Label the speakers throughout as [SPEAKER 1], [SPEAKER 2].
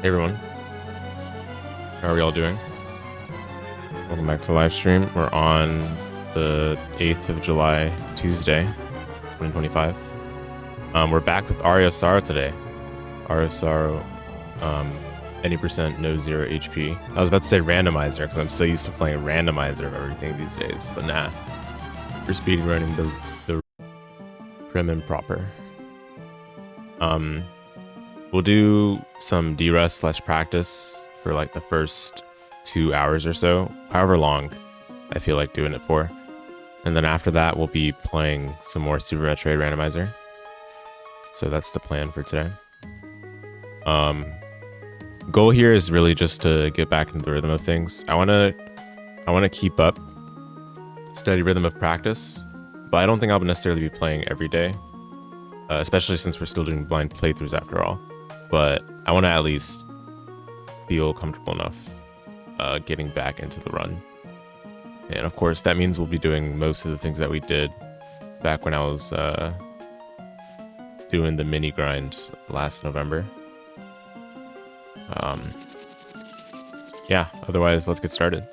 [SPEAKER 1] Hey everyone, how are we all doing? Welcome back to the live stream. We're on the 8th of July, Tuesday, 2025. We're back with Aria of Sorrow today. Aria of Sorrow, any percent, no 0 HP. I was about to say randomizer because I'm so used to playing randomizer of everything these days, but nah. We're speedrunning the prim and proper. We'll do some D-Rest / practice for like the first 2 hours or so, however long I feel like doing it for. And then after that, we'll be playing some more Super Metroid randomizer. So that's the plan for today. Goal here is really just to get back into the rhythm of things. I wanna keep up steady rhythm of practice, but I don't think I'll necessarily be playing every day, especially since we're still doing blind playthroughs after all. But I want to at least feel comfortable enough getting back into the run. And of course, that means we'll be doing most of the things that we did back when I was doing the mini grind last November. Yeah, otherwise, let's get started.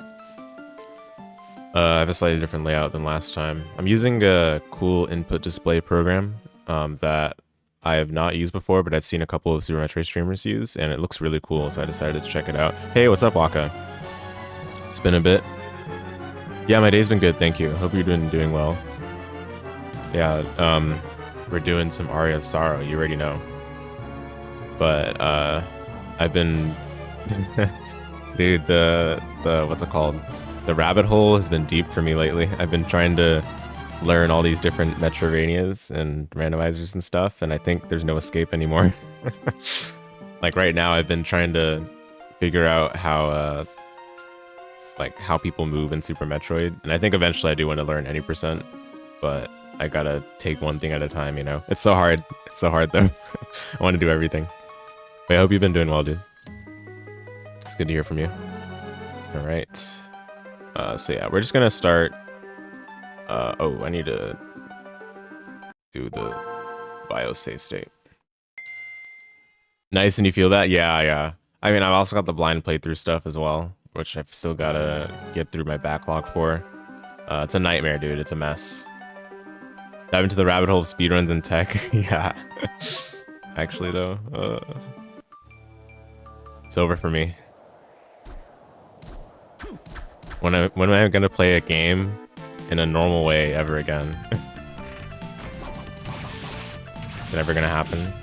[SPEAKER 1] I have a slightly different layout than last time. I'm using a cool input display program that I have not used before, but I've seen a couple of Super Metroid streamers use, and it looks really cool, so I decided to check it out. Hey, what's up, Waka? It's been a bit. Yeah, my day's been good, thank you. Hope you're doing well. Yeah, we're doing some Aria of Sorrow, you already know. But, I've been... Dude, the what's it called? The rabbit hole has been deep for me lately. I've been trying to learn all these different Metroidvanias and randomizers and stuff, and I think there's no escape anymore. Like right now, I've been trying to figure out how people move in Super Metroid, and I think eventually I do want to learn any percent, but I gotta take one thing at a time, you know? It's so hard. It's so hard, though. I want to do everything. But I hope you've been doing well, dude. It's good to hear from you. All right. So yeah, we're just gonna start. Oh, I need to do the BIOS save state. Nice, and you feel that? Yeah, yeah. I mean, I've also got the blind playthrough stuff as well, which I've still gotta get through my backlog for. It's a nightmare, dude. It's a mess. Dive into the rabbit hole of speedruns and tech. Yeah. Actually, though, it's over for me. When am I gonna play a game in a normal way ever again? Is it ever gonna happen?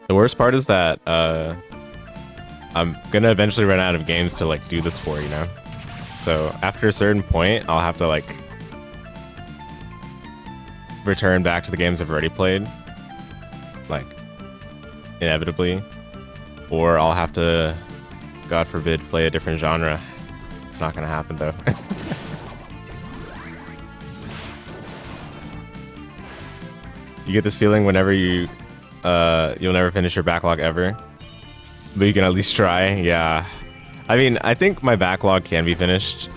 [SPEAKER 1] The worst part is that I'm gonna eventually run out of games to like do this for, you know? So after a certain point, I'll have to like return back to the games I've already played, like inevitably, or I'll have to, God forbid, play a different genre. It's not gonna happen though. You get this feeling whenever you'll never finish your backlog ever, but you can at least try. Yeah, I mean, I think my backlog can be finished.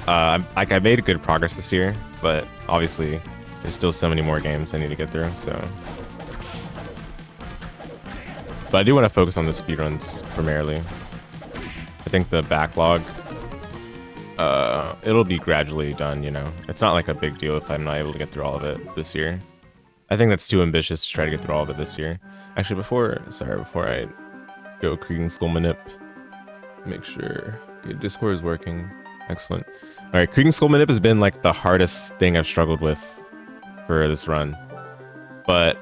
[SPEAKER 1] Like I made good progress this year, but obviously there's still so many more games I need to get through. So, but I do want to focus on the speedruns primarily. I think the backlog, it'll be gradually done, you know? It's not like a big deal if I'm not able to get through all of it this year. I think that's too ambitious to try to get through all of it this year. Actually, before I go Kriegen School Manip, make sure the Discord is working. Excellent. All right, Kriegen School Manip has been like the hardest thing I've struggled with for this run. But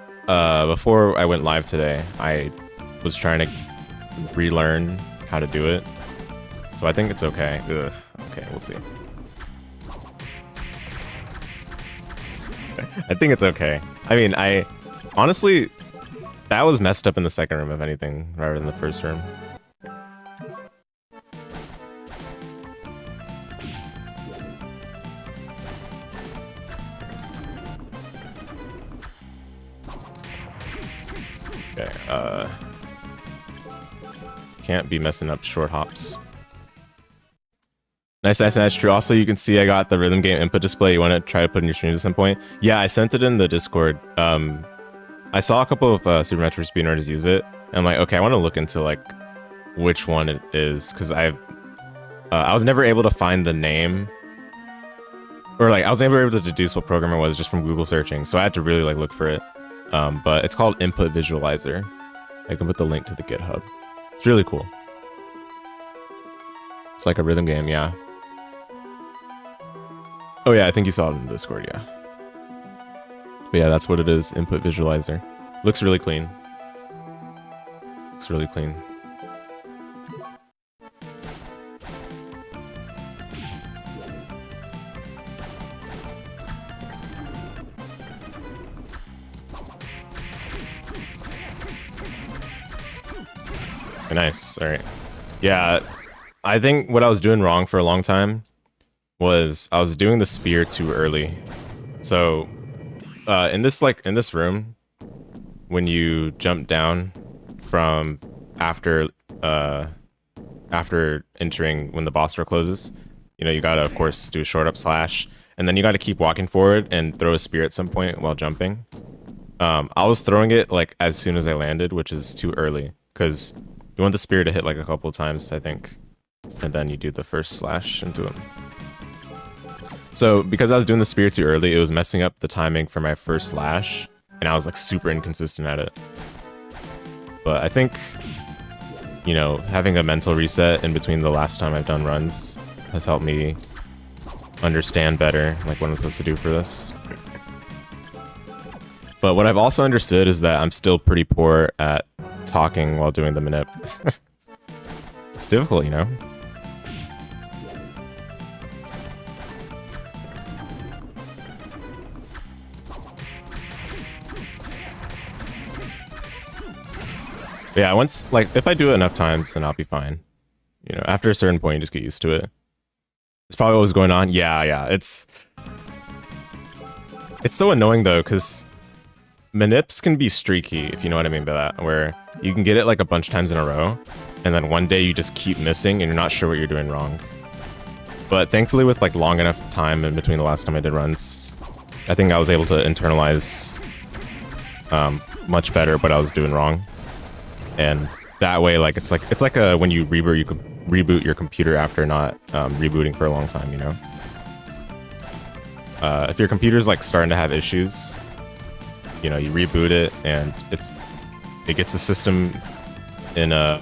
[SPEAKER 1] before I went live today, I was trying to relearn how to do it. So I think it's okay. Ugh. Okay, we'll see. I think it's okay. I mean, honestly, that was messed up in the second room, if anything, rather than the first room. Okay, can't be messing up short hops. Nice, nice, that's true. Also, you can see I got the rhythm game input display you want to try to put in your streams at some point. Yeah, I sent it in the Discord. I saw a couple of Super Metroid speedrunners use it. And I'm like, okay, I want to look into like which one it is, because I was never able to find the name, or like I was never able to deduce what program it was just from Google searching. So I had to really like look for it. But it's called Input Visualizer. I can put the link to the GitHub. It's really cool. It's like a rhythm game, yeah. Oh yeah, I think you saw it in the Discord, yeah. But yeah, that's what it is, Input Visualizer. Looks really clean. Looks really clean. Nice, alright. Yeah, I think what I was doing wrong for a long time was I was doing the spear too early. So in this room, when you jump down from after entering when the boss door closes, you know, you gotta of course do a short up slash, and then you gotta keep walking forward and throw a spear at some point while jumping. I was throwing it like as soon as I landed, which is too early, because you want the spear to hit like a couple of times, I think, and then you do the first slash into him. So because I was doing the spear too early, it was messing up the timing for my first slash, and I was like super inconsistent at it. But I think, you know, having a mental reset in between the last time I've done runs has helped me understand better like what I'm supposed to do for this. But what I've also understood is that I'm still pretty poor at talking while doing the manip. It's difficult, you know? Yeah, once, like, if I do it enough times, then I'll be fine. You know, after a certain point, you just get used to it. It's probably what was going on. Yeah, it's so annoying, though, because manips can be streaky, if you know what I mean by that, where you can get it, like, a bunch of times in a row, and then one day you just keep missing, and you're not sure what you're doing wrong. But thankfully, with, like, long enough time in between the last time I did runs, I think I was able to internalize much better what I was doing wrong. And that way, like it's like when you reboot your computer after not rebooting for a long time, you know. If your computer's like starting to have issues, you know, you reboot it and it gets the system in a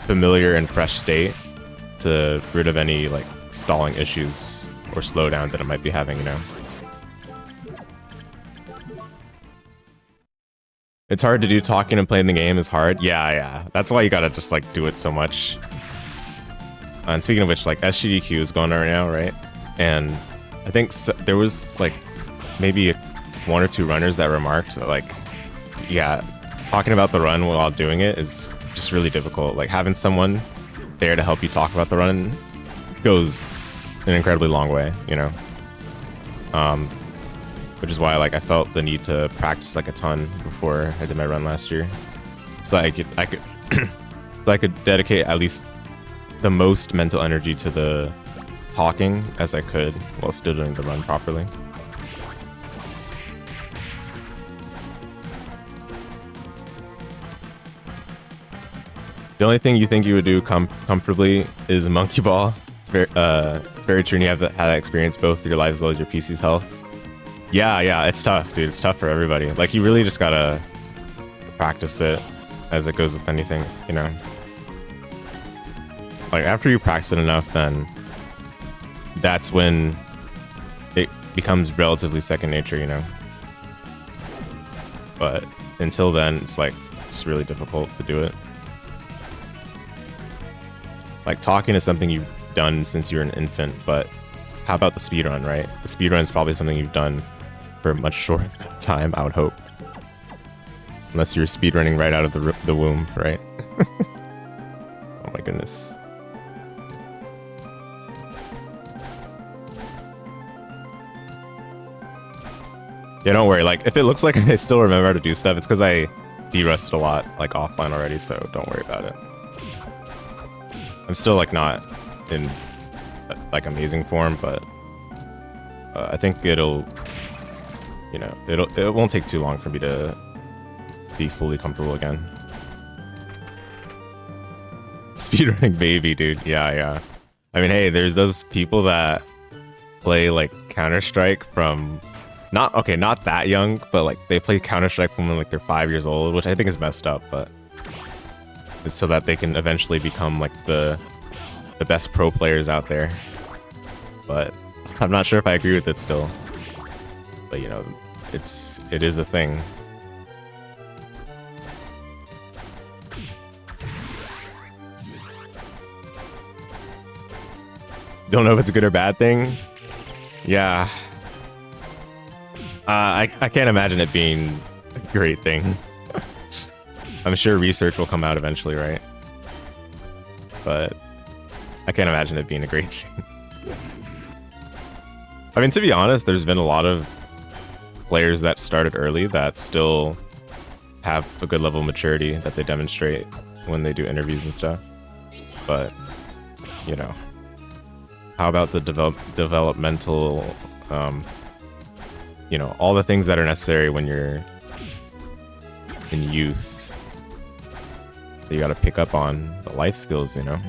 [SPEAKER 1] familiar and fresh state to rid of any like stalling issues or slowdown that it might be having, you know. It's hard to do. Talking and playing the game is hard. Yeah. That's why you gotta just like do it so much. And speaking of which, like SGDQ is going on right now, right? And I think there was like maybe one or two runners that remarked that like, yeah, talking about the run while doing it is just really difficult. Like having someone there to help you talk about the run goes an incredibly long way, you know. Which is why like I felt the need to practice like a ton before I did my run last year, so I could dedicate at least the most mental energy to the talking as I could while still doing the run properly. The only thing you think you would do comfortably is monkey ball. It's very true, and you have had that experience both with your life as well as your PC's health. Yeah, it's tough, dude. It's tough for everybody. Like, you really just gotta practice it as it goes with anything, you know? Like, after you practice it enough, then that's when it becomes relatively second nature, you know? But until then, it's, like, just really difficult to do it. Like, talking is something you've done since you were an infant, but how about the speedrun, right? The speedrun is probably something you've done for a much shorter time, I would hope. Unless you're speedrunning right out of the womb, right? Oh my goodness. Yeah, don't worry. Like, if it looks like I still remember how to do stuff, it's because I de-rusted a lot, like, offline already, so don't worry about it. I'm still, like, not in like amazing form, but I think it'll, you know, it won't take too long for me to be fully comfortable again. Speedrunning baby, dude. Yeah. I mean, hey, there's those people that play like Counter-Strike from not that young, but like they play Counter-Strike from when like they're 5 years old, which I think is messed up, but it's so that they can eventually become like the best pro players out there. But I'm not sure if I agree with it still. But you know, it is a thing. Don't know if it's a good or bad thing. Yeah. I can't imagine it being a great thing. I'm sure research will come out eventually, right? But I can't imagine it being a great thing. I mean, to be honest, there's been a lot of players that started early that still have a good level of maturity that they demonstrate when they do interviews and stuff. But, you know, how about the developmental, you know, all the things that are necessary when you're in youth that you got to pick up on, the life skills, you know?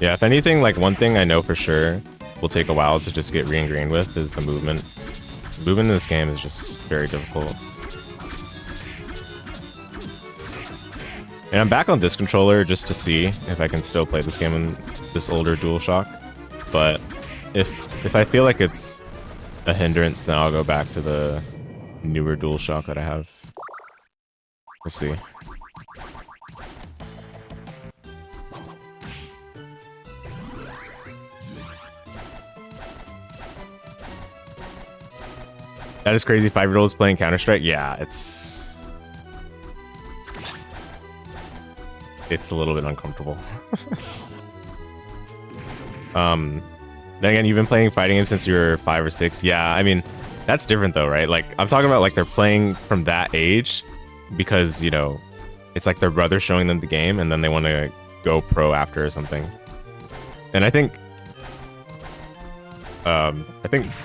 [SPEAKER 1] Yeah, if anything, like one thing I know for sure will take a while to just get re-ingrained with is the movement. The movement in this game is just very difficult. And I'm back on this controller just to see if I can still play this game on this older DualShock. But if I feel like it's a hindrance, then I'll go back to the newer DualShock that I have. We'll see. That is crazy. 5-year-olds playing Counter-Strike? Yeah, it's a little bit uncomfortable. Then again, you've been playing fighting games since you were 5 or 6. Yeah, I mean, that's different though, right? Like, I'm talking about like they're playing from that age because, you know, it's like their brother showing them the game and then they want to go pro after or something. And I think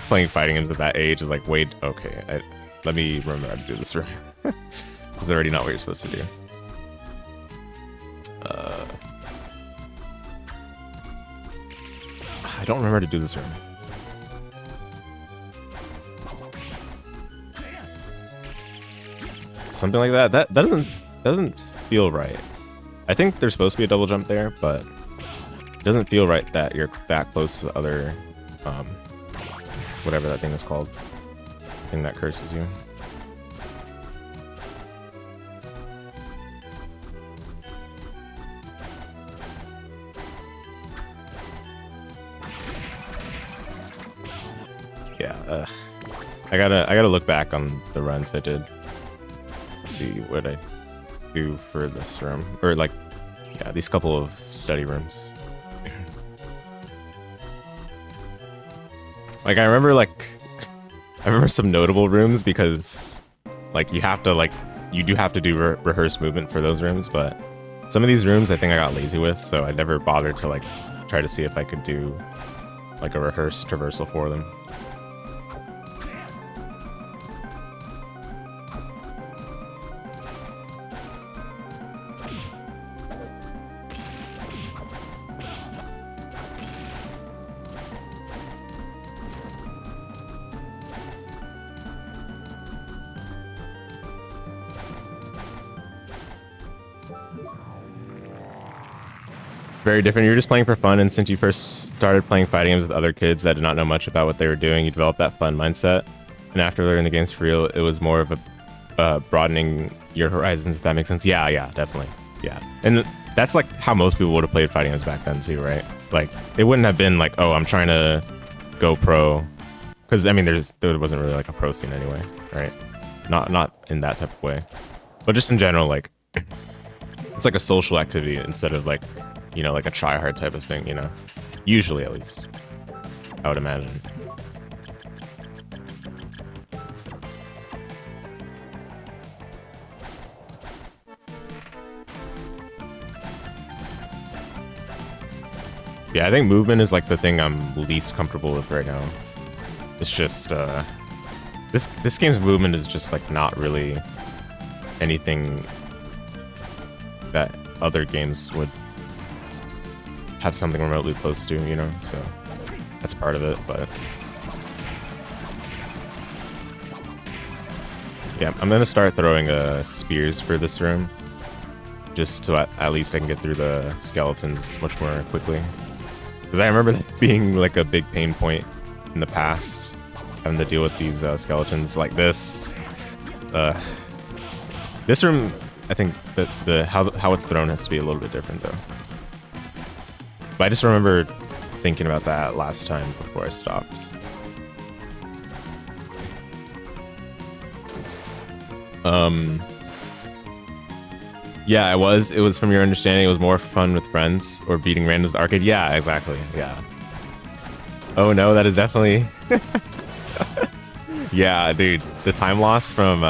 [SPEAKER 1] playing fighting games at that age is like, wait, okay, let me remember how to do this room. It's already not what you're supposed to do. I don't remember how to do this room. Something like that. That doesn't feel right. I think there's supposed to be a double jump there, but it doesn't feel right that you're that close to the other, whatever that thing is called. The thing that curses you. Yeah, I gotta look back on the runs I did. See what I do for this room, or like, yeah, these couple of study rooms. Like I remember some notable rooms because like you do have to do rehearsed movement for those rooms, but some of these rooms I think I got lazy with, so I never bothered to like try to see if I could do like a rehearsed traversal for them. Very different. You're just playing for fun, and since you first started playing fighting games with other kids that did not know much about what they were doing, you developed that fun mindset. And after learning the games for real, it was more of a broadening your horizons, if that makes sense. Yeah, definitely. Yeah. And that's like how most people would have played fighting games back then too, right? Like, it wouldn't have been like, oh, I'm trying to go pro. Because, I mean, there wasn't really like a pro scene anyway, right? Not in that type of way. But just in general, like, it's like a social activity instead of like, you know, like a try-hard type of thing, you know? Usually, at least. I would imagine. Yeah, I think movement is like the thing I'm least comfortable with right now. It's just this game's movement is just like not really anything that other games would have something remotely close to, you know, so that's part of it, but yeah, I'm gonna start throwing spears for this room, just so at least I can get through the skeletons much more quickly. Because I remember that being like a big pain point in the past, having to deal with these skeletons like this. This room, I think that how it's thrown has to be a little bit different though. But I just remember thinking about that last time before I stopped. Yeah, it was from your understanding, it was more fun with friends or beating randoms at the arcade. Yeah, exactly. Yeah. Oh no, that is definitely yeah, dude, the time loss from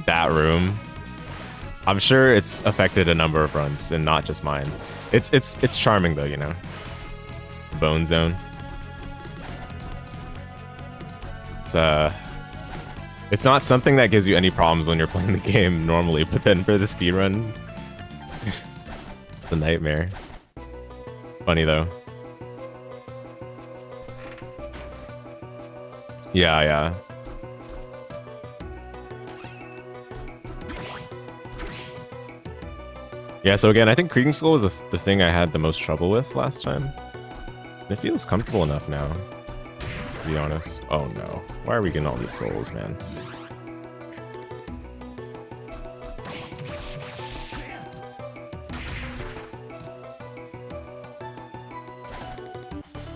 [SPEAKER 1] that room, I'm sure it's affected a number of runs and not just mine. It's charming though, you know. Bone zone. It's not something that gives you any problems when you're playing the game normally, but then for the speedrun, the nightmare. Funny though. Yeah, yeah. Yeah, so again, I think Creaking Skull was the thing I had the most trouble with last time. And it feels comfortable enough now, to be honest. Oh no. Why are we getting all these souls, man?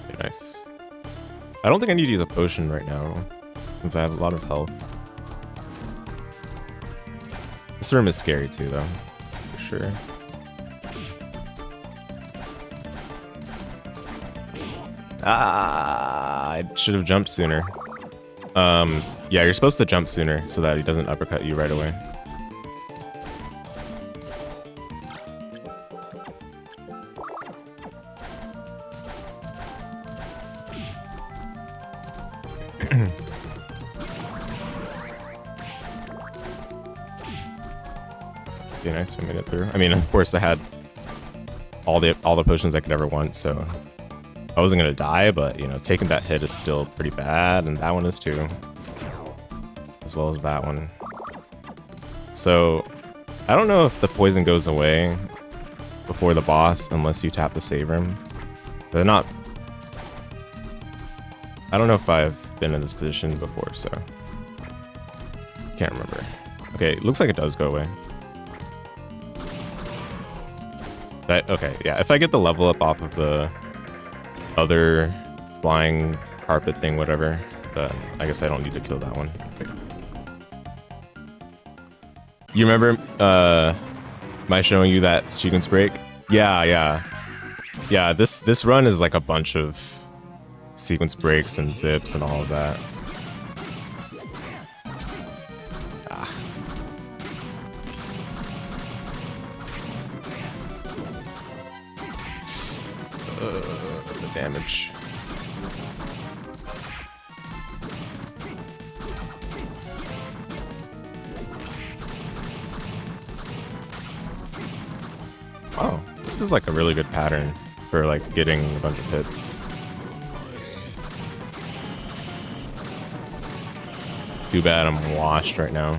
[SPEAKER 1] Okay, nice. I don't think I need to use a potion right now, since I have a lot of health. This room is scary too, though, for sure. Ah, I should have jumped sooner. Yeah, you're supposed to jump sooner so that he doesn't uppercut you right away. Okay, nice, we made it through. I mean, of course, I had all the potions I could ever want, so I wasn't gonna die, but you know, taking that hit is still pretty bad, and that one is too, as well as that one. So I don't know if the poison goes away before the boss unless you tap the save room. They're not. I don't know if I've been in this position before, so can't remember. Okay, looks like it does go away. Okay, yeah. If I get the level up off of the other flying carpet thing, whatever, then I guess I don't need to kill that one. You remember my showing you that sequence break? Yeah. This run is like a bunch of sequence breaks and zips and all of that. The damage. Wow, this is like a really good pattern for like getting a bunch of hits. Too bad I'm washed right now.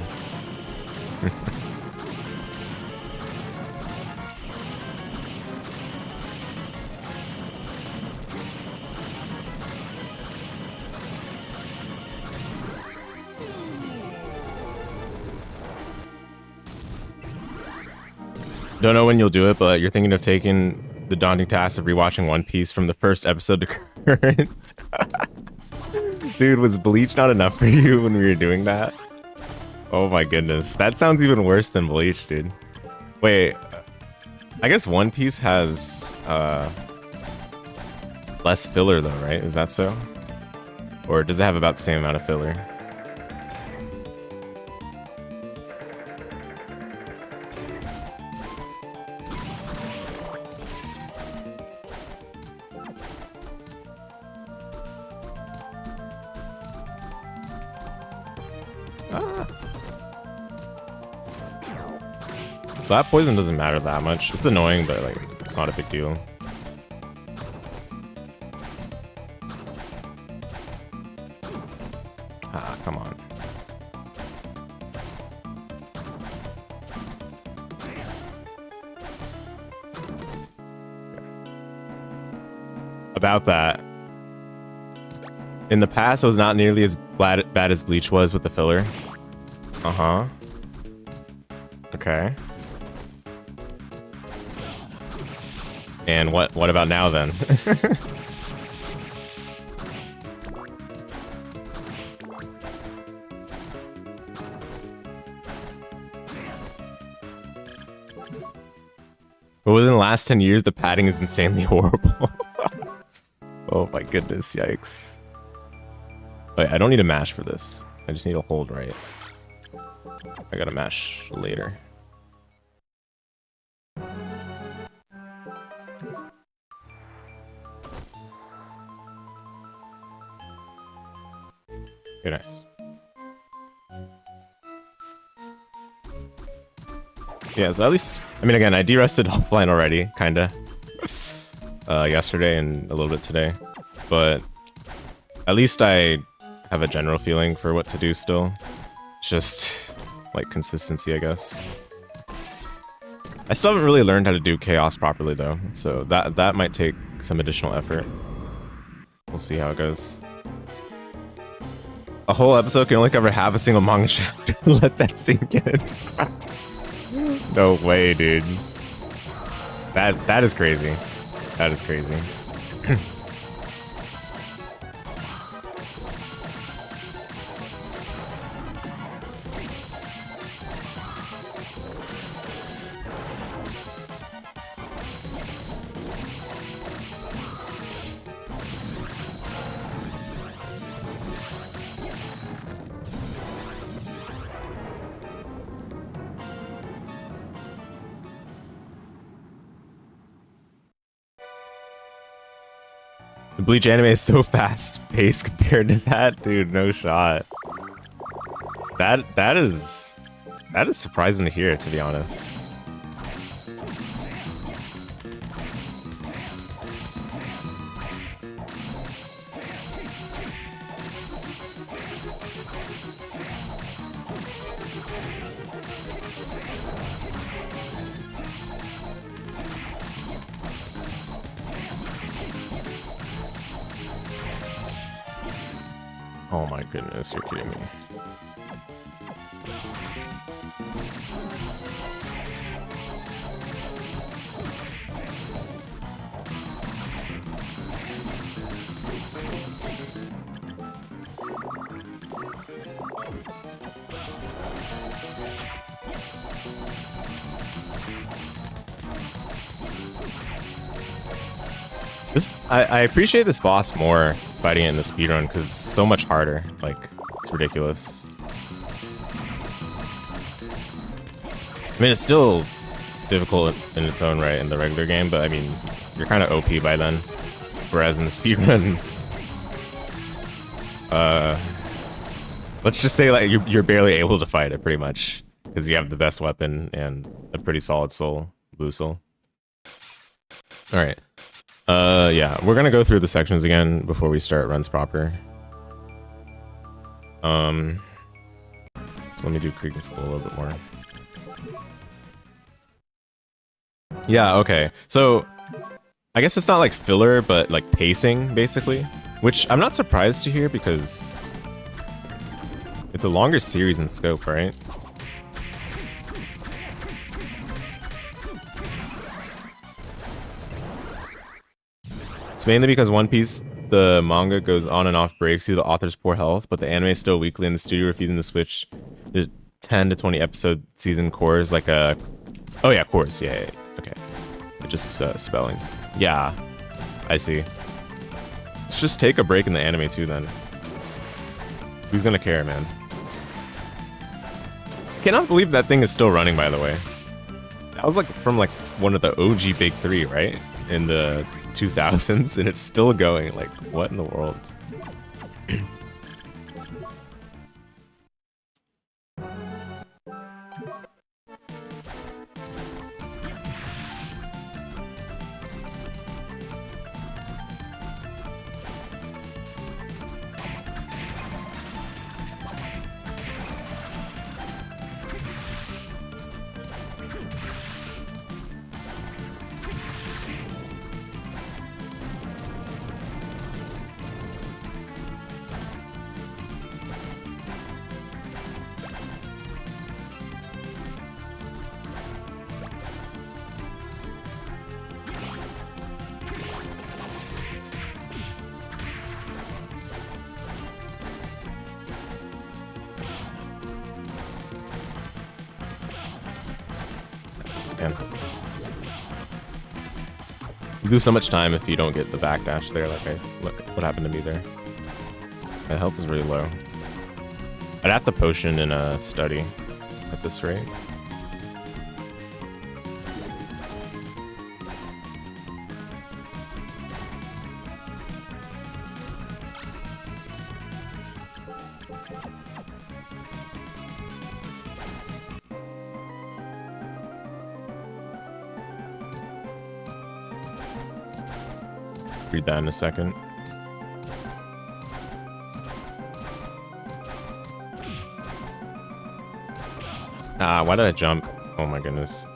[SPEAKER 1] Don't know when you'll do it, but you're thinking of taking the daunting task of rewatching One Piece from the first episode to current. Dude, was Bleach not enough for you when we were doing that? Oh my goodness. That sounds even worse than Bleach, dude. Wait, I guess One Piece has less filler though, right? Is that so? Or does it have about the same amount of filler? Ah. So that poison doesn't matter that much. It's annoying, but like it's not a big deal. Ah, come on. About that. In the past, it was not nearly as bad as Bleach was with the filler. Uh-huh. Okay. And what about now then? But within the last 10 years, the padding is insanely horrible. Oh my goodness, yikes. Wait, I don't need a mash for this. I just need to hold right. I gotta mash later. Okay, nice. Yeah, so at least, I mean, again, I de-rested offline already, kinda. Yesterday and a little bit today. But at least I have a general feeling for what to do still. Just, like, consistency, I guess. I still haven't really learned how to do chaos properly, though. So that might take some additional effort. We'll see how it goes. A whole episode can only cover half a single manga chapter. Let that sink in. No way, dude. That is crazy. That is crazy. The Bleach anime is so fast-paced compared to that, dude. No shot. That is surprising to hear, to be honest. Oh my goodness, you're kidding me. I appreciate this boss more fighting it in the speedrun because it's so much harder. Like, it's ridiculous. I mean, it's still difficult in its own right in the regular game, but I mean, you're kind of OP by then. Whereas in the speedrun, let's just say like you're barely able to fight it pretty much because you have the best weapon and a pretty solid soul, blue soul. All right. Yeah, we're gonna go through the sections again before we start runs proper. So let me do Creek and School a little bit more. Yeah, okay. So I guess it's not like filler, but like pacing, basically. Which I'm not surprised to hear because it's a longer series in scope, right? It's mainly because One Piece, the manga, goes on and off breaks due to the author's poor health, but the anime is still weekly and the studio refusing to switch the 10 to 20 episode season course like a... Oh yeah, course, yeah, okay. Just spelling. Yeah, I see. Let's just take a break in the anime too then. Who's gonna care, man? Cannot believe that thing is still running, by the way. That was like from like one of the OG big three, right? In the 2000s, and it's still going. Like, what in the world? Man. You lose so much time if you don't get the backdash there, like look what happened to me there. My health is really low. I'd have to potion in a study at this rate. Read that in a second. Ah, why did I jump? Oh my goodness.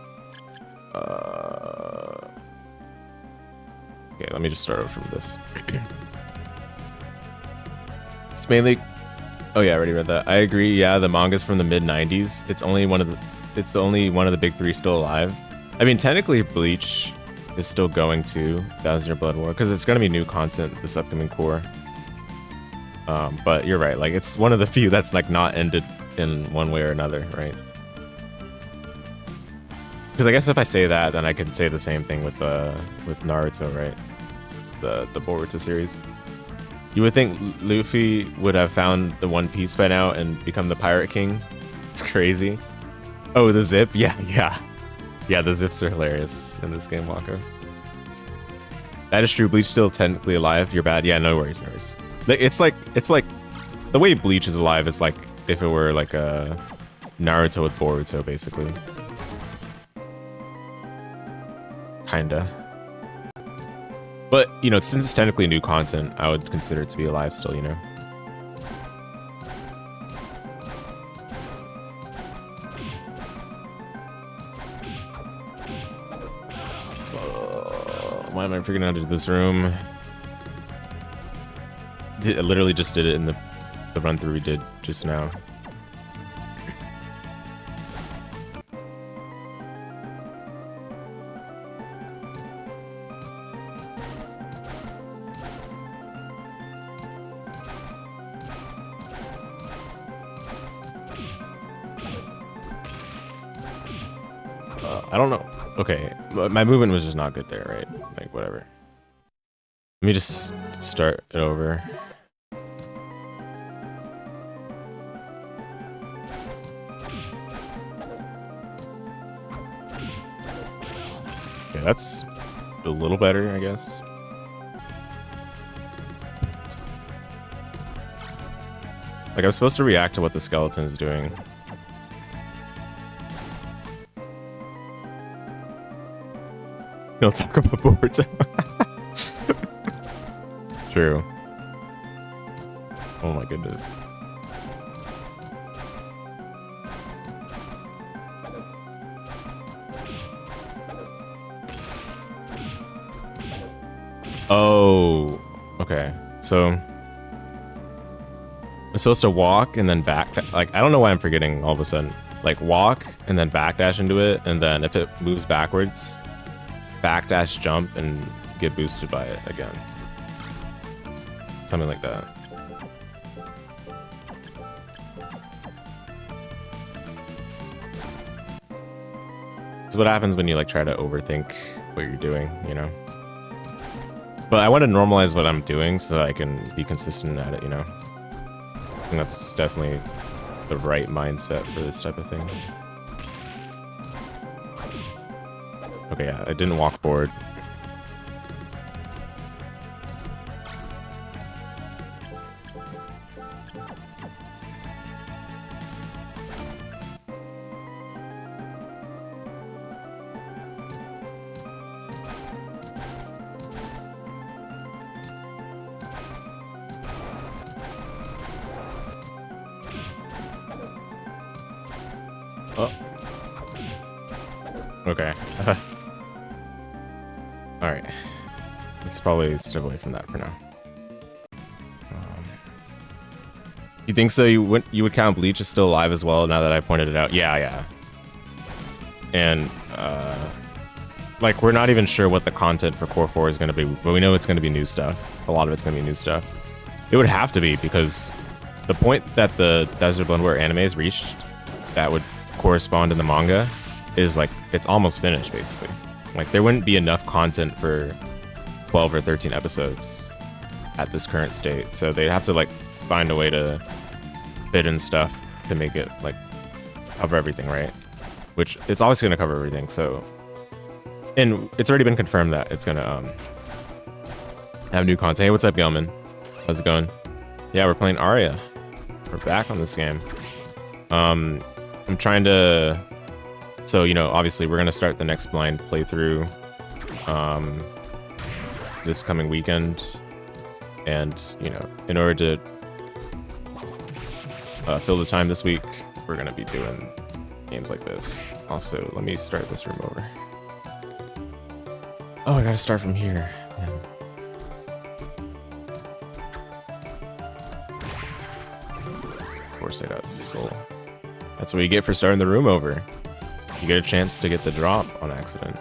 [SPEAKER 1] Okay, let me just start over from this. It's mainly... Oh yeah, I already read that. I agree, yeah, the manga's from the mid-90s. It's only one of the big three still alive. I mean, technically Bleach is still going to 1000 Year Blood War, because it's going to be new content this upcoming core. But you're right, like, it's one of the few that's, like, not ended in one way or another, right? Because I guess if I say that, then I could say the same thing with Naruto, right? The Boruto series. You would think Luffy would have found the One Piece by now and become the Pirate King. It's crazy. Oh, the zip? Yeah, the zips are hilarious in this game, Waka. That is true. Bleach still technically alive. You're bad. Yeah, no worries, no worries. It's like the way Bleach is alive is like if it were like a Naruto with Boruto, basically. Kinda. But, you know, since it's technically new content, I would consider it to be alive still, you know? Why am I freaking out of this room? I literally just did it in the run through we did just now. I don't know. Okay, my movement was just not good there, right? Like, whatever. Let me just start it over. Okay, that's a little better, I guess. Like, I was supposed to react to what the skeleton is doing. You'll talk about boards. True. Oh my goodness. Oh, okay. So I'm supposed to walk and then back. Like, I don't know why I'm forgetting all of a sudden. Like, walk and then backdash into it, and then if it moves backwards, backdash jump and get boosted by it again. Something like that. It's what happens when you like try to overthink what you're doing, you know? But I want to normalize what I'm doing so that I can be consistent at it, you know? I think that's definitely the right mindset for this type of thing. Okay, yeah, I didn't walk forward. Oh. Okay. Alright. Let's probably step away from that for now. You think so? You would count Bleach as still alive as well now that I pointed it out? Yeah. And, like, we're not even sure what the content for Core 4 is going to be, but we know it's going to be new stuff. A lot of it's going to be new stuff. It would have to be, because the point that the Desert Blood War anime has reached, that would correspond in the manga, is like it's almost finished basically. Like there wouldn't be enough content for 12 or 13 episodes at this current state, so they'd have to like find a way to fit in stuff to make it like cover everything, right? Which it's always going to cover everything. So, and it's already been confirmed that it's gonna have new content. Hey, what's up, Gelman? How's it going? Yeah, we're playing Aria. We're back on this game. I'm trying to. So, you know, obviously we're gonna start the next blind playthrough this coming weekend, and you know, in order to fill the time this week, we're gonna be doing games like this. Also, let me start this room over. Oh, I gotta start from here. Man. Of course, I got soul. That's what you get for starting the room over. You get a chance to get the drop on accident.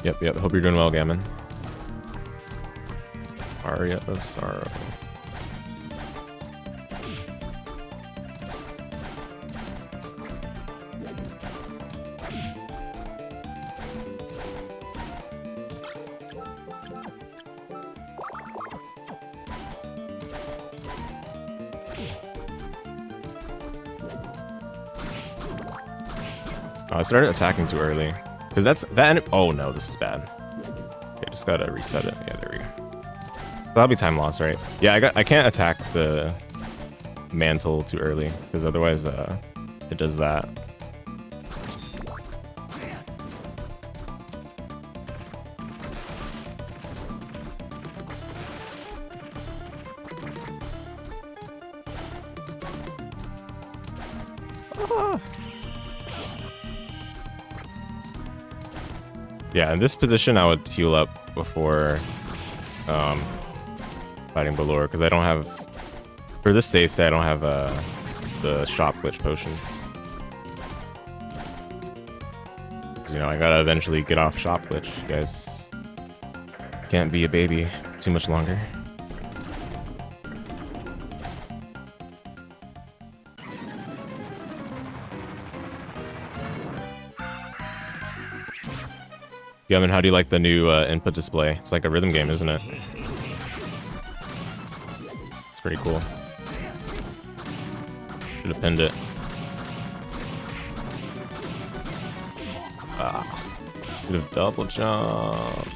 [SPEAKER 1] Yep. Hope you're doing well, Gammon. Aria of Sorrow. Oh, I started attacking too early. Because that. Oh no, this is bad. Okay, just gotta reset it. Yeah, there we go. That'll be time loss, right? Yeah, I can't attack the mantle too early, because otherwise it does that. Yeah, in this position, I would heal up before fighting Balor, because I don't have, for this save state, I don't have the shop glitch potions. Because, you know, I gotta eventually get off shop glitch. You guys can't be a baby too much longer. Gavin, how do you like the new input display? It's like a rhythm game, isn't it? It's pretty cool. Should have pinned it. Should have double jump.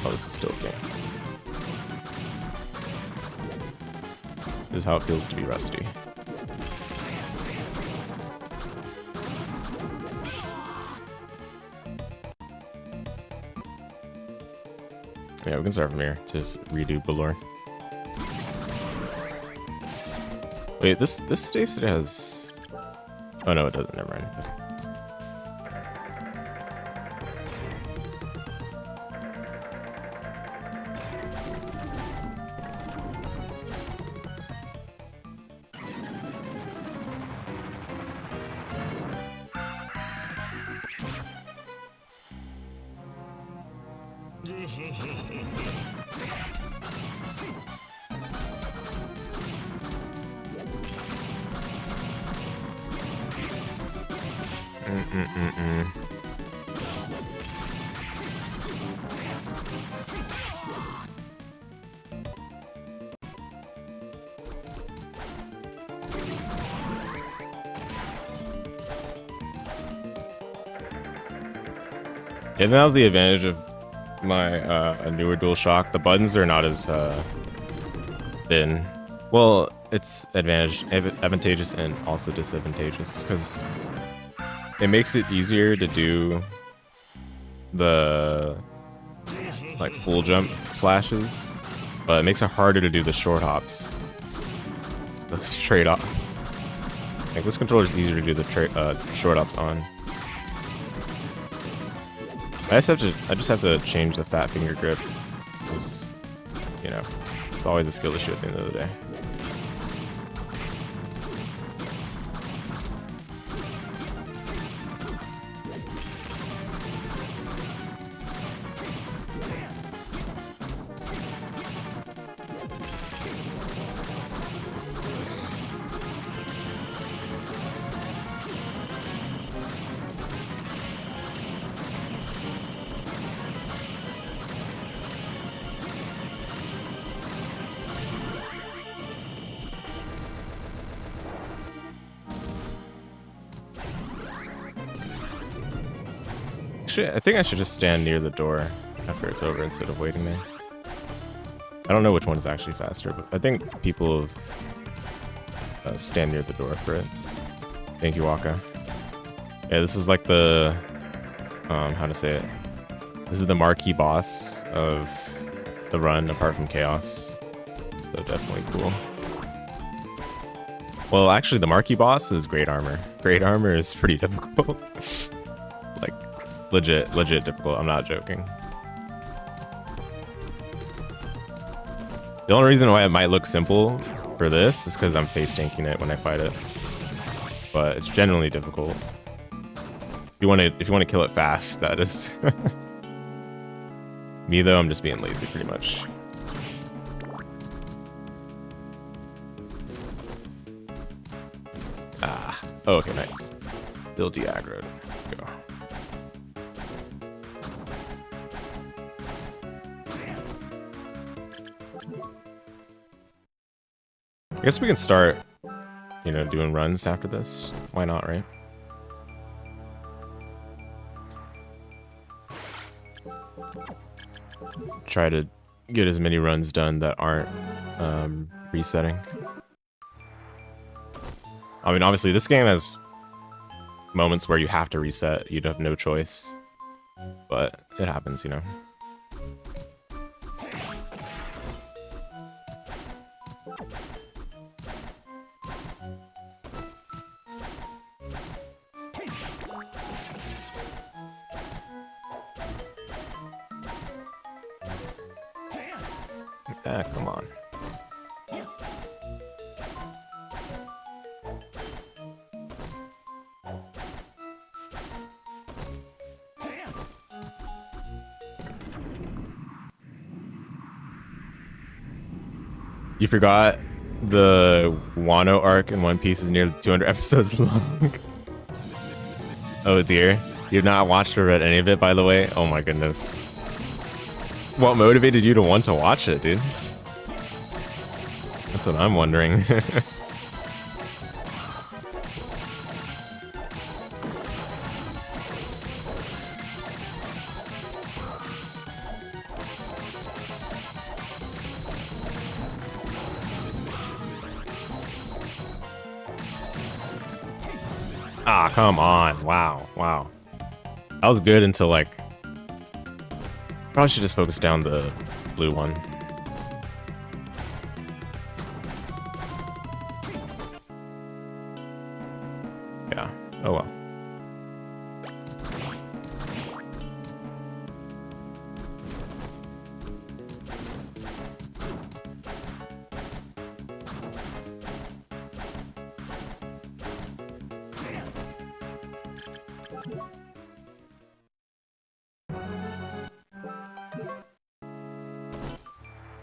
[SPEAKER 1] Oh, this is still a game. This is how it feels to be rusty. Yeah, we can start from here to just redo Balor. Wait, this save state has. Oh no, it doesn't. Never mind. Okay. Yeah, now's the advantage of my newer DualShock. The buttons are not as thin. Well, it's advantageous and also disadvantageous, because it makes it easier to do the like full jump slashes, but it makes it harder to do the short hops. The straight up. Like this controller is easier to do the short hops on. I just have to change the fat finger grip, because, you know, it's always a skill issue at the end of the day. Actually, I think I should just stand near the door after it's over instead of waiting there. I don't know which one is actually faster, but I think people stand near the door for it. Thank you, Waka. Yeah, this is like the, how to say it? This is the marquee boss of the run, apart from Chaos. So definitely cool. Well, actually, the marquee boss is Great Armor. Great Armor is pretty difficult. Like, legit difficult. I'm not joking. The only reason why it might look simple for this is because I'm face tanking it when I fight it. But it's generally difficult. If you want to kill it fast, that is. Me though, I'm just being lazy pretty much. Ah. Oh, okay, nice. Still de-aggroed. Let's go. I guess we can start, you know, doing runs after this. Why not, right? Try to get as many runs done that aren't resetting. I mean, obviously, this game has moments where you have to reset. You'd have no choice. But it happens, you know. Ah, come on. You forgot the Wano arc in One Piece is nearly 200 episodes long. Oh dear. You've not watched or read any of it, by the way? Oh my goodness. What motivated you to want to watch it, dude? That's what I'm wondering. Ah, come on. Wow, wow. That was good until, like... Probably should just focus down the blue one. Yeah. Oh well.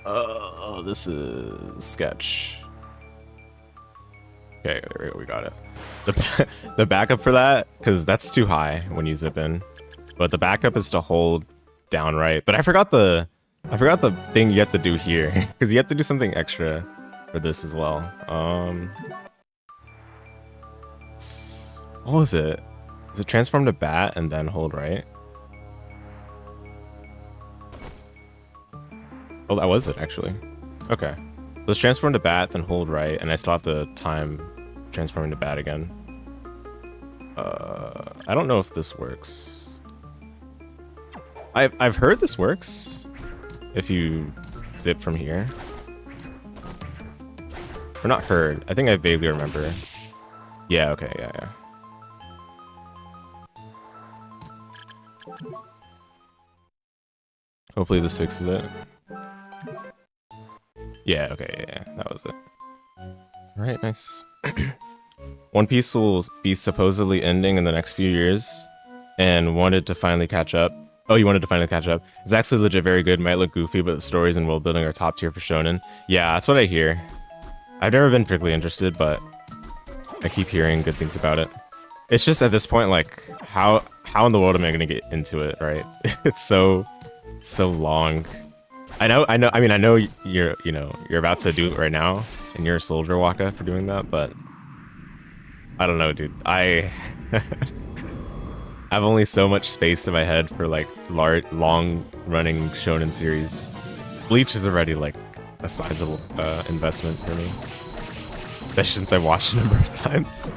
[SPEAKER 1] Oh, this is sketch. Okay, there we go, we got it. The backup for that, because that's too high when you zip in. But the backup is to hold down right. But I forgot the thing you have to do here, because you have to do something extra for this as well. What was it? Is it transform to bat and then hold right? Oh, that was it, actually. Okay. Let's transform to bat, then hold right, and I still have to time transforming to bat again. I don't know if this works. I've heard this works if you zip from here. Or not heard. I think I vaguely remember. Yeah, okay, yeah. Hopefully this fixes it. Yeah, okay, yeah, that was it. Alright, nice. One Piece will be supposedly ending in the next few years, and wanted to finally catch up. Oh, you wanted to finally catch up. It's actually legit very good, might look goofy, but the stories and world building are top tier for shonen. Yeah, that's what I hear. I've never been particularly interested, but I keep hearing good things about it. It's just at this point, like, how in the world am I gonna get into it, right? It's so long. I know you're about to do it right now, and you're a soldier, Waka, for doing that, but I don't know, dude. have only so much space in my head for like long-running shonen series. Bleach is already like a sizable investment for me, especially since I've watched a number of times.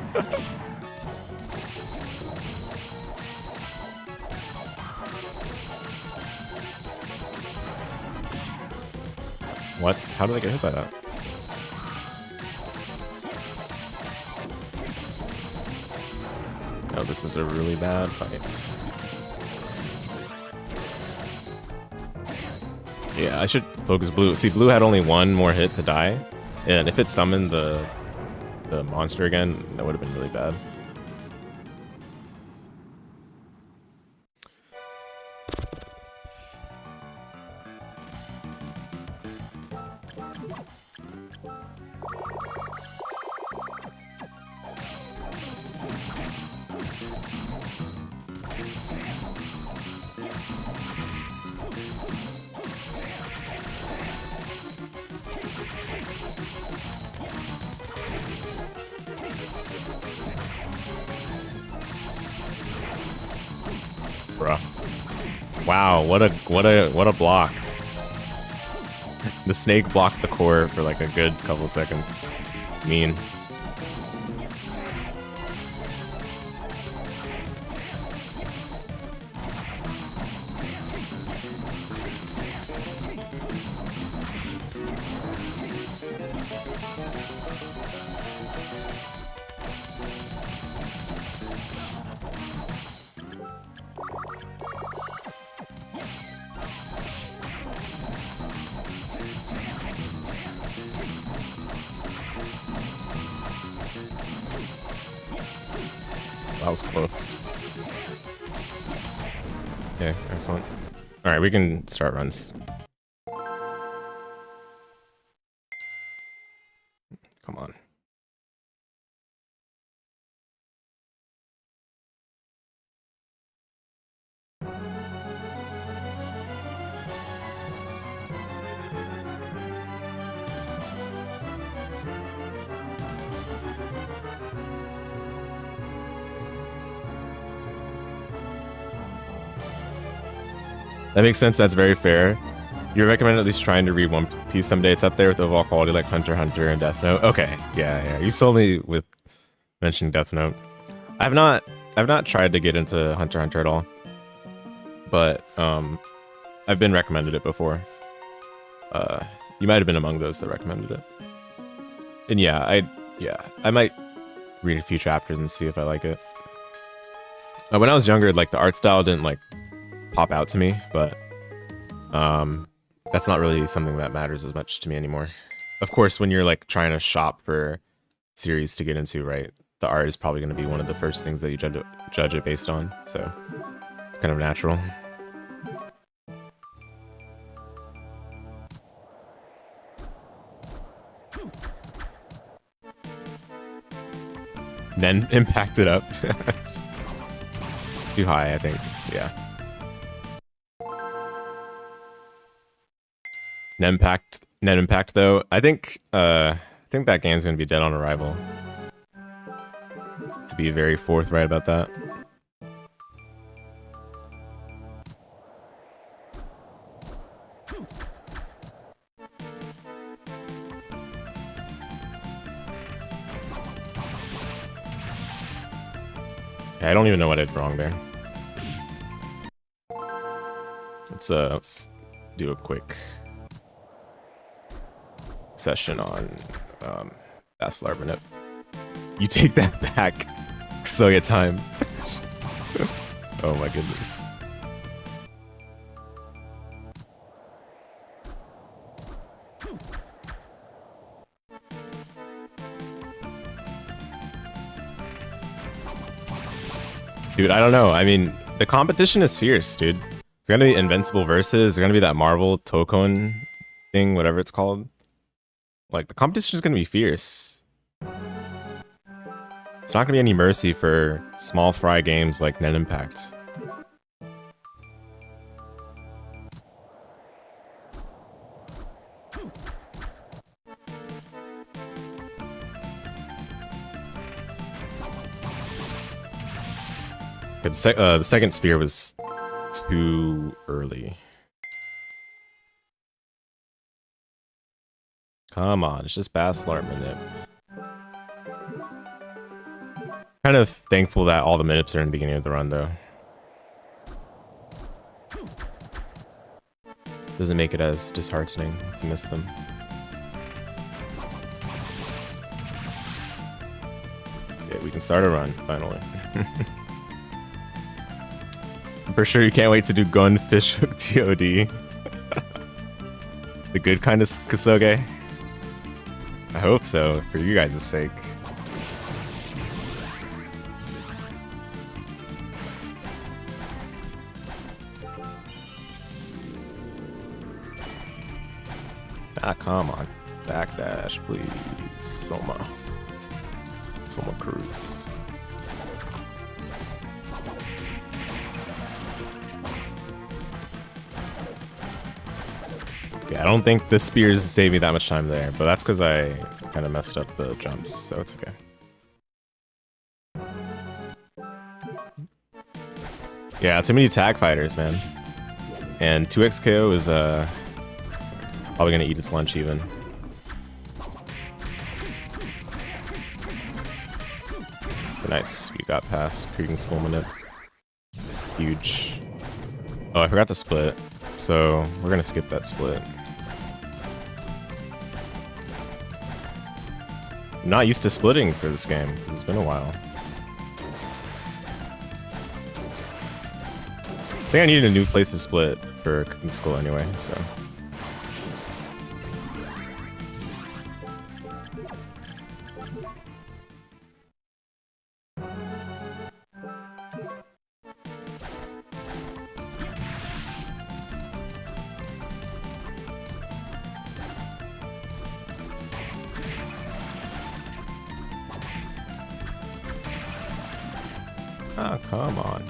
[SPEAKER 1] What? How did I get hit by that? Oh, this is a really bad fight. Yeah, I should focus blue. See, blue had only one more hit to die, and if it summoned the monster again, that would have been really bad. Bruh. Wow, what a block. The snake blocked the core for like a good couple seconds. Mean. That was close. Okay, excellent. Alright, we can start runs. Come on. That makes sense. That's very fair. You recommend at least trying to read One Piece someday. It's up there with overall quality like Hunter x Hunter and Death Note. Okay, yeah. You sold me with mentioning Death Note. I've not tried to get into Hunter x Hunter at all, but I've been recommended it before. You might have been among those that recommended it. And yeah, I might read a few chapters and see if I like it. When I was younger, like the art style didn't like pop out to me, but that's not really something that matters as much to me anymore. Of course, when you're like trying to shop for series to get into, right, the art is probably going to be one of the first things that you judge it based on, so it's kind of natural. Then impact it up. Too high, I think. Yeah. Net impact though, I think that game's gonna be dead on arrival. To be very forthright about that. Okay, I don't even know what I did wrong there. Let's do a quick session on Bachelor Minute. You take that back. So get time. Oh my goodness. Dude, I don't know. I mean, the competition is fierce, dude. It's gonna be Invincible Versus. It's gonna be that Marvel Tokon thing, whatever it's called. Like, the competition is gonna be fierce. It's not gonna be any mercy for small fry games like Net Impact. Okay, the second spear was too early. Come on, it's just Bachelor minute. Kind of thankful that all the minutes are in the beginning of the run, though. Doesn't make it as disheartening to miss them. Yeah, we can start a run, finally. I'm for sure you can't wait to do Gunfish Hook TOD. The good kind of Kasuge. I hope so, for you guys' sake. Ah, come on. Backdash, please. Soma Cruz. Yeah, I don't think the spears saved me that much time there, but that's because I kind of messed up the jumps, so it's okay. Yeah, too many tag fighters, man. And 2x KO is probably gonna eat its lunch even. Nice, we got past Kriegen Skullmanip. Huge. Oh, I forgot to split, so we're gonna skip that split. I'm not used to splitting for this game, because it's been a while. I think I needed a new place to split for Cooking Skull anyway, so. Ah, come on.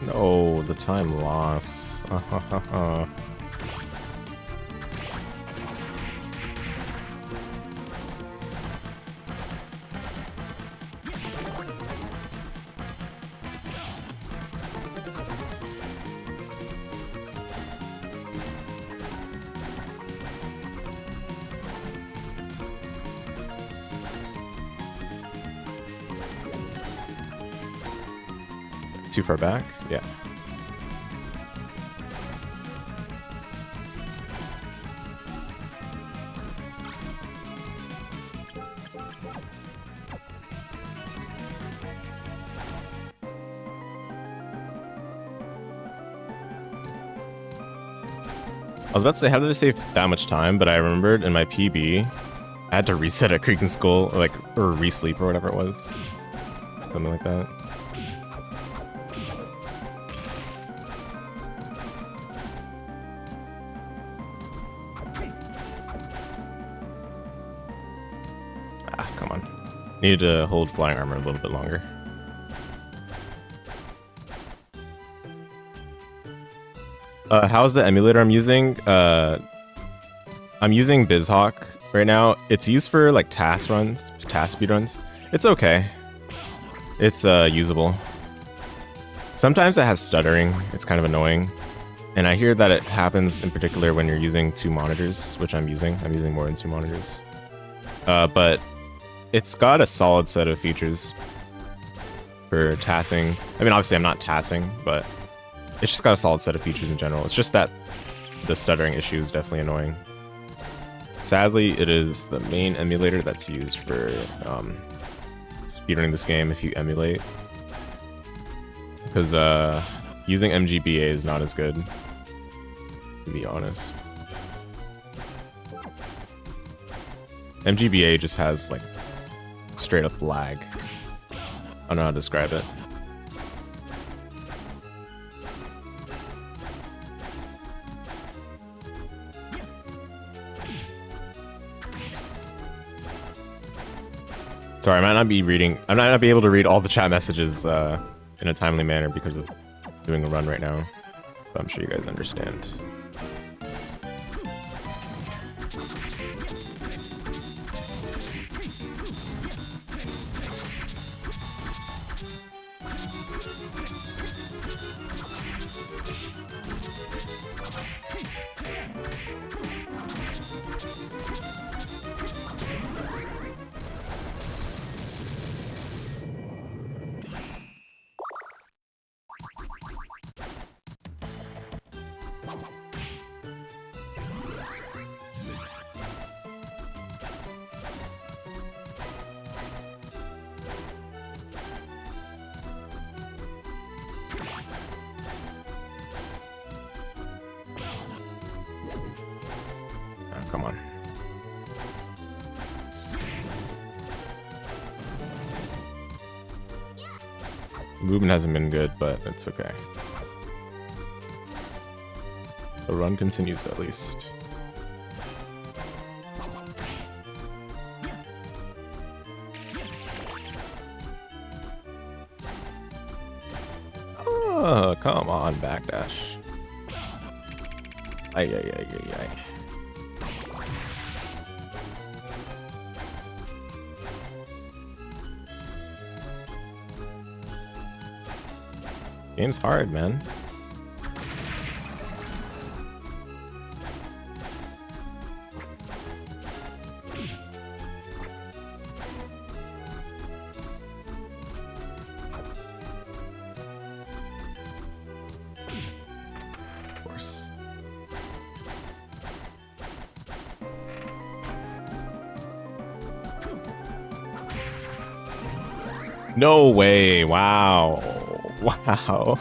[SPEAKER 1] No, the time loss. Too far back? Yeah. I was about to say, how did I save that much time? But I remembered in my PB, I had to reset a Kriegen Skull, or resleep or whatever it was. Something like that. Come on. Needed to hold flying armor a little bit longer. How's the emulator I'm using? I'm using BizHawk right now. It's used for like task speedruns. It's okay. It's usable. Sometimes it has stuttering. It's kind of annoying. And I hear that it happens in particular when you're using 2 monitors, which I'm using. I'm using more than 2 monitors. But it's got a solid set of features for tassing. I mean, obviously I'm not tassing, but it's just got a solid set of features in general. It's just that the stuttering issue is definitely annoying. Sadly, it is the main emulator that's used for speedrunning this game if you emulate. Because using MGBA is not as good, to be honest. MGBA just has like straight up lag. I don't know how to describe it. Sorry, I might not be able to read all the chat messages in a timely manner because of doing a run right now. But I'm sure you guys understand. Come on. Movement hasn't been good, but it's okay. The run continues at least. Oh, come on, backdash. Ay, ay, ay, ay, ay. Game's hard, man. Of course. No way. Wow. Wow.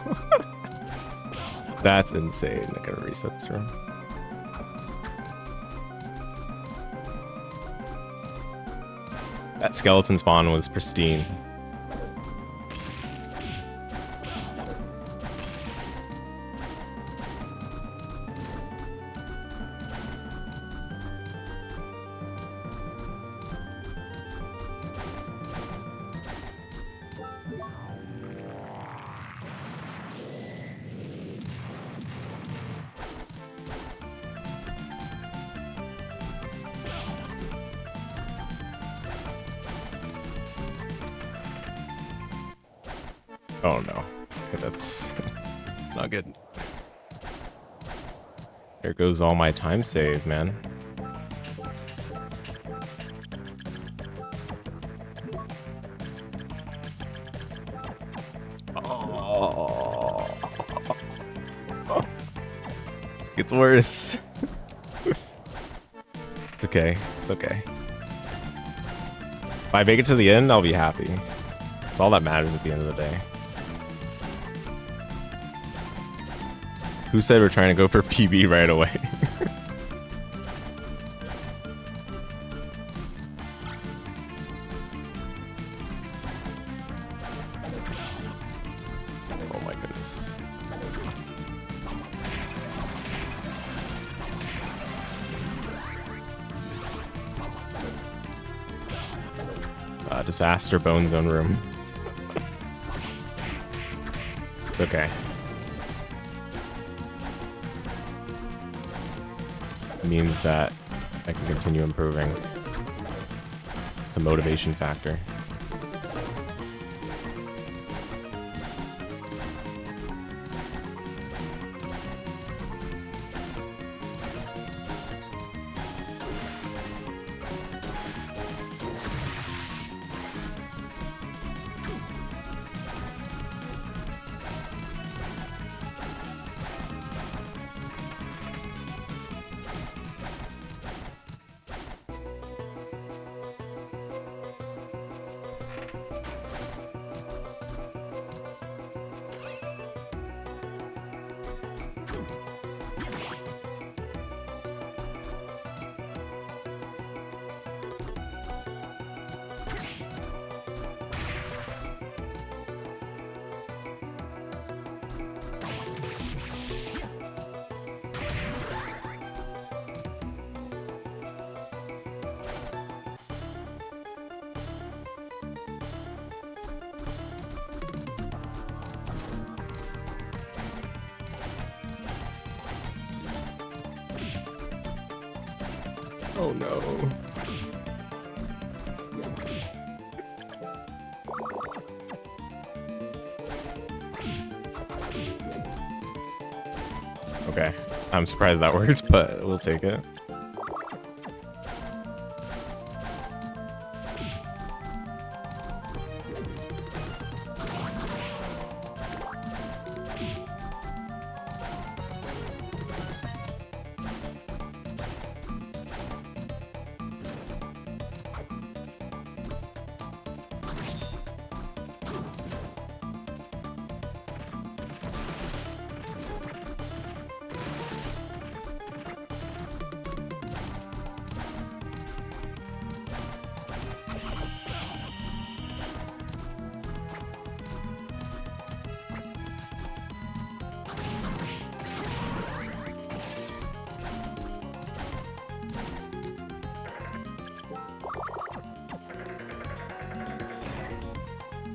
[SPEAKER 1] That's insane. I gotta reset this room. That skeleton spawn was pristine. Oh no. Okay, that's not good. There goes all my time save, man. Oh. It's worse. It's okay. It's okay. If I make it to the end, I'll be happy. It's all that matters at the end of the day. Who said we're trying to go for PB right away? Oh my goodness. Disaster bone zone room. Okay. Means that I can continue improving. It's a motivation factor. Oh no. Okay, I'm surprised that worked, but we'll take it.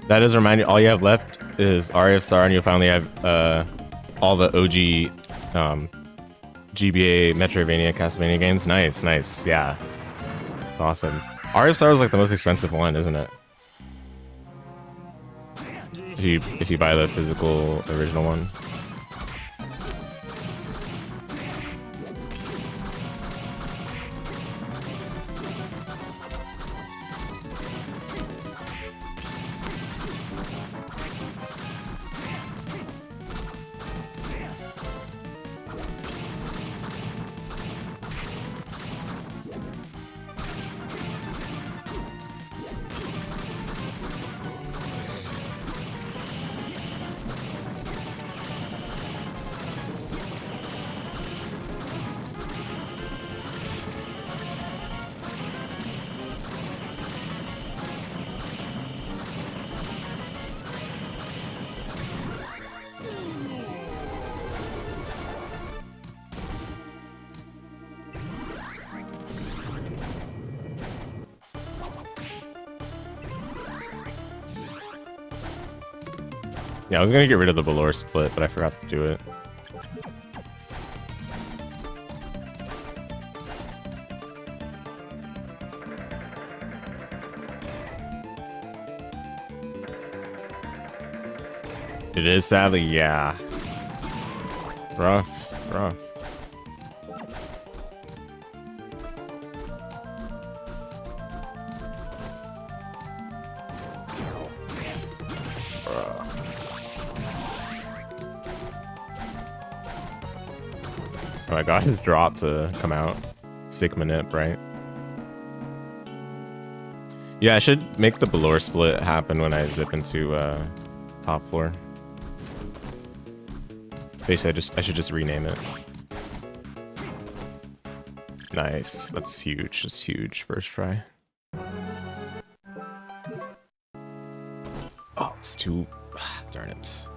[SPEAKER 1] That does remind you, all you have left is Aria of Sorrow, and you'll finally have all the OG GBA Metroidvania Castlevania games. Nice, nice, yeah. It's awesome. Aria of Sorrow is like the most expensive one, isn't it? If you buy the physical original one. Yeah, I was gonna get rid of the velour split, but I forgot to do it. It is sadly, yeah. Rough, rough. Oh my god, his drop to come out. Sick manip, right? Yeah, I should make the velour split happen when I zip into top floor. Basically, I should just rename it. Nice, that's huge. That's huge. First try. Oh, it's too. Darn it.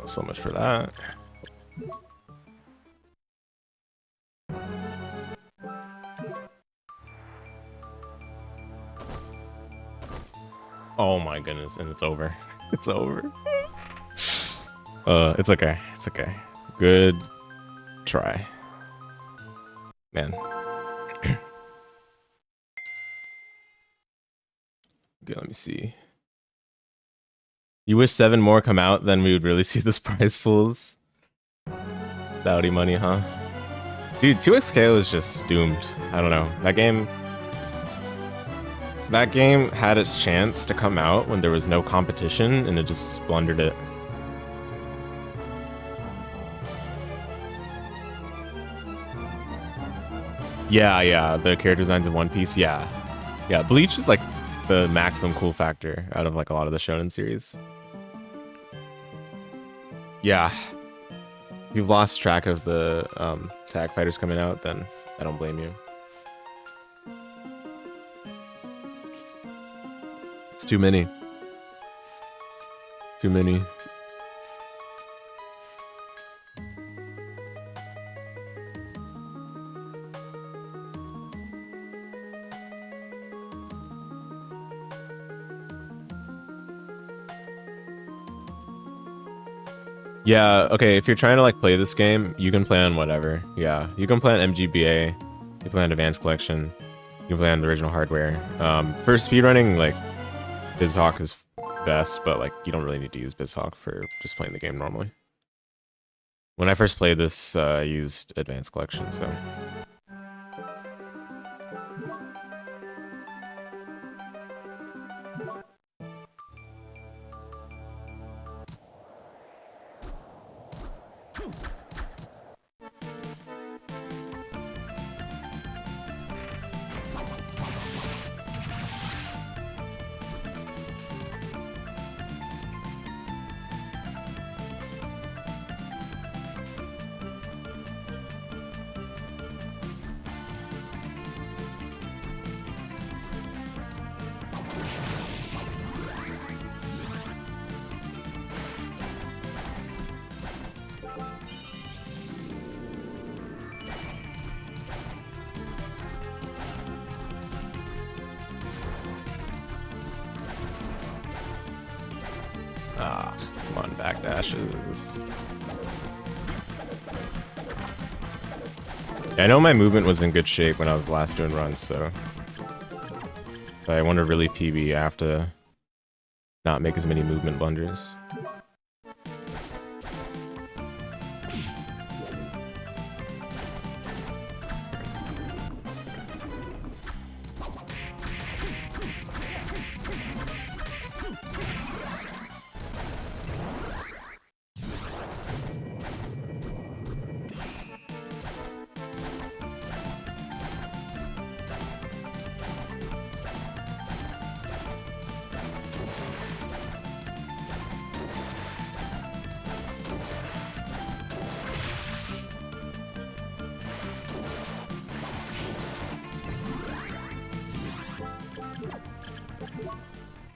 [SPEAKER 1] So much for that. Oh my goodness, and it's over. It's over. It's okay. It's okay. Good try. Man. Okay, let me see. You wish 7 more come out, then we would really see this prize pools. Dowdy money, huh? Dude, 2XKO is just doomed. I don't know. That game had its chance to come out when there was no competition, and it just blundered it. Yeah, the character designs in One Piece, yeah. Yeah, Bleach is like the maximum cool factor out of like a lot of the shonen series. Yeah. If you've lost track of the tag fighters coming out, then I don't blame you. It's too many. Too many. Yeah, okay, if you're trying to like play this game, you can play on whatever. Yeah, you can play on MGBA, you can play on Advanced Collection, you can play on the original hardware. For speedrunning, like, BizHawk is best, but like, you don't really need to use BizHawk for just playing the game normally. When I first played this, I used Advanced Collection, so... Ah, come on, backdashes. Yeah, I know my movement was in good shape when I was last doing runs, so... If I want to really PB, I have to not make as many movement blunders.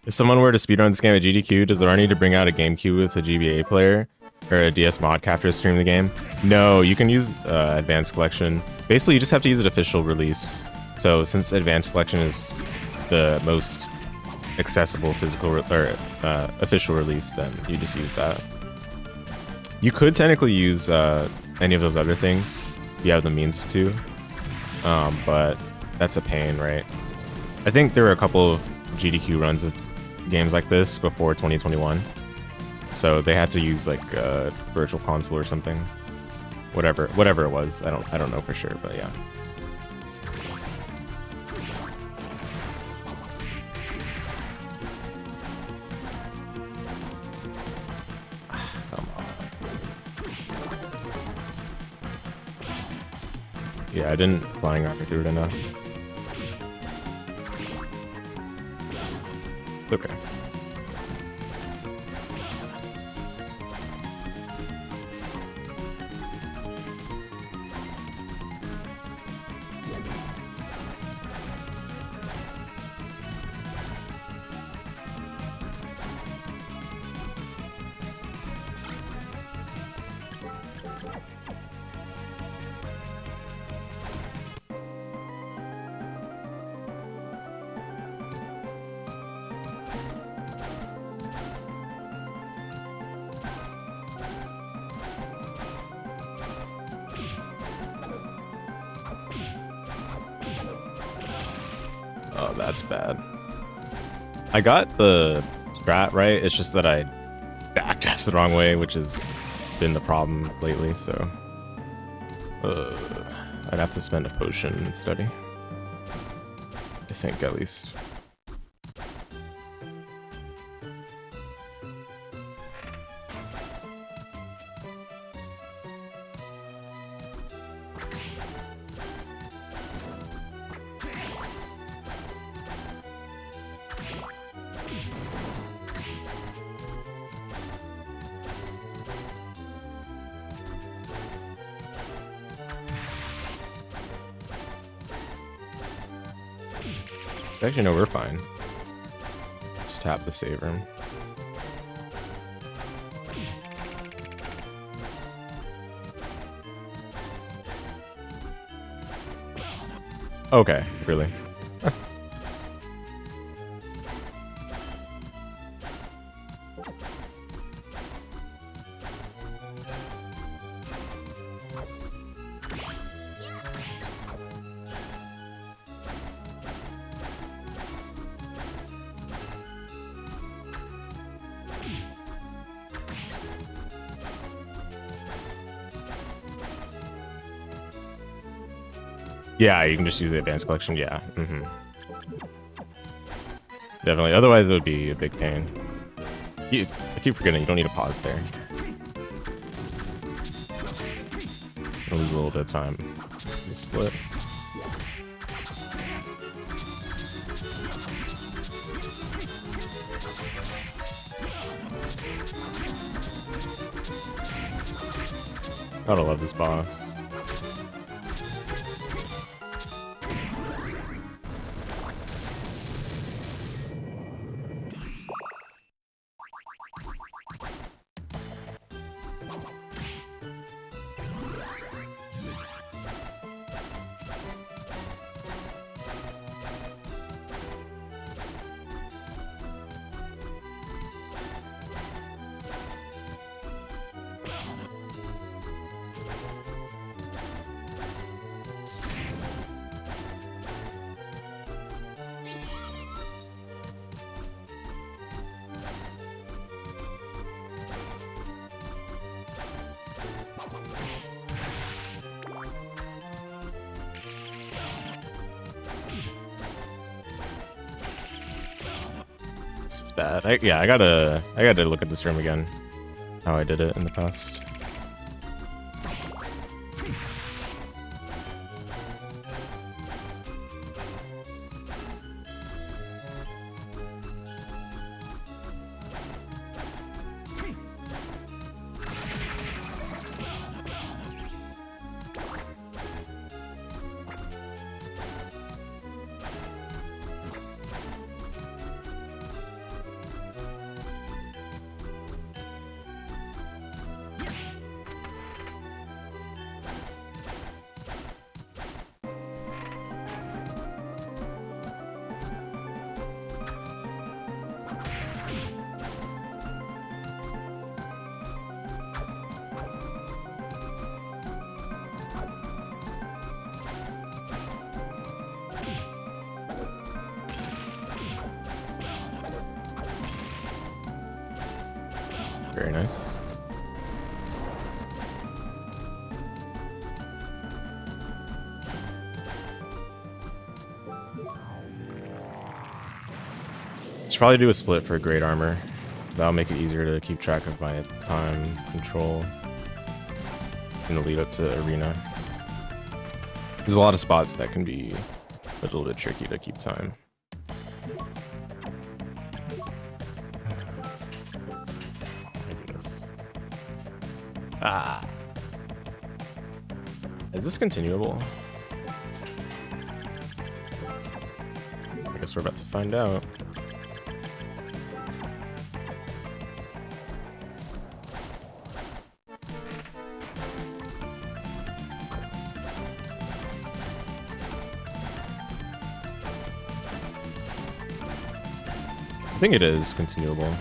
[SPEAKER 1] If someone were to speedrun this game at GDQ, does the runner need to bring out a GameCube with a GBA player or a DS mod capture to stream the game? No, you can use Advanced Collection. Basically, you just have to use an official release. So since Advanced Collection is the most accessible physical official release, then you just use that. You could technically use any of those other things if you have the means to, but that's a pain, right? I think there were a couple of GDQ runs of games like this before 2021, so they had to use like a virtual console or something, whatever it was. I don't know for sure, but yeah. Come on. Yeah, I didn't flying armor through it enough. Okay. Oh, that's bad. I got the strat right, it's just that I backdash the wrong way, which has been the problem lately, so... I'd have to spend a potion and study. I think, at least. Actually, no, we're fine. Just tap the save room. Okay, really? Yeah, you can just use the advanced collection. Yeah. Definitely. Otherwise, it would be a big pain. I keep forgetting you don't need to pause there. I'll lose a little bit of time. Split. Gotta love this boss. This is bad. I gotta look at this room again. How I did it in the past. Very nice. Should probably do a split for great armor, because that'll make it easier to keep track of my time control in the lead up to arena. There's a lot of spots that can be a little bit tricky to keep time. Ah. Is this continuable? I guess we're about to find out. I think it is continuable.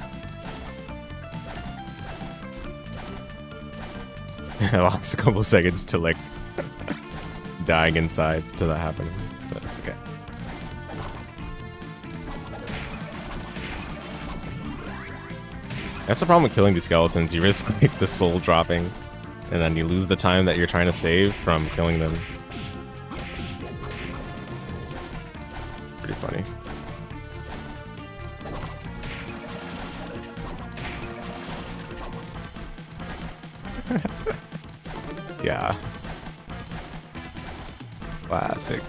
[SPEAKER 1] I lost a couple seconds to like dying inside to that happening, but it's okay. That's the problem with killing these skeletons. You risk like the soul dropping, and then you lose the time that you're trying to save from killing them. Pretty funny. Yeah. Classic.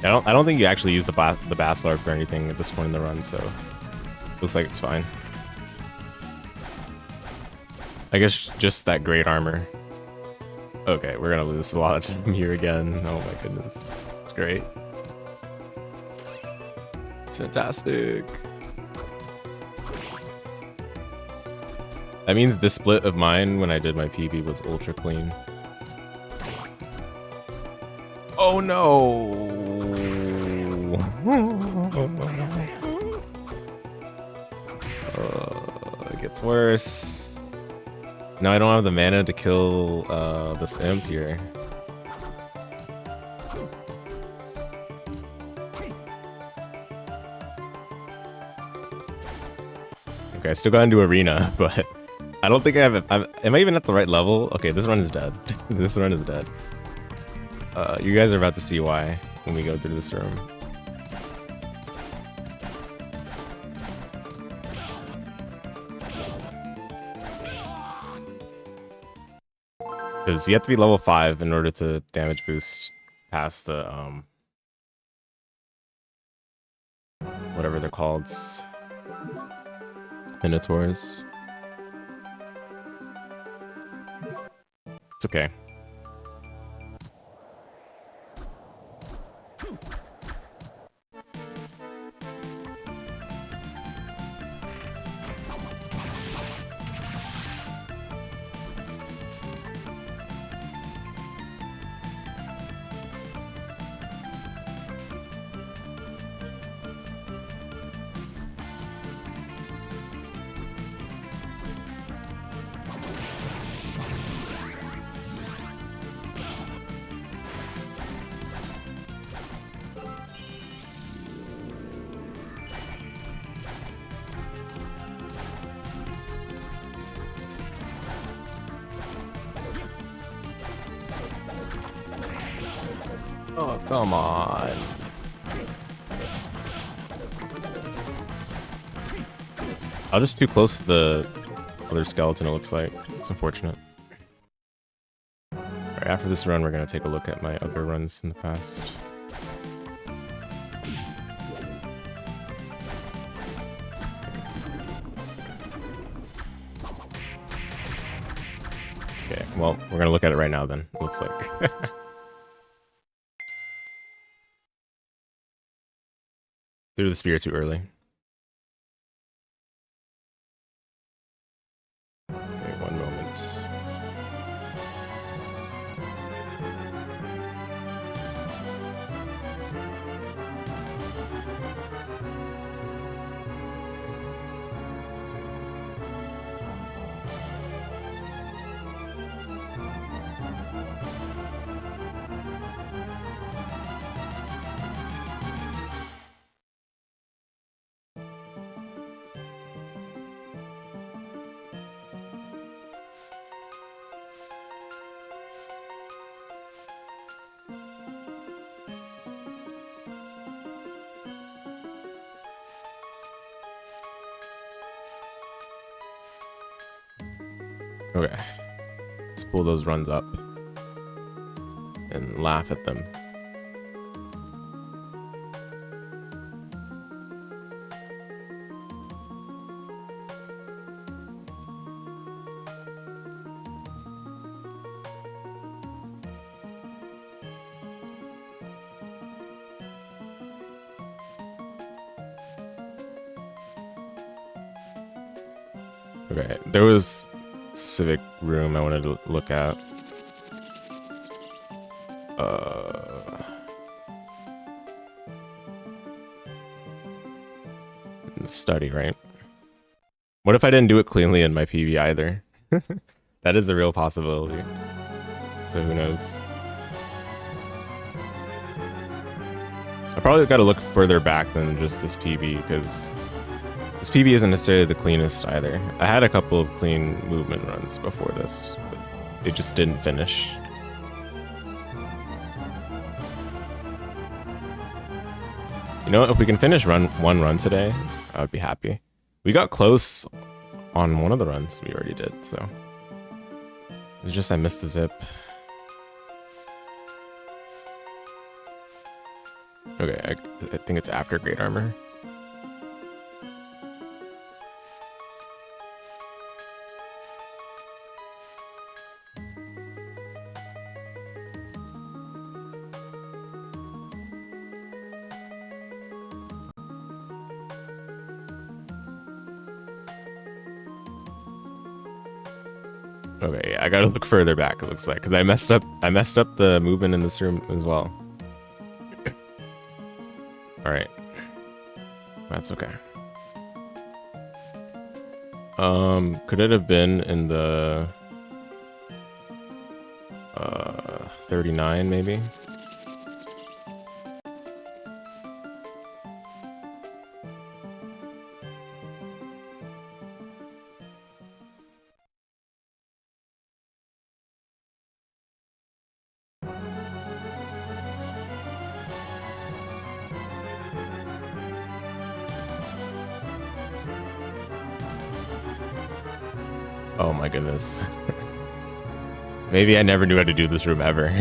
[SPEAKER 1] I don't think you actually use the Basilar for anything at this point in the run, so looks like it's fine. I guess just that great armor. Okay, we're gonna lose a lot of time here again. Oh my goodness. It's great. It's fantastic. That means the split of mine when I did my PB was ultra clean. Oh no! It gets worse. Now I don't have the mana to kill this imp here. Okay, I still got into arena, but I don't think I have. Am I even at the right level? Okay, this run is dead. This run is dead. You guys are about to see why when we go through this room. Because you have to be level 5 in order to damage boost past the whatever they're called, Minotaurs. It's okay. Oh, come on. I was just too close to the other skeleton, it looks like. It's unfortunate. Alright, after this run, we're going to take a look at my other runs in the past. Okay, well, we're going to look at it right now then, it looks like. Threw the spear too early. Okay, one moment. Okay, let's pull those runs up and laugh at them. Okay, there was a specific room I wanted to look at. The study, right? What if I didn't do it cleanly in my PB either? That is a real possibility. So who knows? I probably got to look further back than just this PB, because this PB isn't necessarily the cleanest either. I had a couple of clean movement runs before this, but it just didn't finish. You know, if we can finish one run today, I would be happy. We got close on one of the runs we already did, so it's just I missed the zip. Okay, I think it's after Great Armor. Okay, yeah, I gotta look further back, it looks like, because I messed up the movement in this room as well. Alright. That's okay. Could it have been in the 39 maybe? Oh my goodness. Maybe I never knew how to do this room ever.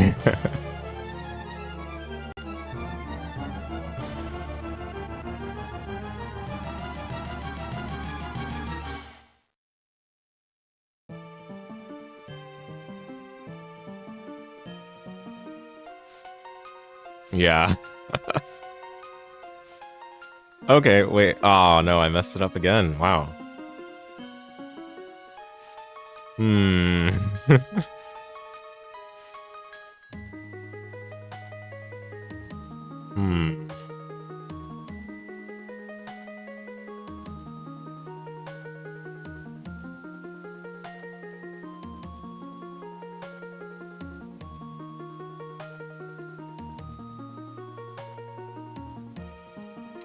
[SPEAKER 1] Yeah. Okay, wait. Oh no, I messed it up again. Wow. Hmm. Hmm.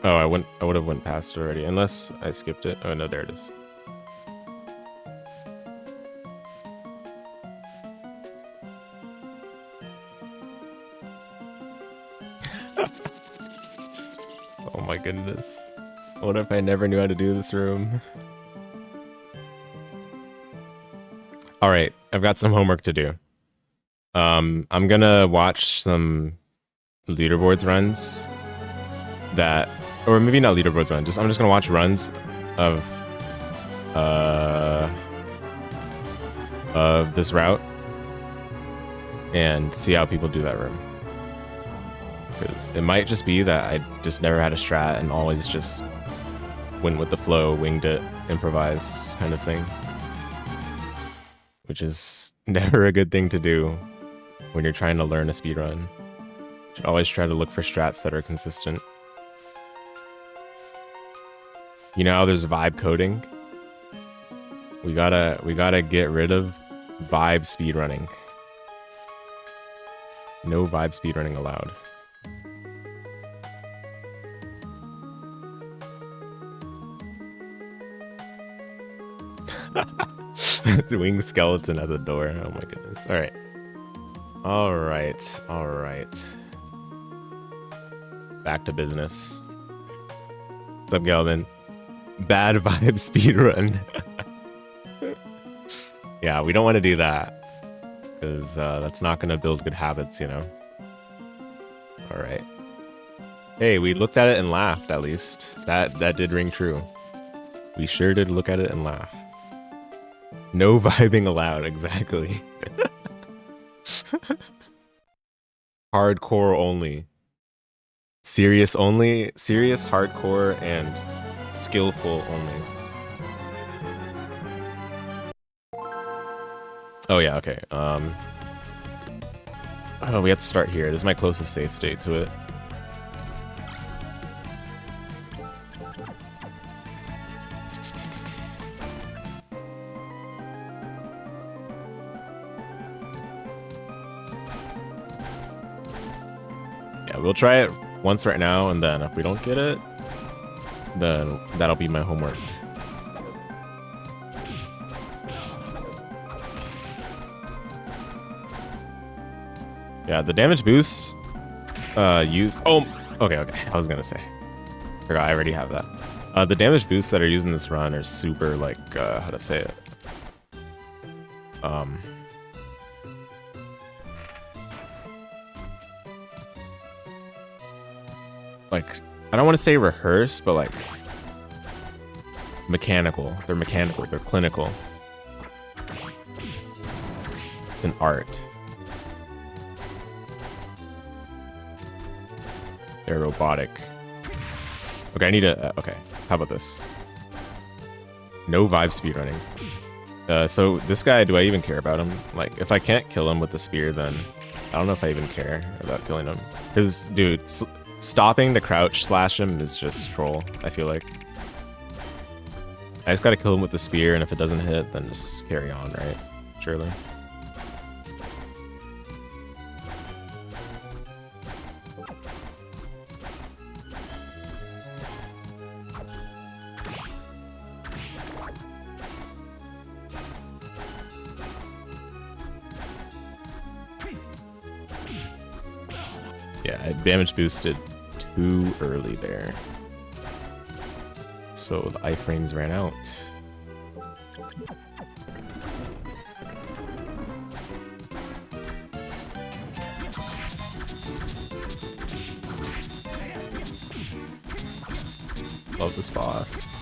[SPEAKER 1] Oh, I would have went past it already, unless I skipped it. Oh no, there it is. Oh my goodness. What if I never knew how to do this room? Alright, I've got some homework to do. I'm gonna watch some leaderboards runs that, or maybe not leaderboards runs, I'm just gonna watch runs of this route and see how people do that room. Because it might just be that I just never had a strat and always just went with the flow, winged it, improvised kind of thing. Which is never a good thing to do when you're trying to learn a speedrun. You should always try to look for strats that are consistent. You know how there's vibe coding? We gotta get rid of vibe speedrunning. No vibe speedrunning allowed. The winged skeleton at the door. Oh my goodness. Alright. Alright. Alright. Back to business. What's up, Galvin? Bad vibe speedrun. Yeah, we don't want to do that. Because that's not going to build good habits, you know? Alright. Hey, we looked at it and laughed, at least. That did ring true. We sure did look at it and laugh. No vibing allowed, exactly. Hardcore only. Serious only. Serious, hardcore, and skillful only. Oh yeah, okay. Oh, we have to start here. This is my closest safe state to it. Yeah, we'll try it once right now, and then if we don't get it, then that'll be my homework. Yeah, the damage boost use. Oh, okay. I was gonna say. Forgot I already have that. The damage boosts that are used in this run are super, like, how to say it? Like, I don't want to say rehearsed, but like mechanical. They're mechanical. They're clinical. It's an art. They're robotic. Okay, I need a... okay, how about this? No vibe speedrunning. So this guy, do I even care about him? Like, if I can't kill him with the spear, then I don't know if I even care about killing him. Because, dude, stopping to crouch slash him is just troll, I feel like. I just gotta kill him with the spear, and if it doesn't hit, then just carry on, right? Surely. Yeah, I damage boosted too early there. So the iframes ran out. love this boss.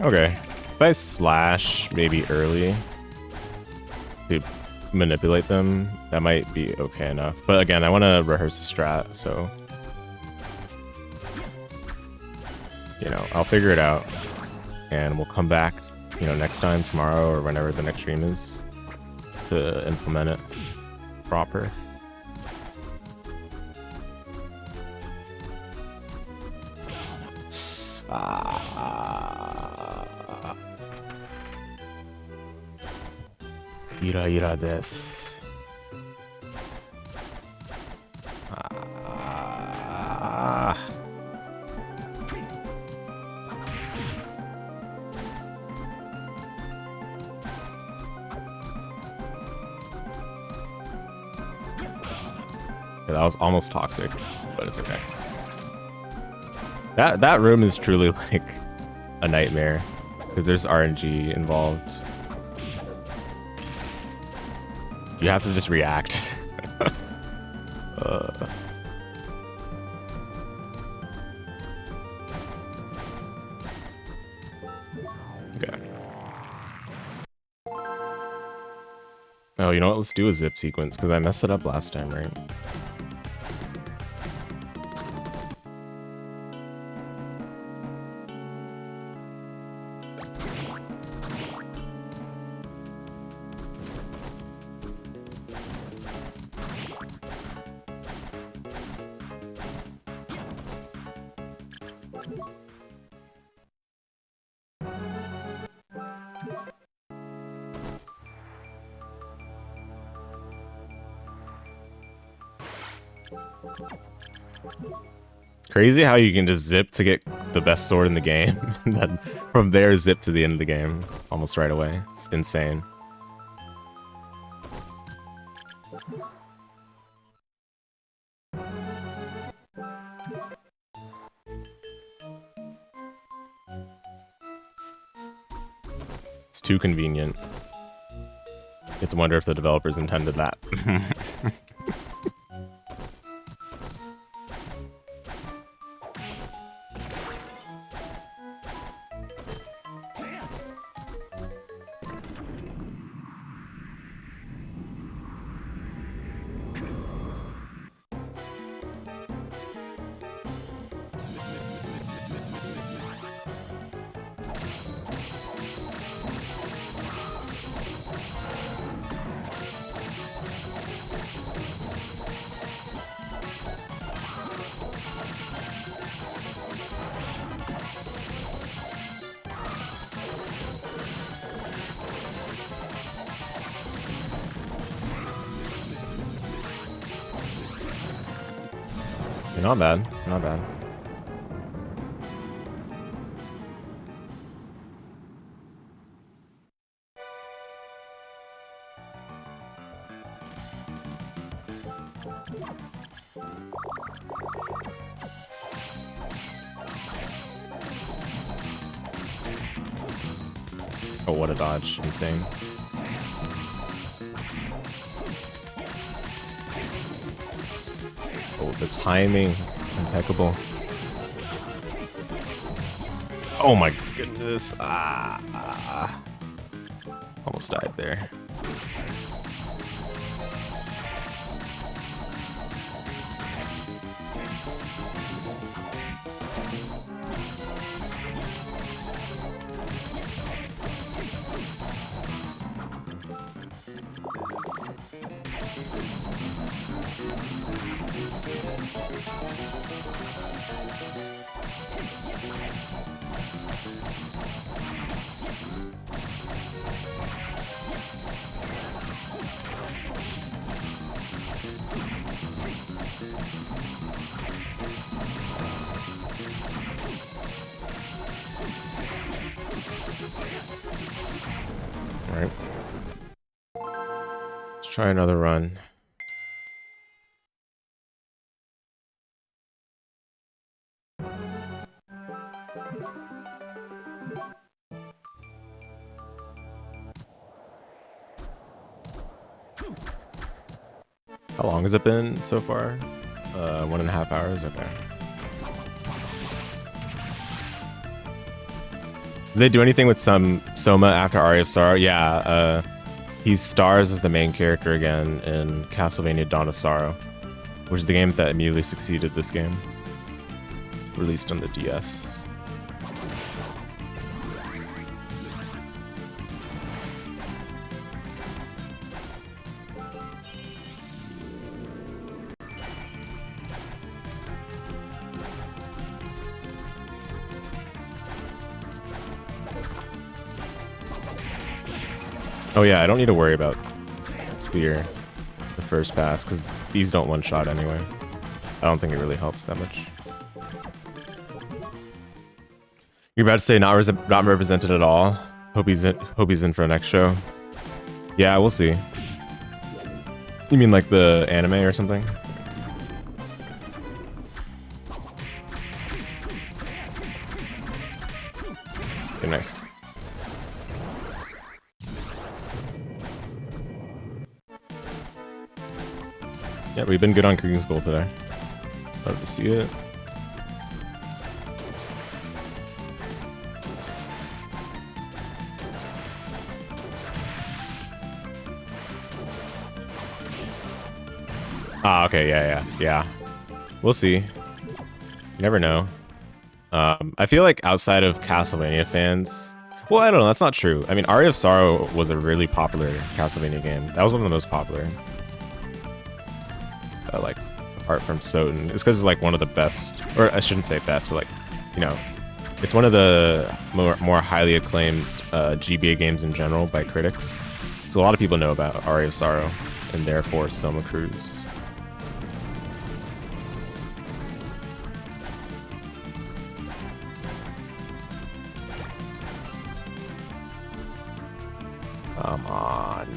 [SPEAKER 1] Okay, if I slash maybe early to manipulate them, that might be okay enough. But again, I want to rehearse the strat, so you know, I'll figure it out, and we'll come back, you know, next time, tomorrow, or whenever the next stream is, to implement it proper. Ira this. Yeah, that was almost toxic, but it's okay. That room is truly like a nightmare because there's RNG involved. You have to just react. Okay. Oh, you know what? Let's do a zip sequence because I messed it up last time, right? Crazy how you can just zip to get the best sword in the game, and then from there zip to the end of the game almost right away. It's insane. It's too convenient. You have to wonder if the developers intended that. Not bad, not bad. Oh, what a dodge. Insane. Oh, the timing. Impeccable. Oh my goodness. Almost died there. try another run. How long has it been so far? 1.5 hours? Okay. Did they do anything with some Soma after Aria of Sorrow? Yeah, he stars as the main character again in Castlevania Dawn of Sorrow, which is the game that immediately succeeded this game. Released on the DS. Oh yeah, I don't need to worry about Spear the first pass, because these don't one-shot anyway. I don't think it really helps that much. You're about to say not represented at all? Hope he's in for the next show. Yeah, we'll see. You mean like the anime or something? Okay, nice. Yeah, we've been good on Cooking School today. Love to see it. Ah, okay, yeah. We'll see. You never know. I feel like outside of Castlevania fans... Well, I don't know, that's not true. I mean, Aria of Sorrow was a really popular Castlevania game. That was one of the most popular. Like, apart from Soten. It's because it's like one of the best, or I shouldn't say best, but like, you know, it's one of the more highly acclaimed GBA games in general by critics. So a lot of people know about Aria of Sorrow, and therefore Soma Cruz. Come on.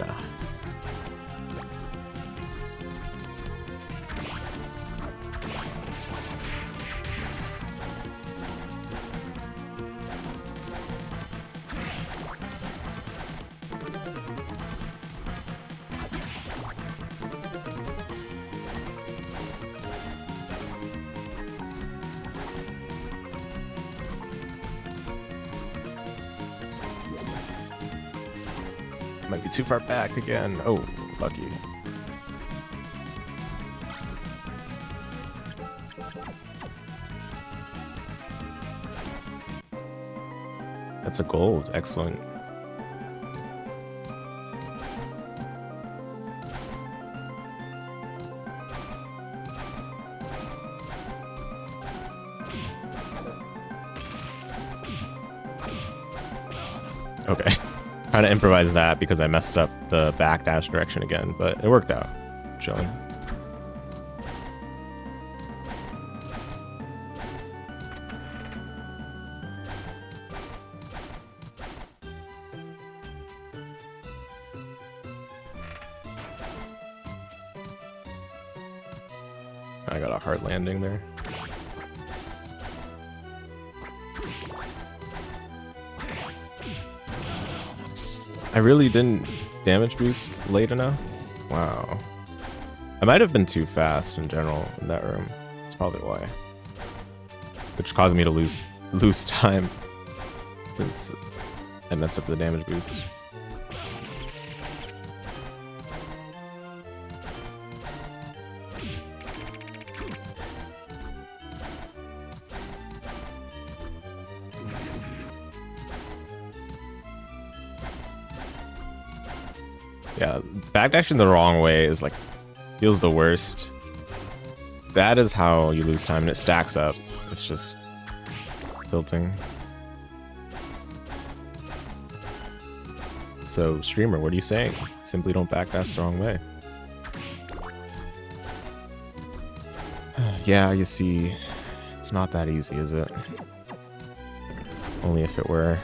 [SPEAKER 1] Might be too far back again. Oh, lucky. That's a gold. Excellent. Okay. Trying to improvise that because I messed up the backdash direction again, but it worked out. Chilling. I got a hard landing there. I really didn't damage boost late enough. Wow. I might have been too fast in general in that room. That's probably why. Which caused me to lose time since I messed up the damage boost. Yeah, backdashing the wrong way is like, feels the worst. That is how you lose time, and it stacks up. It's just tilting. So, streamer, what are you saying? Simply don't backdash the wrong way. Yeah, you see, it's not that easy, is it? Only if it were.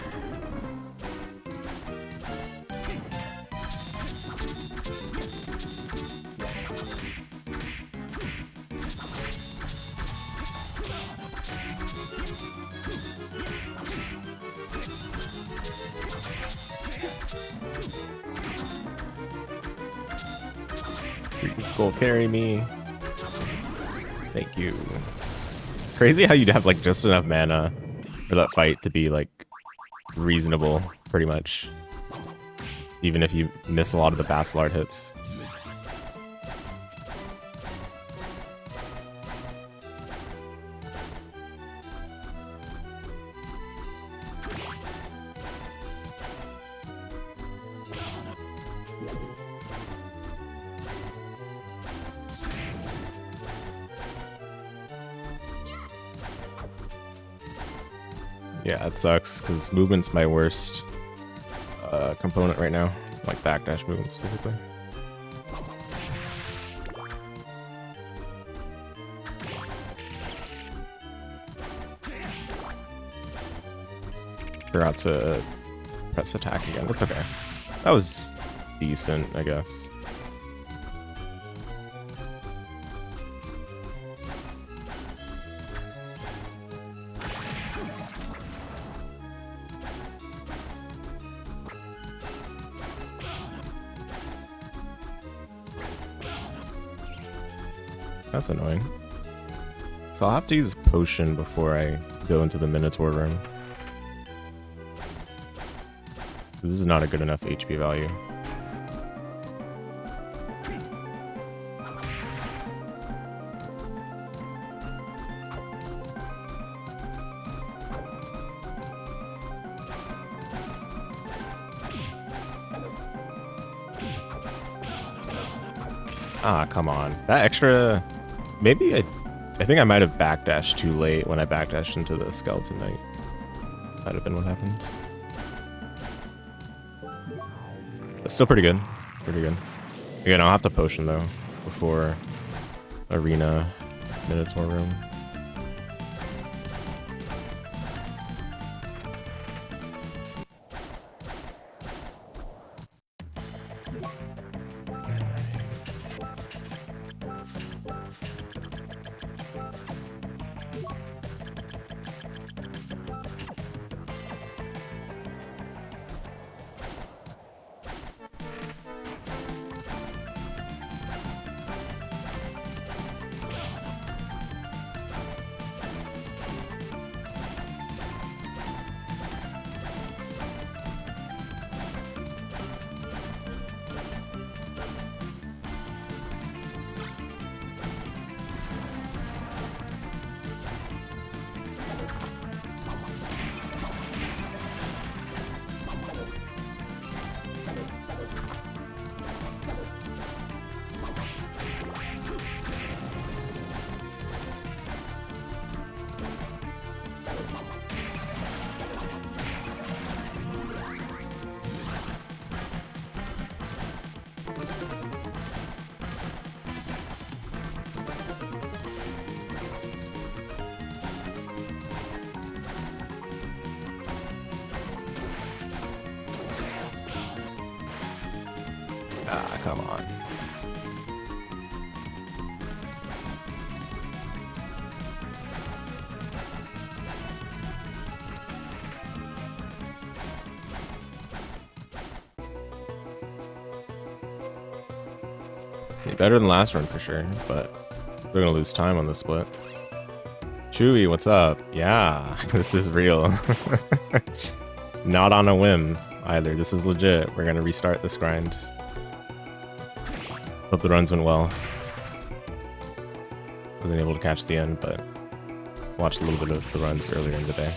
[SPEAKER 1] Green Skull, carry me. Thank you. It's crazy how you'd have like just enough mana for that fight to be like reasonable, pretty much. Even if you miss a lot of the Bastard hits. Yeah, it sucks, because movement's my worst component right now. Like backdash movement specifically. Forgot to press attack again. It's okay. That was decent, I guess. That's annoying. So I'll have to use potion before I go into the Minotaur room. This is not a good enough HP value. Ah, come on. That extra... Maybe I think I might have backdashed too late when I backdashed into the Skeleton Knight. Might have been what happened. But still pretty good. Pretty good. Again, I'll have to potion though before Arena Minotaur room. Ah, come on. Better than last run for sure, but we're gonna lose time on this split. Chewy, what's up? Yeah, this is real. Not on a whim either. This is legit. We're gonna restart this grind. Hope the runs went well. Wasn't able to catch the end, but watched a little bit of the runs earlier in the day.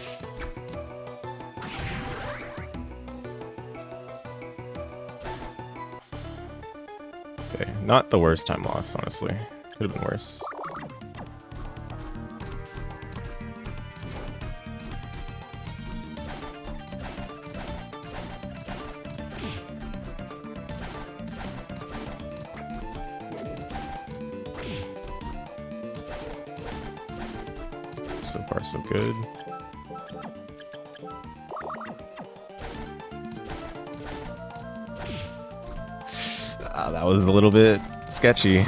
[SPEAKER 1] Okay, not the worst time loss, honestly. Could have been worse. So far, so good. That was a little bit sketchy.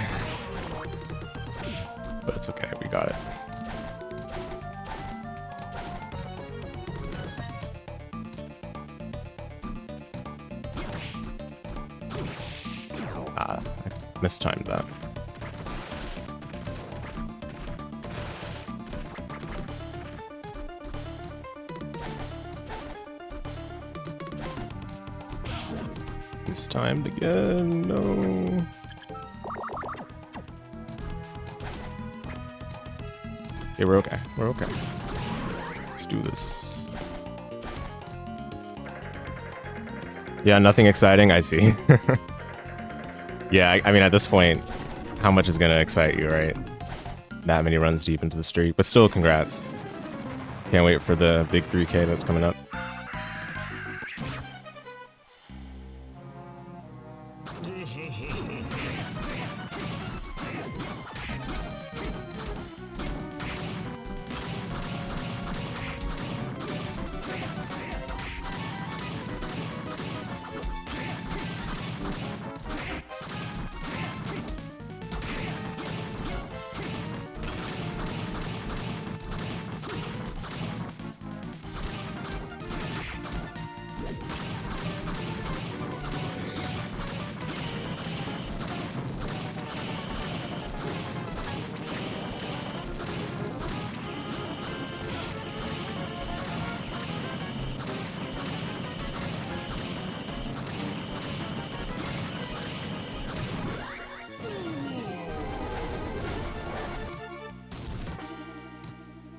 [SPEAKER 1] But it's okay, we got it. I mistimed that. Mistimed again, no. Okay, we're okay, we're okay. Let's do this. Yeah, nothing exciting, I see. Yeah, I mean, at this point, how much is gonna excite you, right? That many runs deep into the streak, but still, congrats. Can't wait for the big 3K that's coming up.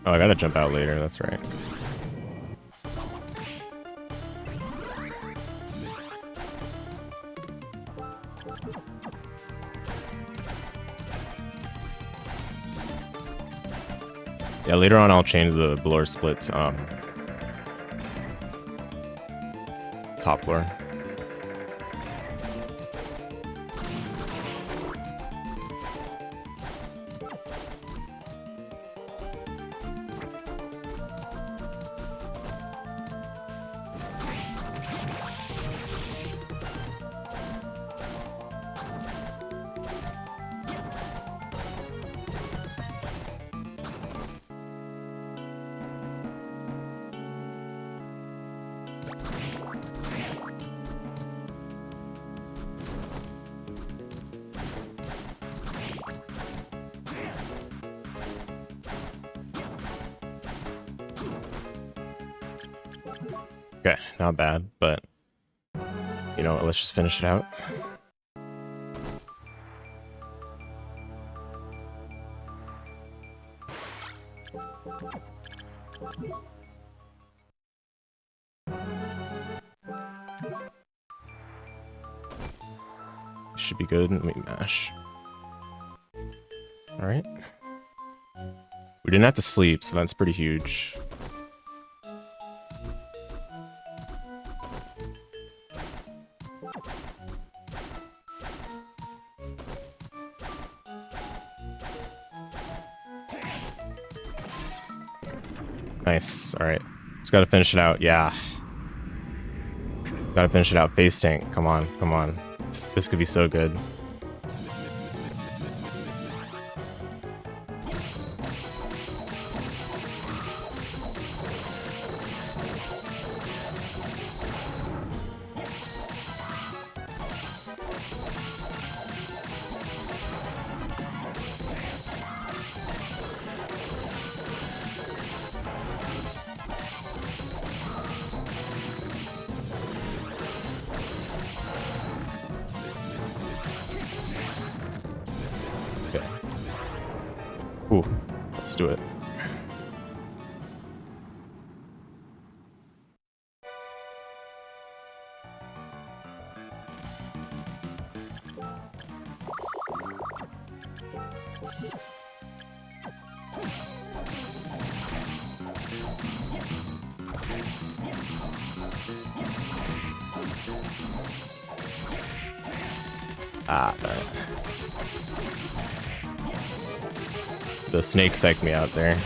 [SPEAKER 1] Oh, I gotta jump out later, that's right. Yeah, later on I'll change the blower split to top floor. Okay, not bad, but you know what, let's just finish it out. Should be good. Let me mash. Alright. We didn't have to sleep, so that's pretty huge. Nice. Alright. Just gotta finish it out. Yeah. Gotta finish it out. Face tank. Come on. Come on. This could be so good. Ooh, let's do it. Ah, darn it. The snake psyched me out there.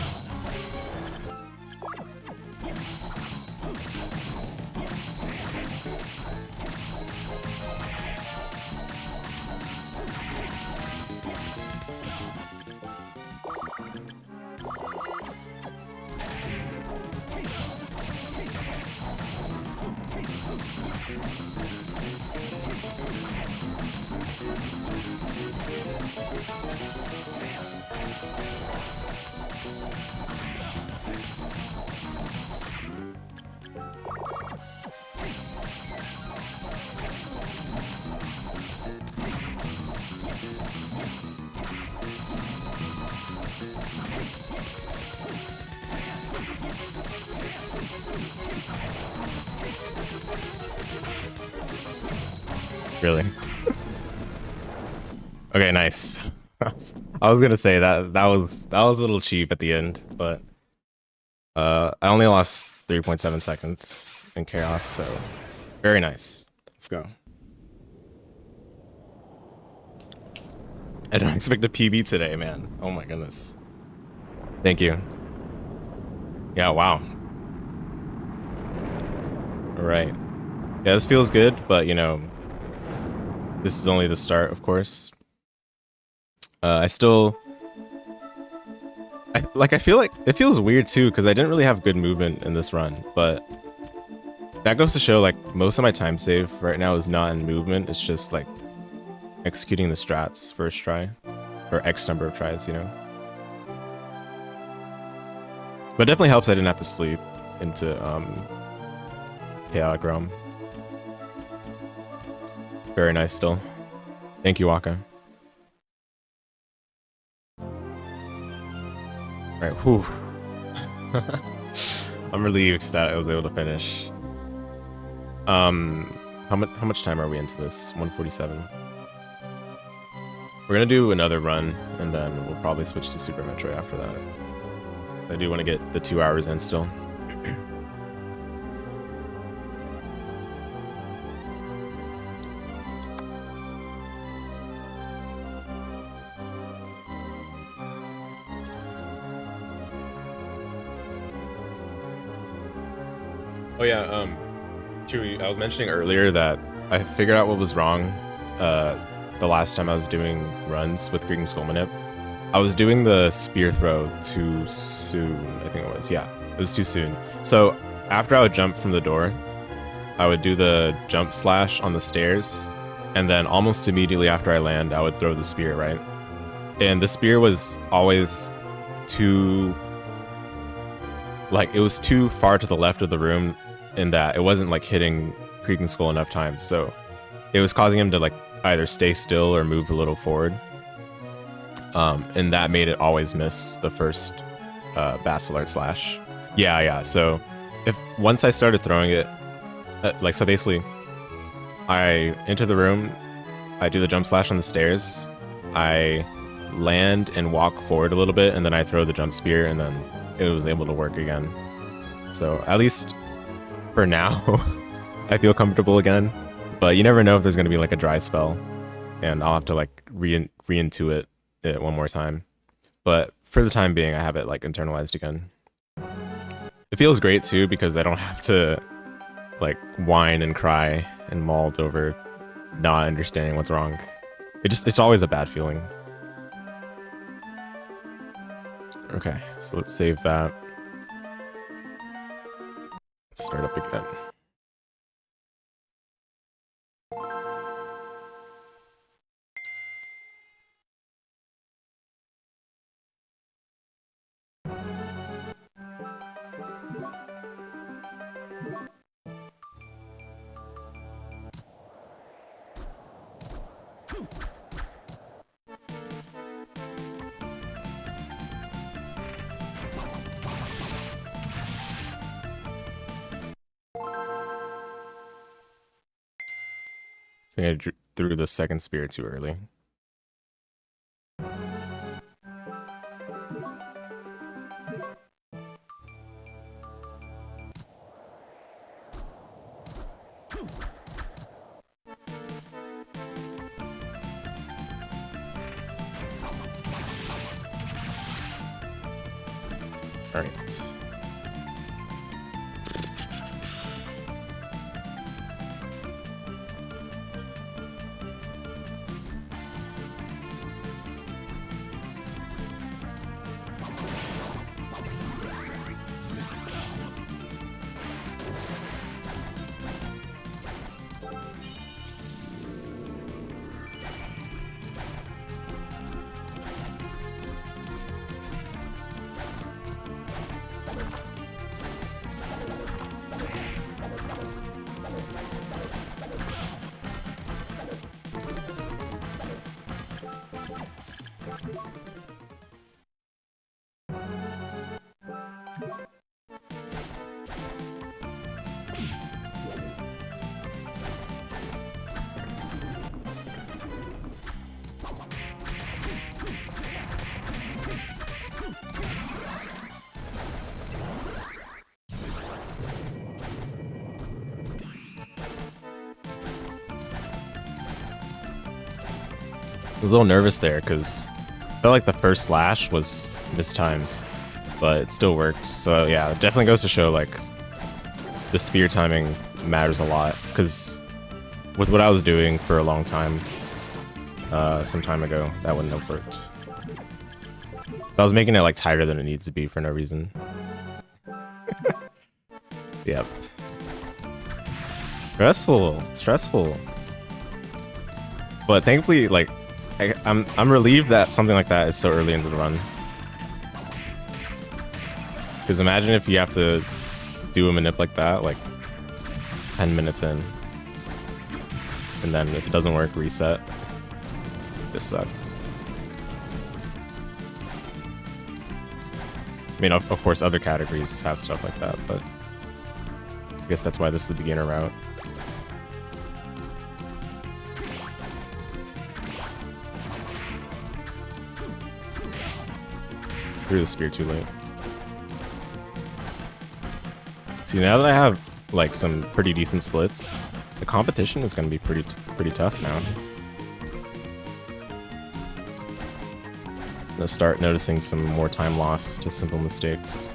[SPEAKER 1] Really? Okay, nice. I was gonna say that was a little cheap at the end, but I only lost 3.7 seconds in chaos, so very nice. Let's go. I don't expect a PB today, man. Oh my goodness. Thank you. Yeah, wow. All right. Yeah, this feels good, but you know, this is only the start, of course. I feel like it feels weird too, because I didn't really have good movement in this run, but that goes to show like most of my time save right now is not in movement, it's just like executing the strats first try, or X number of tries, you know. But it definitely helps I didn't have to sleep into Chaotic Realm. Very nice still. Thank you, Waka. Alright, whew. I'm relieved that I was able to finish. How much time are we into this? 147. We're gonna do another run, and then we'll probably switch to Super Metroid after that. I do want to get the 2 hours in still. Oh yeah, Chewy, I was mentioning earlier that I figured out what was wrong the last time I was doing runs with Greek and Skullmanip. I was doing the spear throw too soon, I think it was. Yeah, it was too soon. So after I would jump from the door, I would do the jump slash on the stairs, and then almost immediately after I land, I would throw the spear, right? And the spear was always too... like, it was too far to the left of the room in that it wasn't, like, hitting Creek and Skull enough times, so it was causing him to, like, either stay still or move a little forward. And that made it always miss the first Bacillard slash. Yeah, so once I started throwing it, like, so basically, I enter the room, I do the jump slash on the stairs, I land and walk forward a little bit, and then I throw the jump spear, and then it was able to work again. So at least for now, I feel comfortable again. But you never know if there's going to be like a dry spell, and I'll have to like re-intuit it one more time. But for the time being, I have it like internalized again. It feels great too because I don't have to like whine and cry and mauled over not understanding what's wrong. It's always a bad feeling. Okay, so let's save that. Let's start up again. I think I threw the second spear too early. All right. I was a little nervous there because I felt like the first slash was mistimed, but it still worked. So yeah, it definitely goes to show like the spear timing matters a lot, because with what I was doing for a long time, some time ago, that wouldn't have worked. I was making it like tighter than it needs to be for no reason. Yep. Stressful. But thankfully, like, I'm relieved that something like that is so early into the run. Because imagine if you have to do a manip like that, like 10 minutes in, and then if it doesn't work, reset. This sucks. I mean, of course, other categories have stuff like that, but I guess that's why this is the beginner route. Threw the spear too late. See, now that I have like some pretty decent splits, the competition is going to be pretty tough now. I'm gonna start noticing some more time loss to simple mistakes.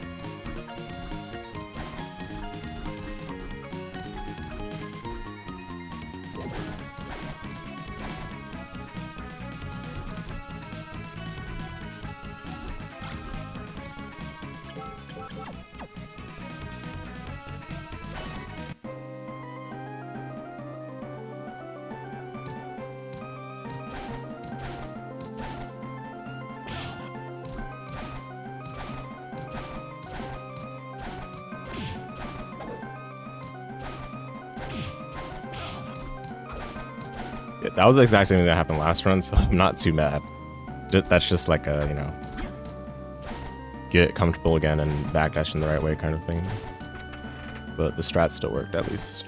[SPEAKER 1] Yeah, that was the exact same thing that happened last run, so I'm not too mad. That's just like a, you know, get comfortable again and backdash in the right way kind of thing. But the strat still worked at least.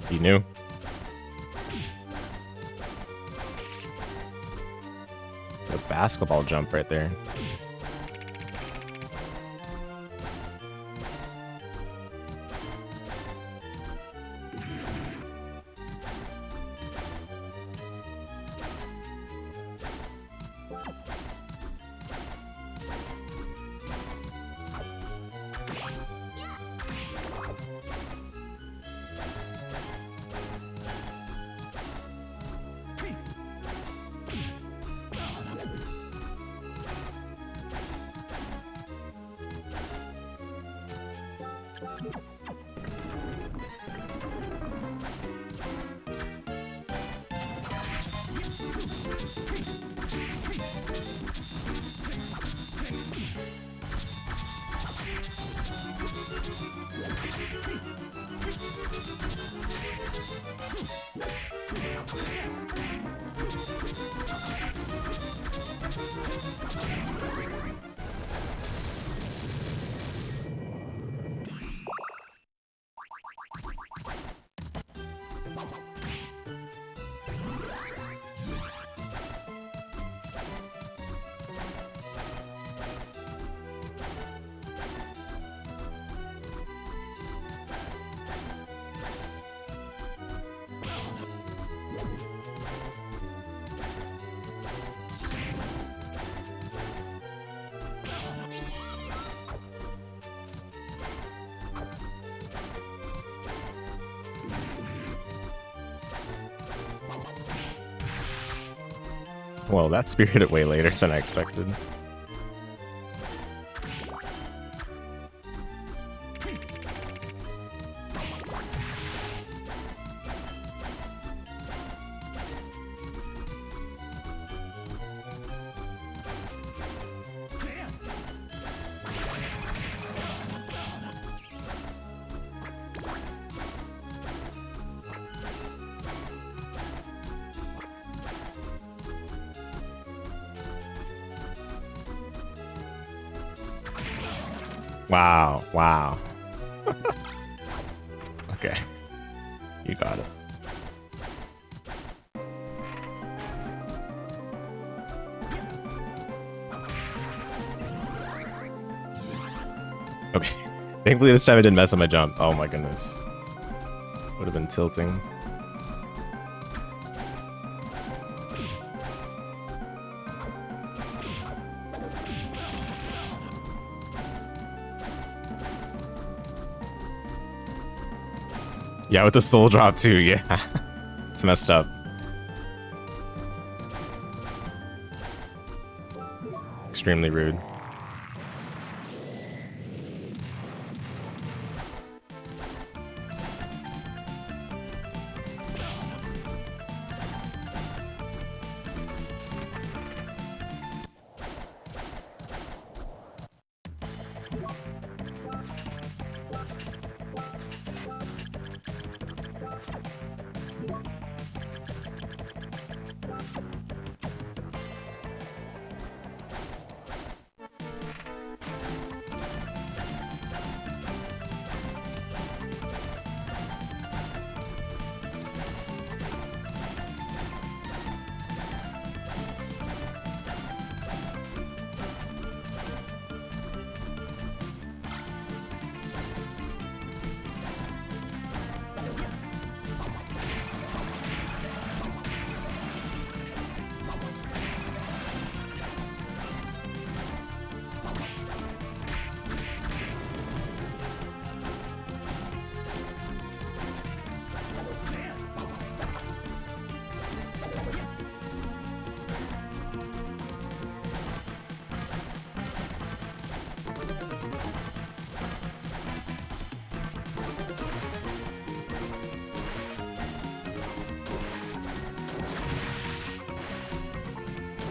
[SPEAKER 1] He knew. It's a basketball jump right there. Well, that spear hit it way later than I expected. Wow, wow. Okay. You got it. Okay. Thankfully this time I didn't mess up my jump. Oh my goodness. Would have been tilting. Yeah, with the soul drop too, yeah. It's messed up. Extremely rude.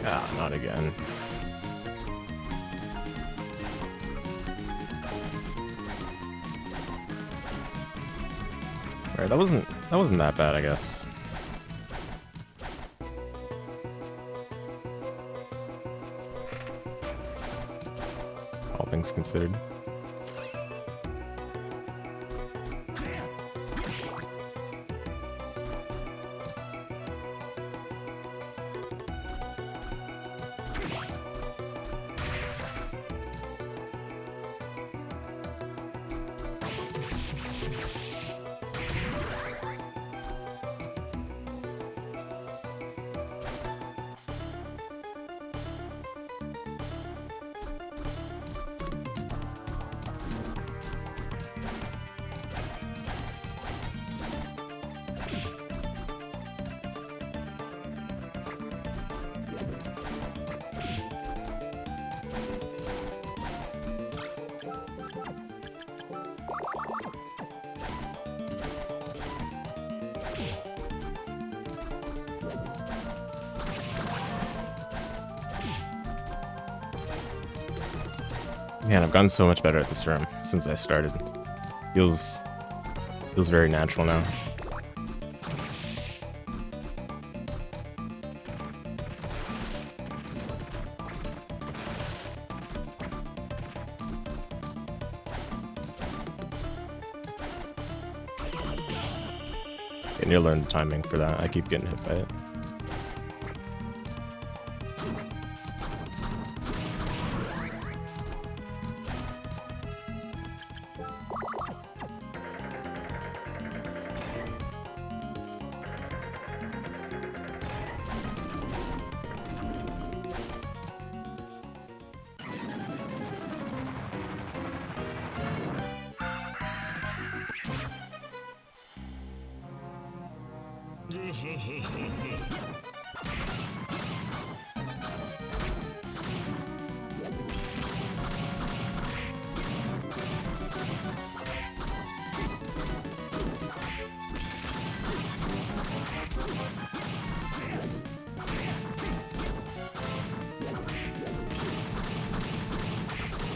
[SPEAKER 1] Ah, not again. Alright, that wasn't that bad, I guess. All things considered. Man, I've gotten so much better at this room since I started. Feels very natural now. I need to learn the timing for that. I keep getting hit by it.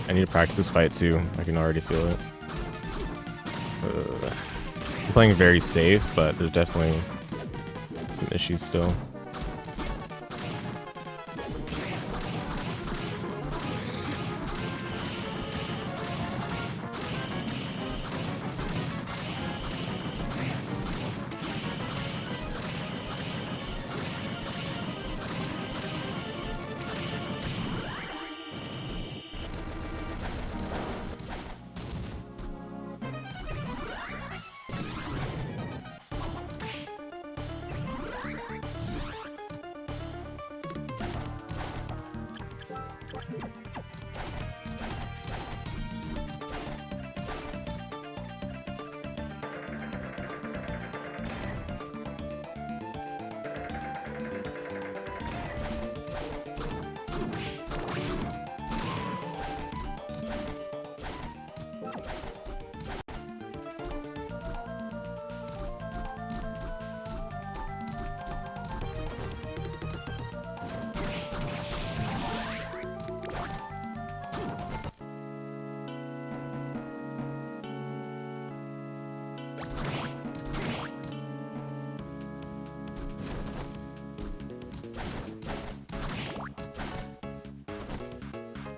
[SPEAKER 1] I need to practice this fight too. I can already feel it. I'm playing very safe, but there's definitely some issues still.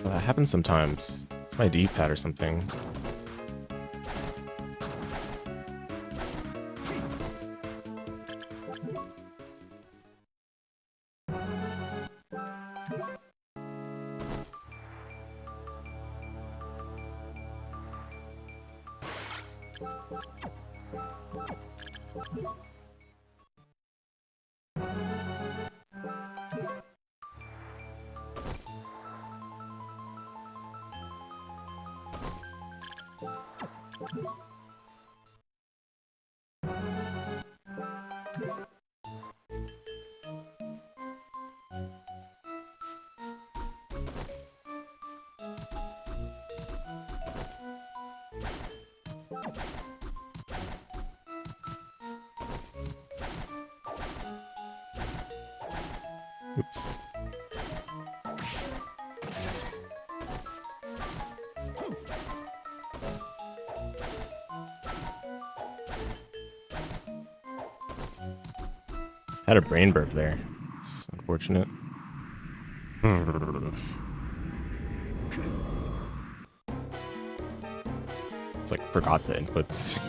[SPEAKER 1] That happens sometimes. It's my D-pad or something. Oops. Had a brain burp there. It's unfortunate. It's like forgot the inputs.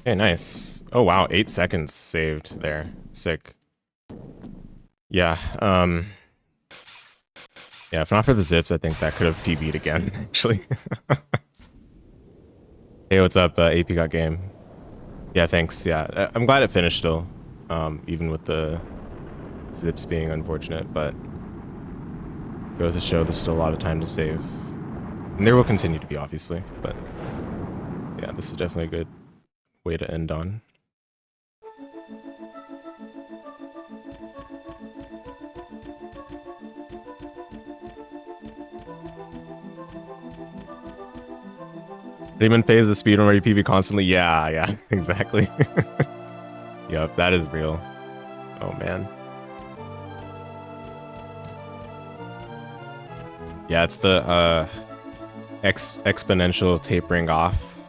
[SPEAKER 1] Okay, nice. Oh wow, 8 seconds saved there. Sick. Yeah, yeah, if not for the zips, I think that could have PB'd again, actually. Hey, what's up, AP got game? Yeah, thanks, yeah. I'm glad it finished still, even with the zips being unfortunate, but goes to show there's still a lot of time to save. And there will continue to be, obviously, but yeah, this is definitely a good way to end on. Demon pays the speedrun ready PB constantly. Yeah, exactly. Yup, that is real. Oh man. Yeah, it's the exponential tapering off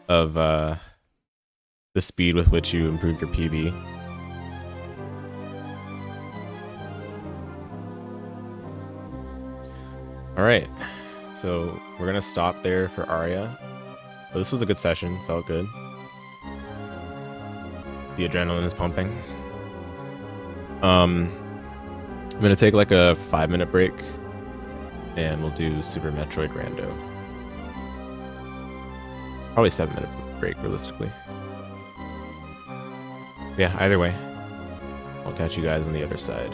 [SPEAKER 1] of the speed with which you improve your PB. Alright, so we're gonna stop there for Aria. But this was a good session, felt good. The adrenaline is pumping. I'm gonna take like a 5-minute break and we'll do Super Metroid Rando. Probably 7-minute break realistically. Yeah, either way, I'll catch you guys on the other side.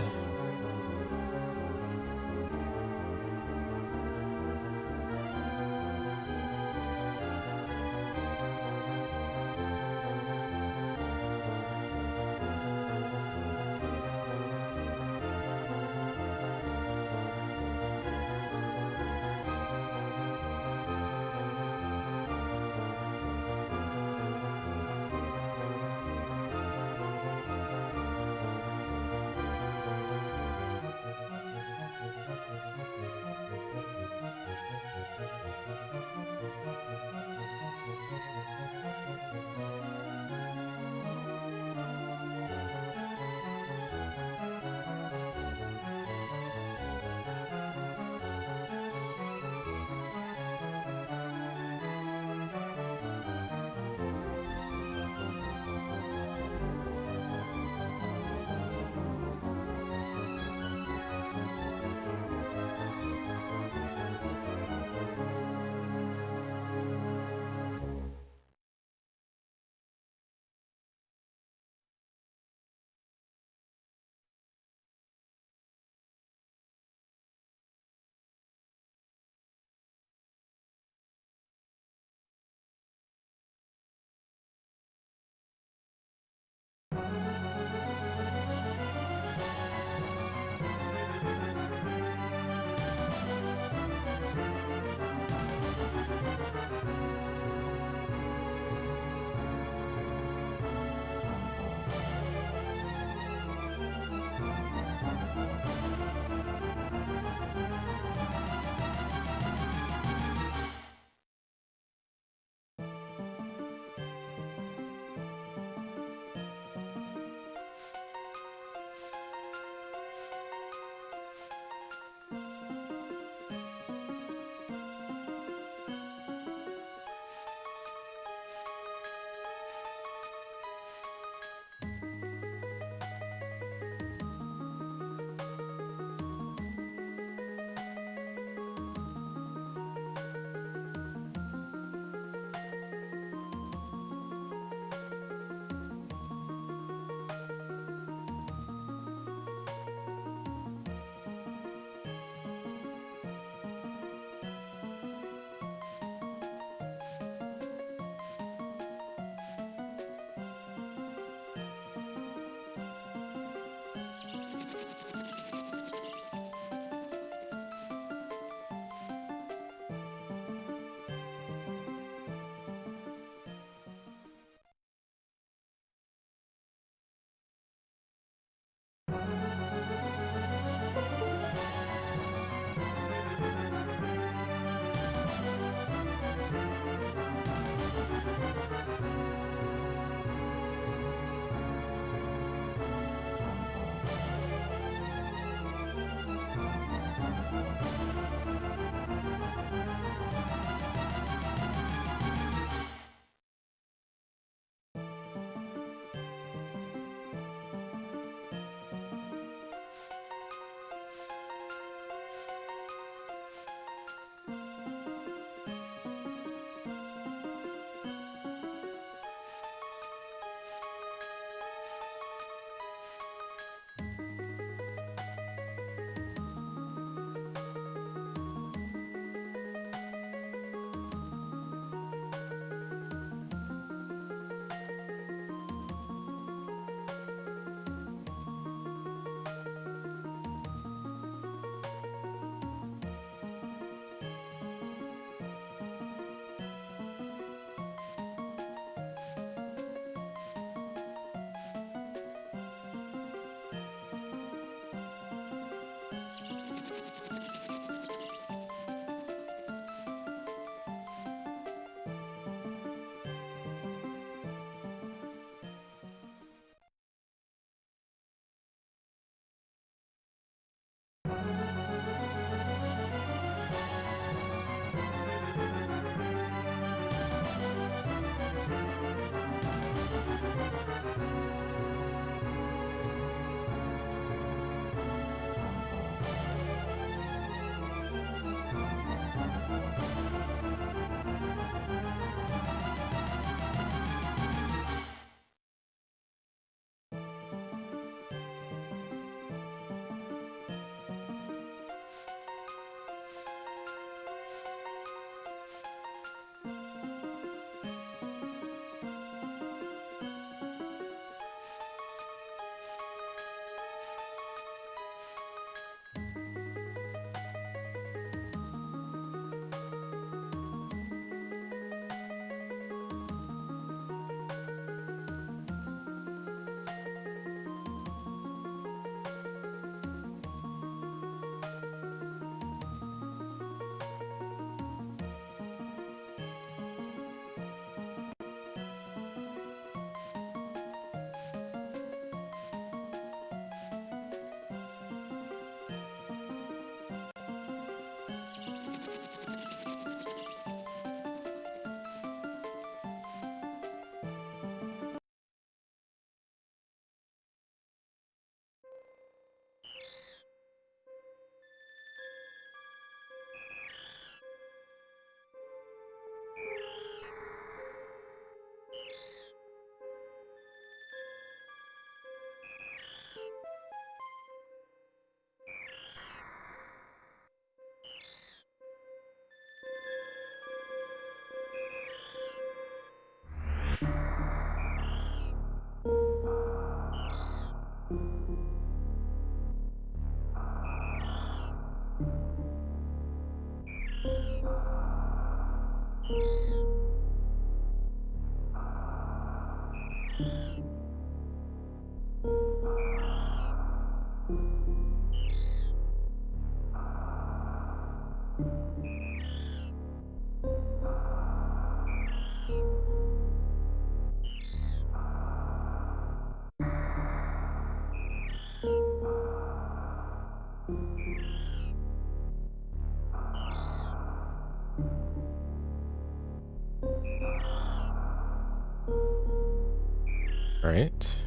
[SPEAKER 1] All right.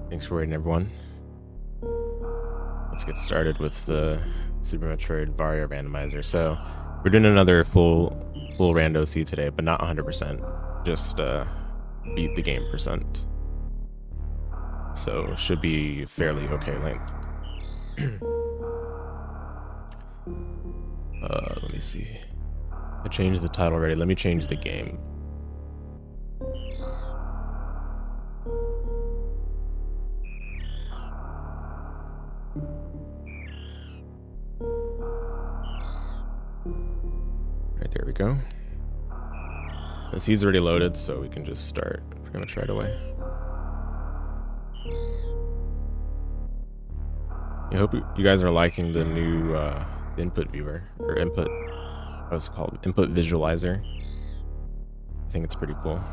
[SPEAKER 1] Thanks for waiting, everyone. Let's get started with the Super Metroid VARIA randomizer. So we're doing another full rando C today, but not 100%. Just beat the game percent. So should be fairly okay length. Let me see. I changed the title already. Let me change the game. Right, there we go. The C's already loaded, so we can just start pretty much right away. I hope you guys are liking the new input viewer, or input, what's it called? Input visualizer. I think it's pretty cool.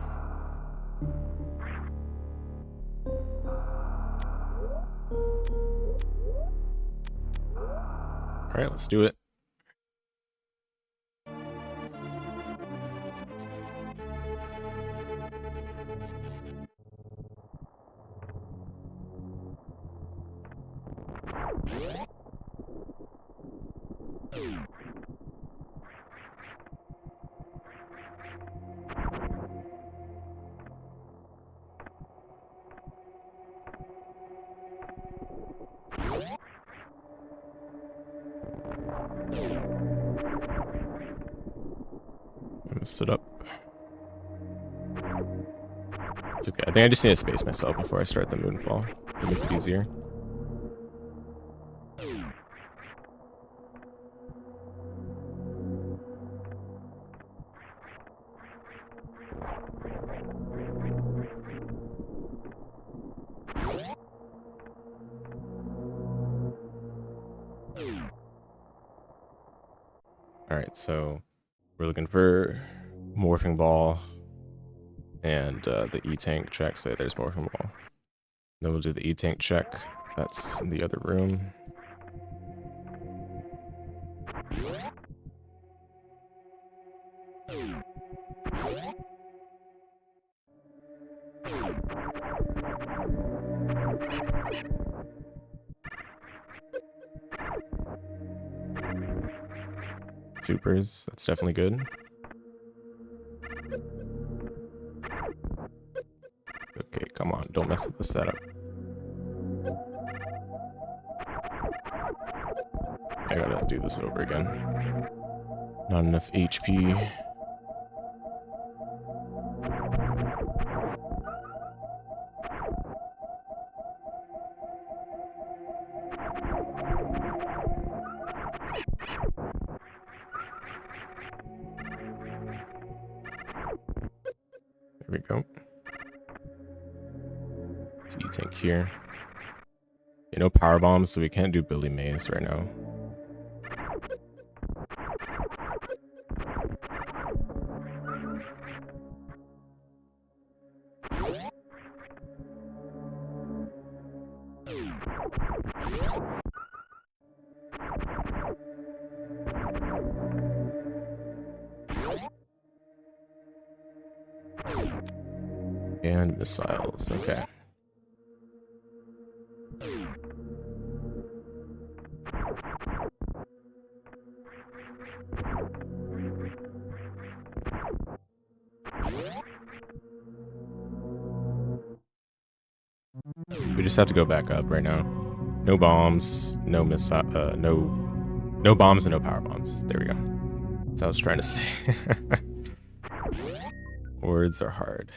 [SPEAKER 1] All right, let's do it. I'm gonna sit up. It's okay. I think I just need to space myself before I start the moonfall to make it easier. Alright, so we're looking for morphing ball and the E-tank check. So there's morphing ball. Then we'll do the E-tank check. That's in the other room. Supers, that's definitely good. Okay, come on, don't mess with the setup. I gotta do this over again. Not enough HP. There we go. Let's E-tank here. You know, power bombs, so we can't do Billy Mays right now. And missiles, okay. We just have to go back up right now. No bombs, no missile, no bombs and no power bombs. There we go. That's what I was trying to say. Words are hard.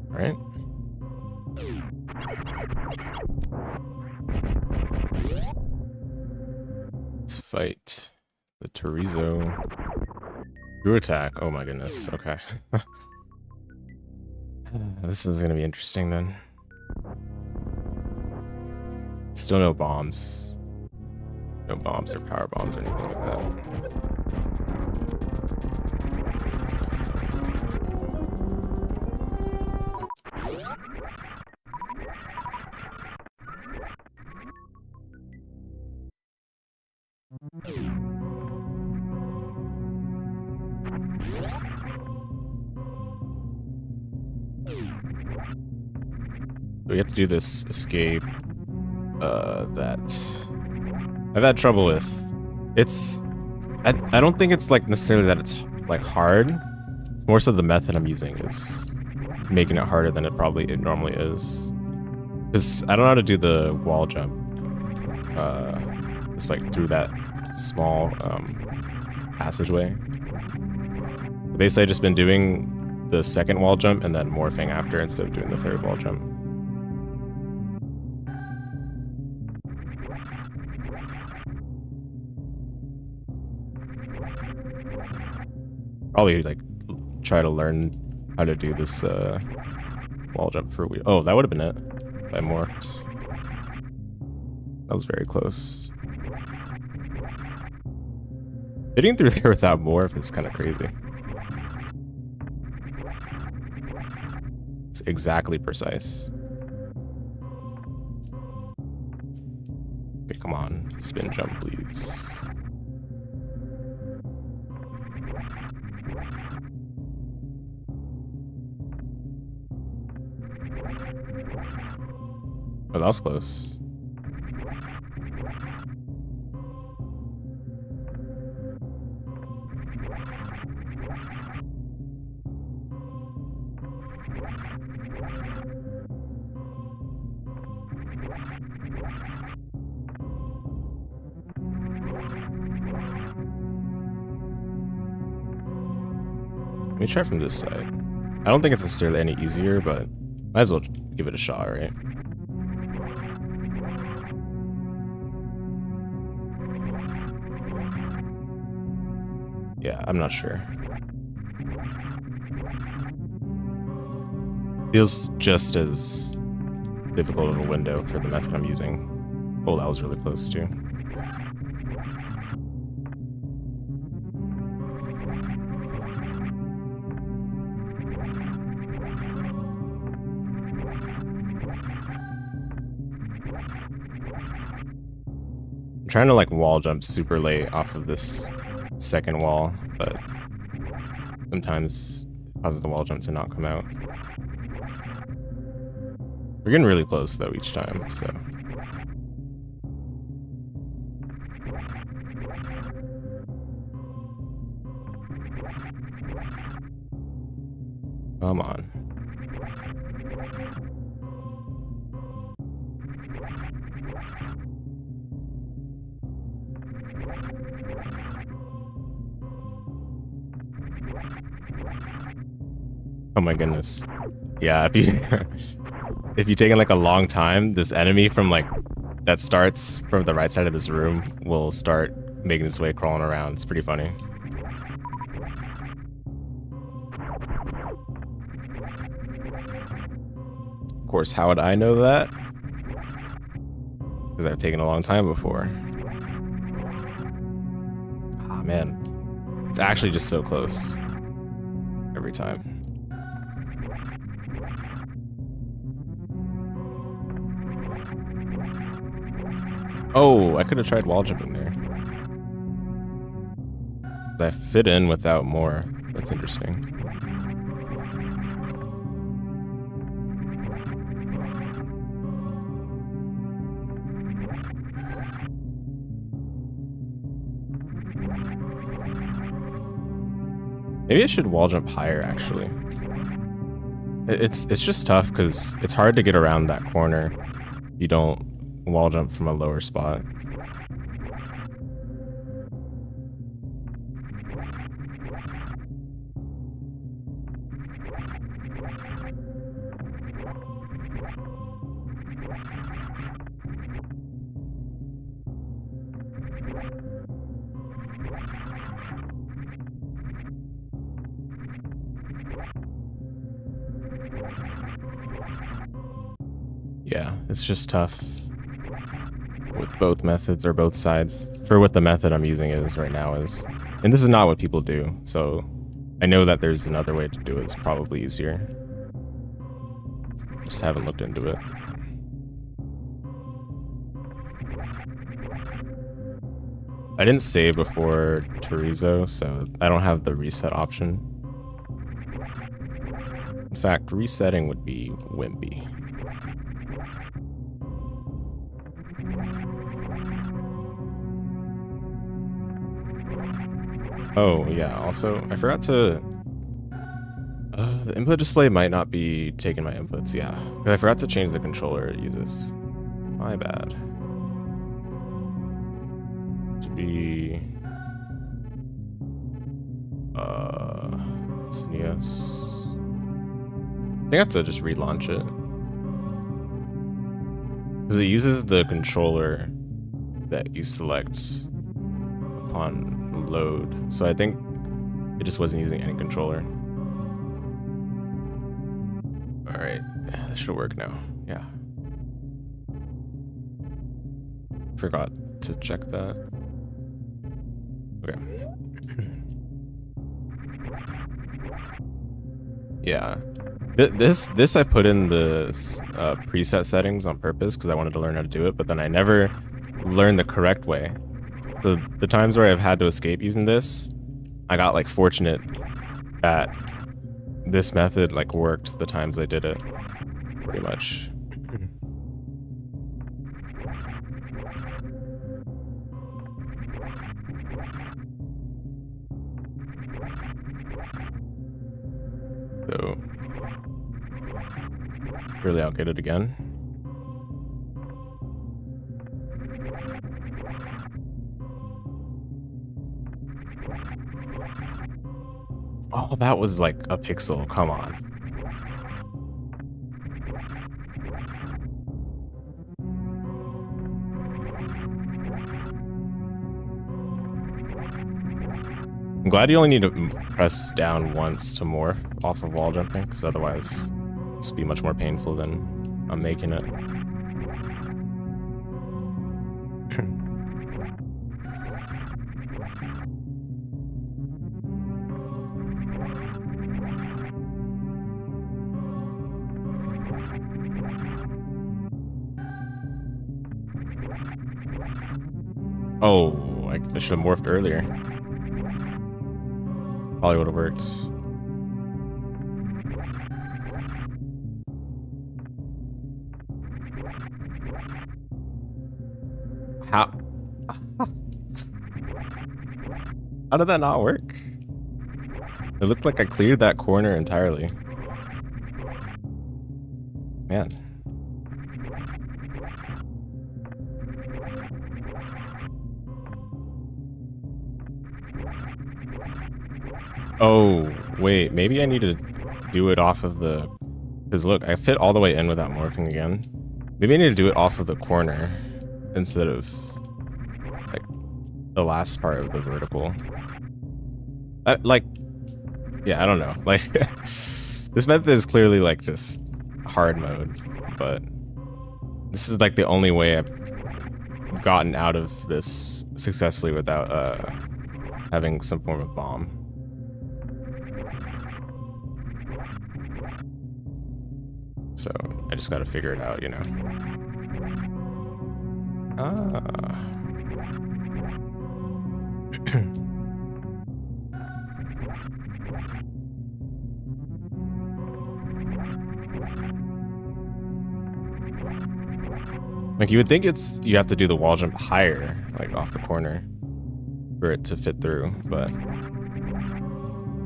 [SPEAKER 1] All right. Let's fight the Chorizo. Through attack. Oh my goodness. Okay. This is gonna be interesting then. Still no bombs. No bombs or power bombs or anything like that. We have to do this escape that I've had trouble with. I don't think it's like necessarily that it's like hard. It's more so the method I'm using is making it harder than it normally is. Because I don't know how to do the wall jump. It's like through that small passageway. Basically, I've just been doing the second wall jump and then morphing after instead of doing the third wall jump. Probably like try to learn how to do this wall jump for wheel. Oh, that would have been it if I morphed. That was very close. Getting through there without morph is kind of crazy. It's exactly precise. Okay, come on. Spin jump, please. Oh, that was close. Let me try from this side. I don't think it's necessarily any easier, but might as well give it a shot, right? Yeah, I'm not sure. Feels just as difficult of a window for the method I'm using. Oh, that was really close too. I'm trying to like wall jump super late off of this second wall, but sometimes it causes the wall jump to not come out. We're getting really close though each time, so. Come on. Oh my goodness. Yeah, if you if you take like a long time, this enemy from like that starts from the right side of this room will start making its way crawling around. It's pretty funny. Of course, how would I know that? Because I've taken a long time before. Ah, man. It's actually just so close. Every time. Oh, I could have tried wall jumping there. I fit in without more. That's interesting. Maybe I should wall jump higher, actually. It's just tough because it's hard to get around that corner. You don't wall jump from a lower spot. Yeah, it's just tough with both methods or both sides for what the method I'm using is right now is. And this is not what people do, so I know that there's another way to do it. It's probably easier. Just haven't looked into it. I didn't save before Chorizo, so I don't have the reset option. In fact, resetting would be wimpy. Oh, yeah, also, I forgot to... the input display might not be taking my inputs, yeah. Because I forgot to change the controller it uses. My bad. To be... SNES... I think I have to just relaunch it. Because it uses the controller that you select upon load. So I think it just wasn't using any controller. Alright, that should work now. Yeah. Forgot to check that. Okay. Yeah. This I put in the preset settings on purpose because I wanted to learn how to do it, but then I never learned the correct way. The times where I've had to escape using this, I got like fortunate that this method like worked the times I did it, pretty much. So, really, I'll get it again. Oh, that was like a pixel. Come on. I'm glad you only need to press down once to morph off of wall jumping, because otherwise this would be much more painful than I'm making it. Oh, I should have morphed earlier. Probably would have worked. How? How did that not work? It looked like I cleared that corner entirely. Man. Oh, wait, maybe I need to do it off of the... Because look, I fit all the way in without morphing again. Maybe I need to do it off of the corner instead of like the last part of the vertical. Like, yeah, I don't know. Like, this method is clearly like just hard mode, but this is like the only way I've gotten out of this successfully without having some form of bomb. So I just gotta figure it out, you know. Like, you would think you have to do the wall jump higher, like off the corner, for it to fit through, but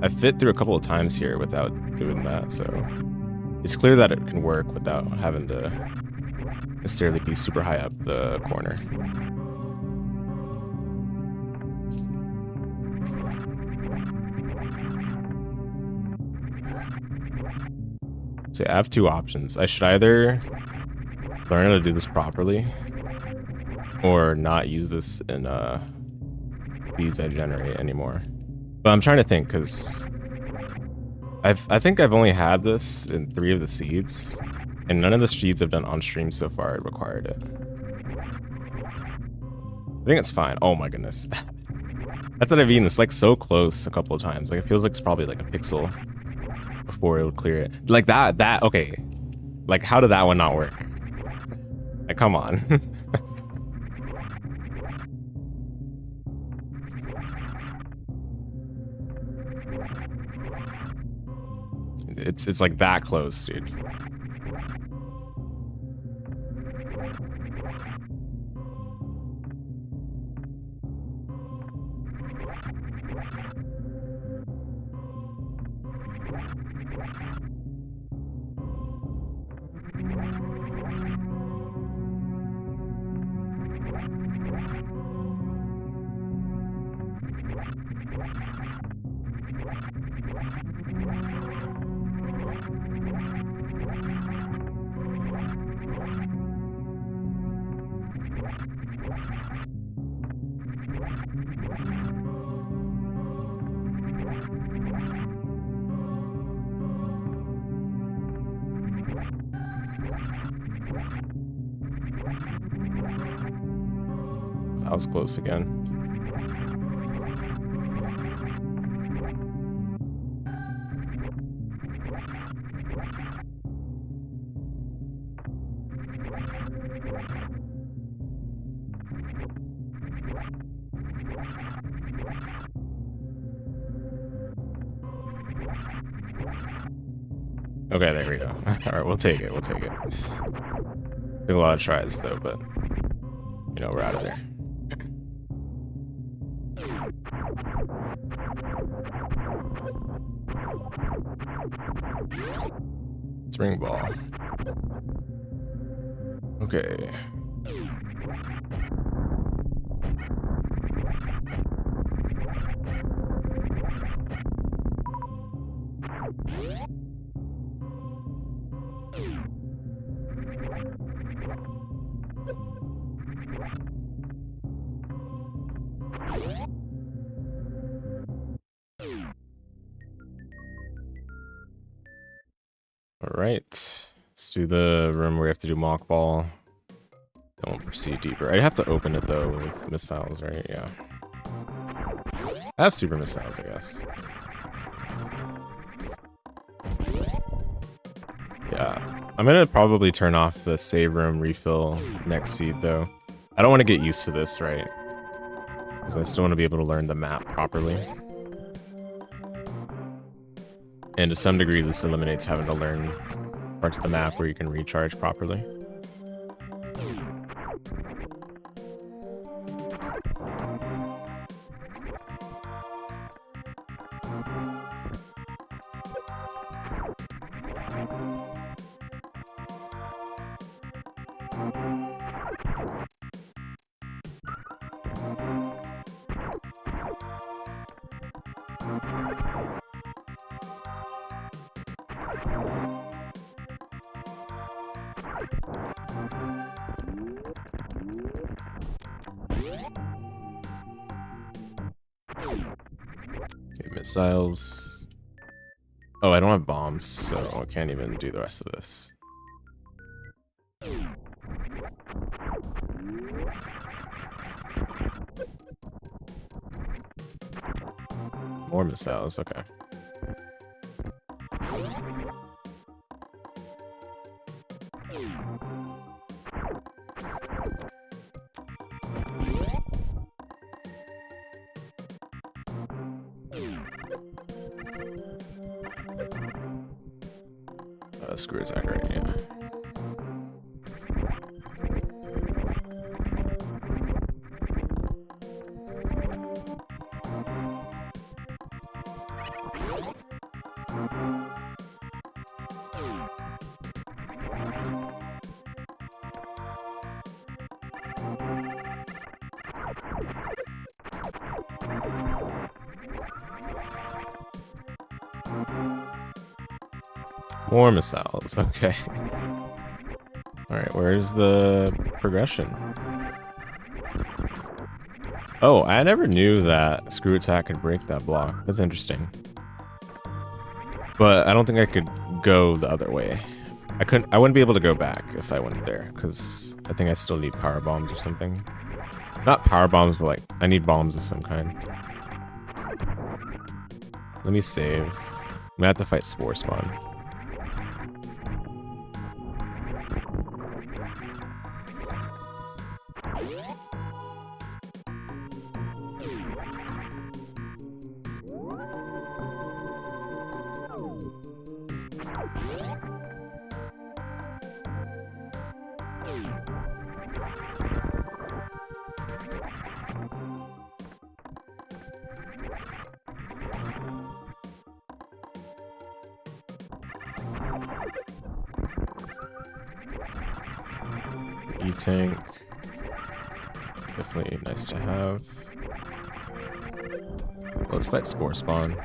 [SPEAKER 1] I fit through a couple of times here without doing that, so it's clear that it can work without having to necessarily be super high up the corner. So I have two options. I should either learn how to do this properly or not use this in feeds I generate anymore. But I'm trying to think, because I think I've only had this in 3 of the seeds, and none of the seeds I've done on stream so far required it. I think it's fine. Oh my goodness. That's what I mean. It's like so close a couple of times. Like, it feels like it's probably like a pixel before it would clear it. Like that, okay. Like, how did that one not work? Like, come on. It's like that close, dude. That was close again. Okay, there we go. All right, we'll take it. We'll take it. Took a lot of tries though, but you know, we're out of there. Spring ball. Okay. Alright, let's do the room where we have to do mock ball. Then we'll proceed deeper. I have to open it though with missiles, right? Yeah. I have super missiles, I guess. Yeah, I'm gonna probably turn off the save room refill next seed though. I don't want to get used to this, right? because I still want to be able to learn the map properly. And to some degree, this eliminates having to learn parts of the map where you can recharge properly. Missiles. Oh, I don't have bombs, so I can't even do the rest of this. More missiles, okay. Screw attack, right? Yeah. More missiles, okay. Alright, where's the progression? Oh, I never knew that screw attack could break that block. That's interesting. But I don't think I could go the other way. I wouldn't be able to go back if I went there, because I think I still need power bombs or something. Not power bombs, but like, I need bombs of some kind. Let me save. I'm gonna have to fight Spore Spawn. E-tank. Definitely nice to have. Let's fight Spore Spawn.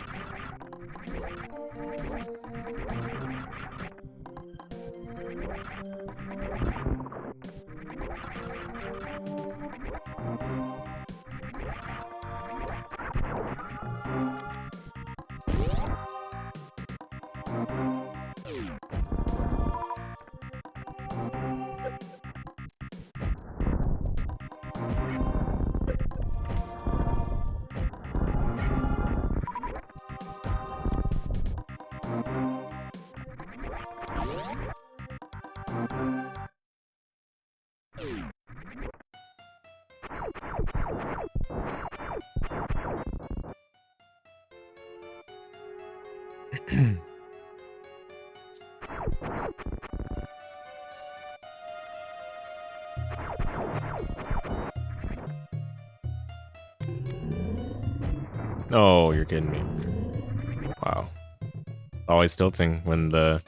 [SPEAKER 1] Oh, you're kidding me. Wow. Always tilting when the,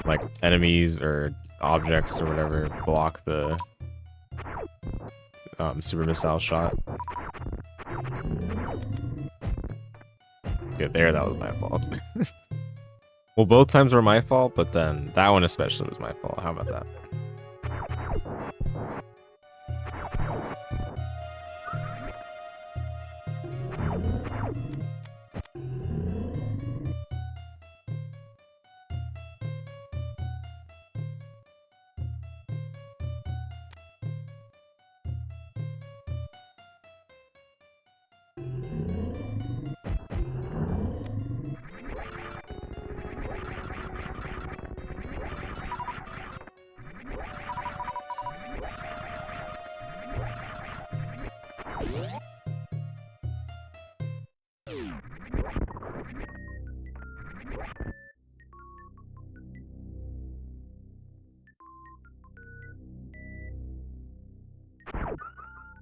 [SPEAKER 1] like, enemies or objects or whatever block the super missile shot. Yeah, there, that was my fault. Well, both times were my fault, but then that one especially was my fault. How about that?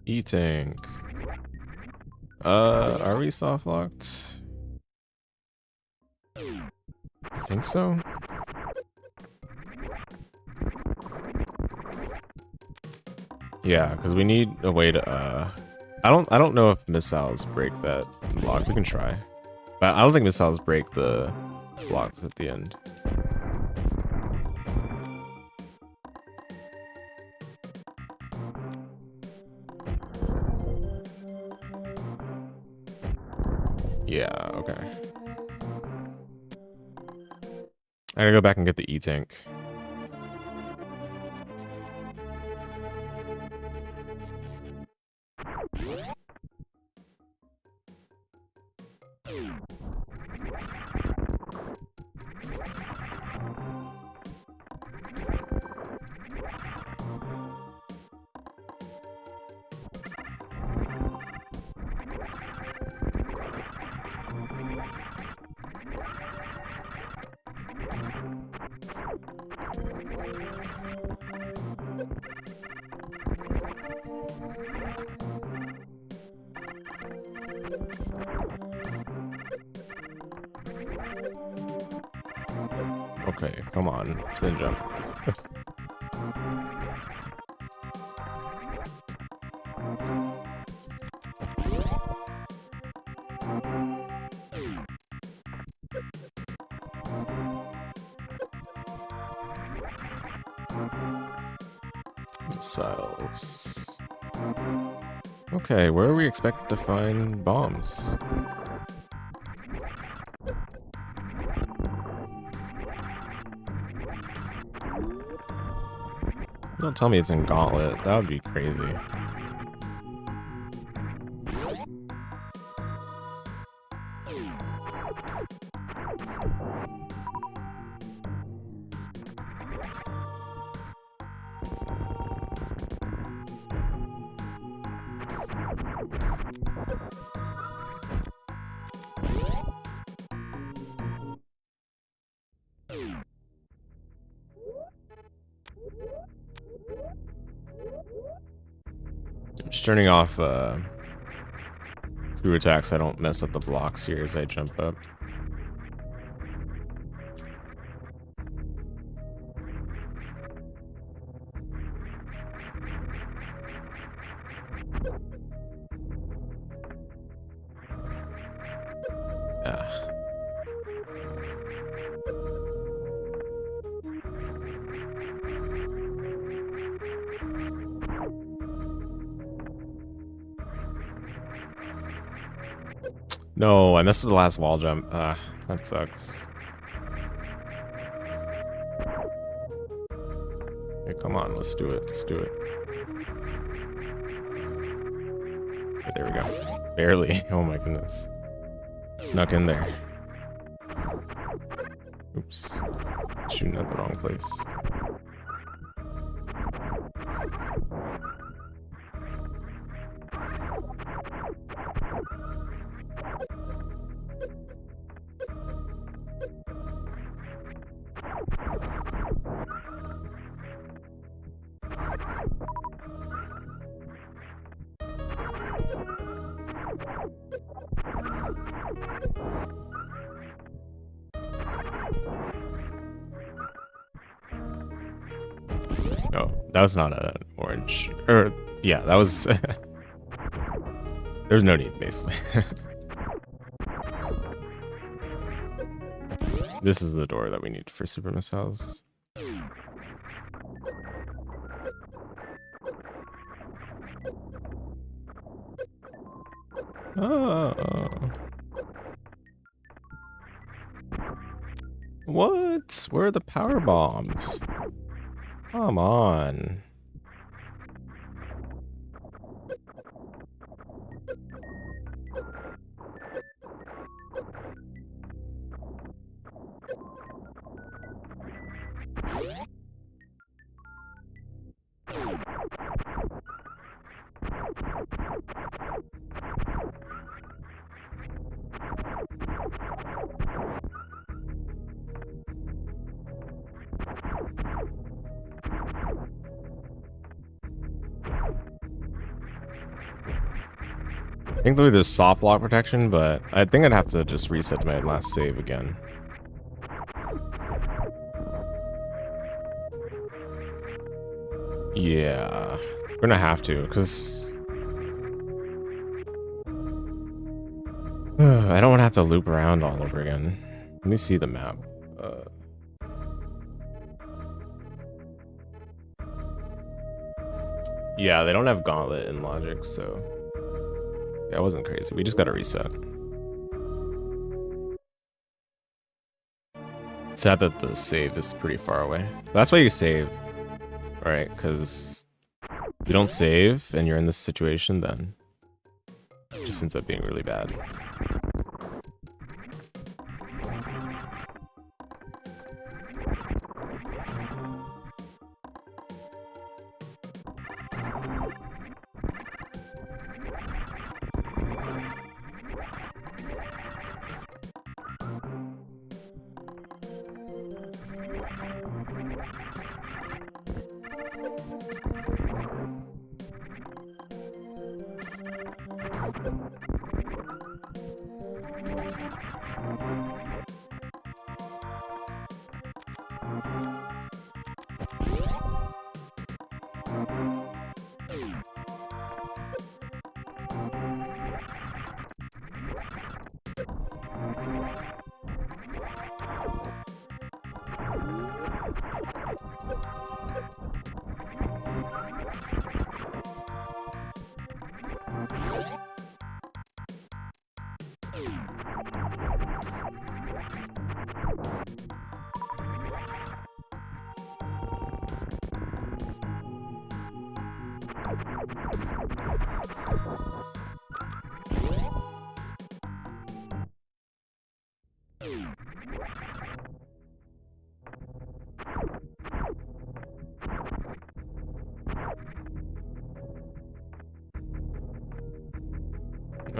[SPEAKER 1] E-Tank. Are we soft locked? I think so. Yeah, because we need a way to I don't know if missiles break that block. We can try. But I don't think missiles break the blocks at the end. Yeah, okay. I gotta go back and get the E-Tank. Okay, come on. Spin jump. Missiles. Okay, where are we expected to find bombs? Don't tell me it's in Gauntlet. That would be crazy. I'm just turning off through attacks. I don't mess up the blocks here as I jump up. Ugh. No, I missed the last wall jump. That sucks. Hey, come on, let's do it. Let's do it. Okay, there we go. Barely. Oh my goodness. Snuck in there. Oops. Shooting at the wrong place. Oh, that was not an orange. Or, yeah, that was... There's no need, basically. This is the door that we need for super missiles. Oh. What? Where are the power bombs? Come on. Thankfully there's soft lock protection, but I think I'd have to just reset to my last save again. Yeah, we're gonna have to, because I don't want to have to loop around all over again. Let me see the map. Yeah, they don't have Gauntlet in Logic, so yeah, it wasn't crazy. We just got to reset. Sad that the save is pretty far away. That's why you save, right? Because if you don't save and you're in this situation, then it just ends up being really bad.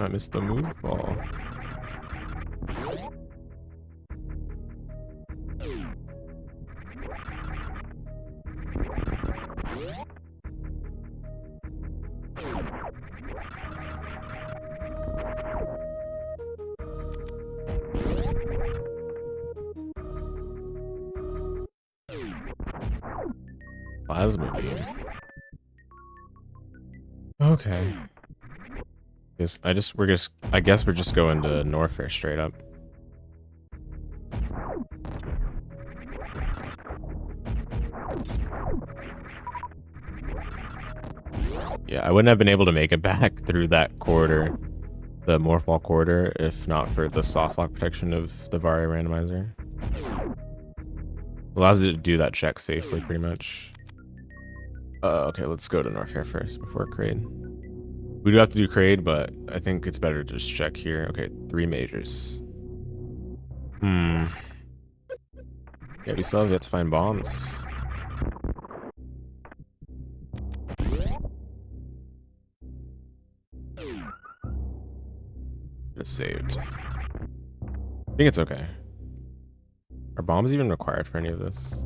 [SPEAKER 1] I missed the move ball. Plasma beam. Okay. I guess we're just going to Norfair straight up. Yeah, I wouldn't have been able to make it back through that corridor, the morph ball corridor, if not for the soft lock protection of the VARIA randomizer. Allows you to do that check safely, pretty much. Okay, let's go to Norfair first before Crade. We do have to do Crade, but I think it's better to just check here. Okay, 3 majors. Yeah, we still have yet to find bombs. Just saved. I think it's okay. Are bombs even required for any of this?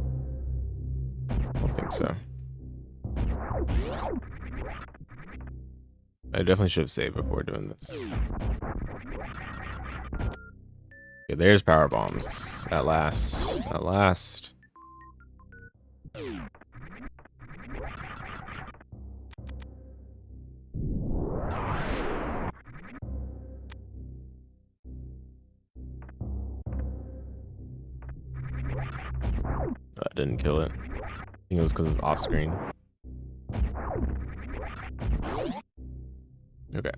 [SPEAKER 1] I don't think so. I definitely should have saved before doing this. Okay, there's power bombs. At last. At last. That didn't kill it. I think it was because it was off screen. Okay.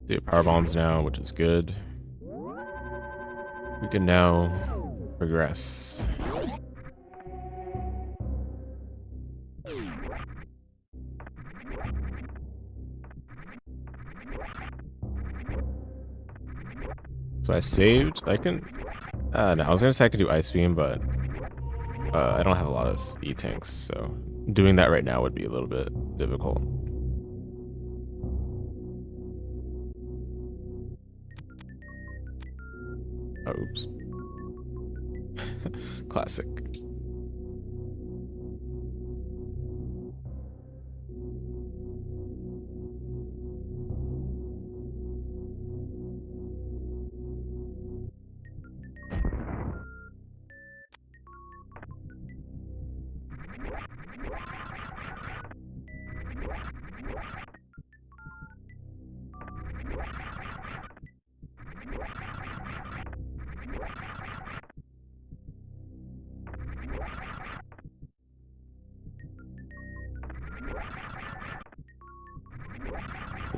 [SPEAKER 1] Do power bombs now, which is good. We can now progress. So I saved. I can. No, I was gonna say I could do ice beam, but I don't have a lot of E-tanks, so doing that right now would be a little bit difficult. Oh, oops. Classic.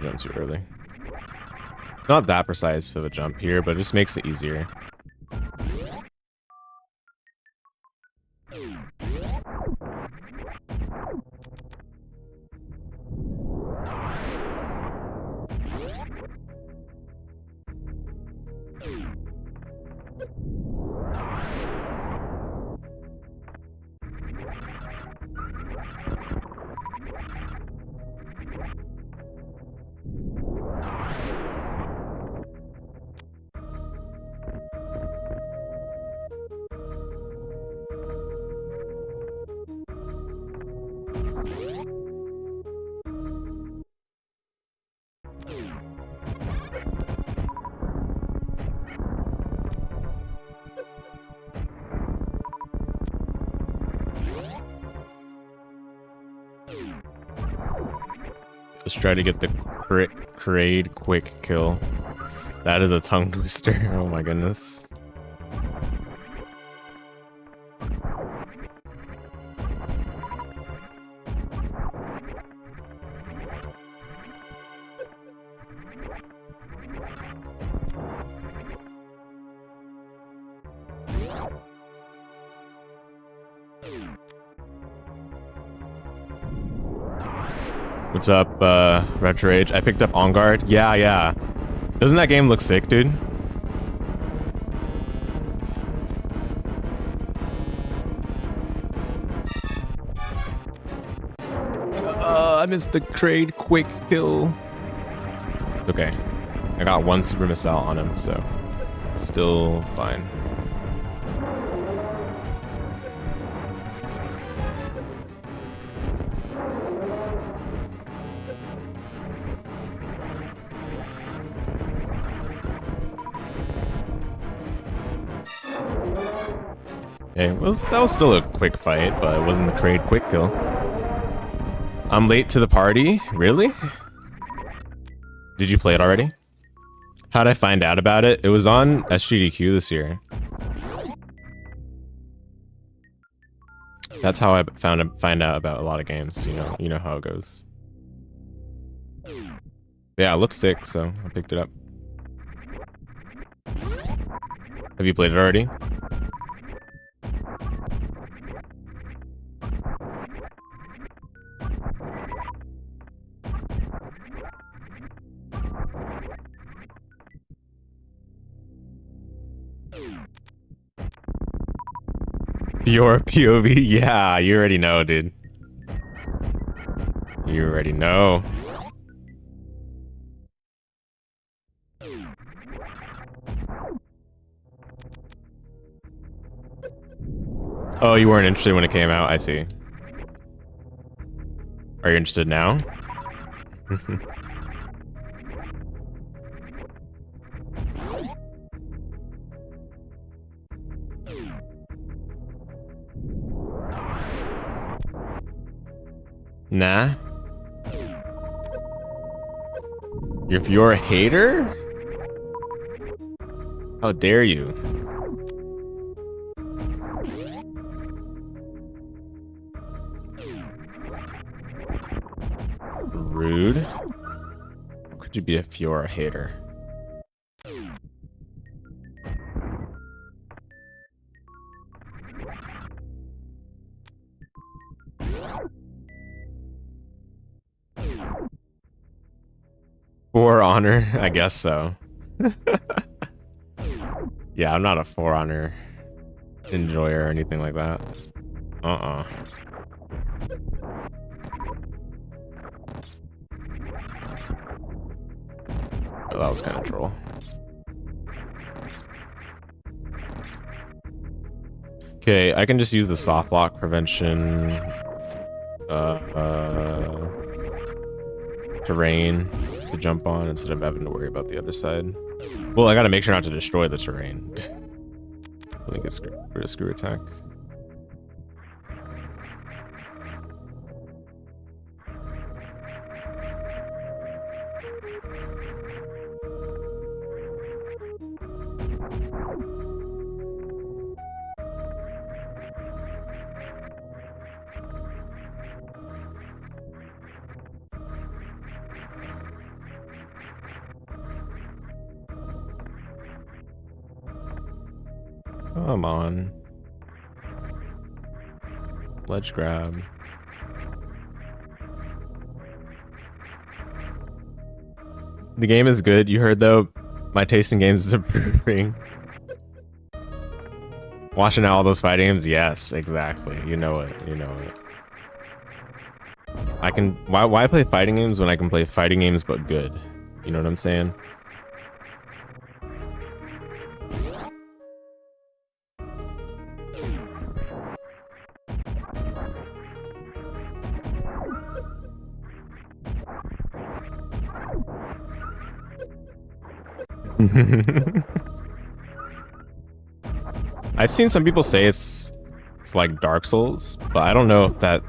[SPEAKER 1] Jump too early. Not that precise of a jump here, but it just makes it easier. Let's try to get the Kraid quick kill. That is a tongue twister. Oh my goodness. What's up, Retro Age? I picked up On Guard. Yeah. Doesn't that game look sick, dude? I missed the Kraid quick kill. Okay. I got one super missile on him, so still fine. Okay, that was still a quick fight, but it wasn't the Kraid quick kill. I'm late to the party? Really? Did you play it already? How'd I find out about it? It was on SGDQ this year. That's how I find out about a lot of games. You know how it goes. Yeah, it looks sick, so I picked it up. Have you played it already? Your POV? Yeah, you already know, dude. You already know. Oh, you weren't interested when it came out? I see. Are you interested now? Nah. If you're a hater? How dare you? Rude. How could you be if you're a hater? For Honor? I guess so. Yeah, I'm not a For Honor enjoyer or anything like that. Oh, that was kind of troll. Okay, I can just use the soft lock prevention terrain to jump on instead of having to worry about the other side. Well, I gotta make sure not to destroy the terrain. Let me get rid of screw attack. Come on. Ledge grab. The game is good. You heard though, my taste in games is improving. Watching all those fighting games, yes, exactly. You know it. You know it. I can. Why play fighting games when I can play fighting games but good? You know what I'm saying? I've seen some people say it's like Dark Souls, but I don't know if that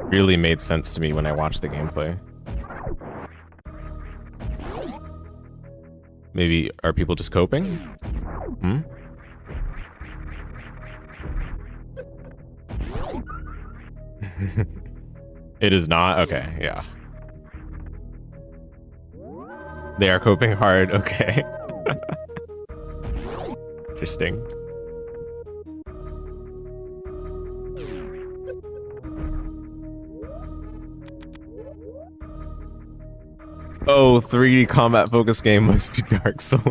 [SPEAKER 1] really made sense to me when I watched the gameplay. Maybe are people just coping? Hmm? It is not? Okay, yeah. They are coping hard, okay. Interesting. Oh, 3D combat focus game must be Dark Souls.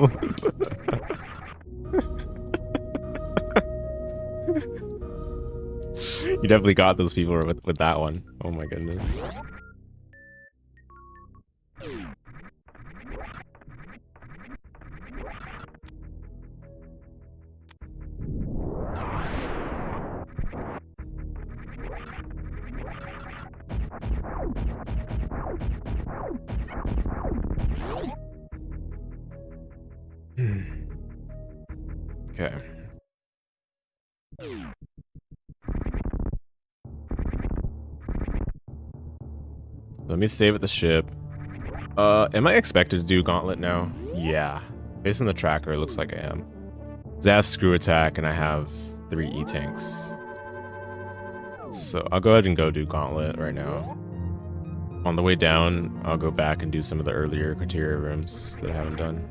[SPEAKER 1] You definitely got those people with that one. Oh my goodness. Okay. Let me save at the ship. Am I expected to do Gauntlet now? Yeah. Based on the tracker, it looks like I am. 'Cause I have Screw Attack and I have 3 E-Tanks. So I'll go ahead and go do Gauntlet right now. On the way down, I'll go back and do some of the earlier criteria rooms that I haven't done.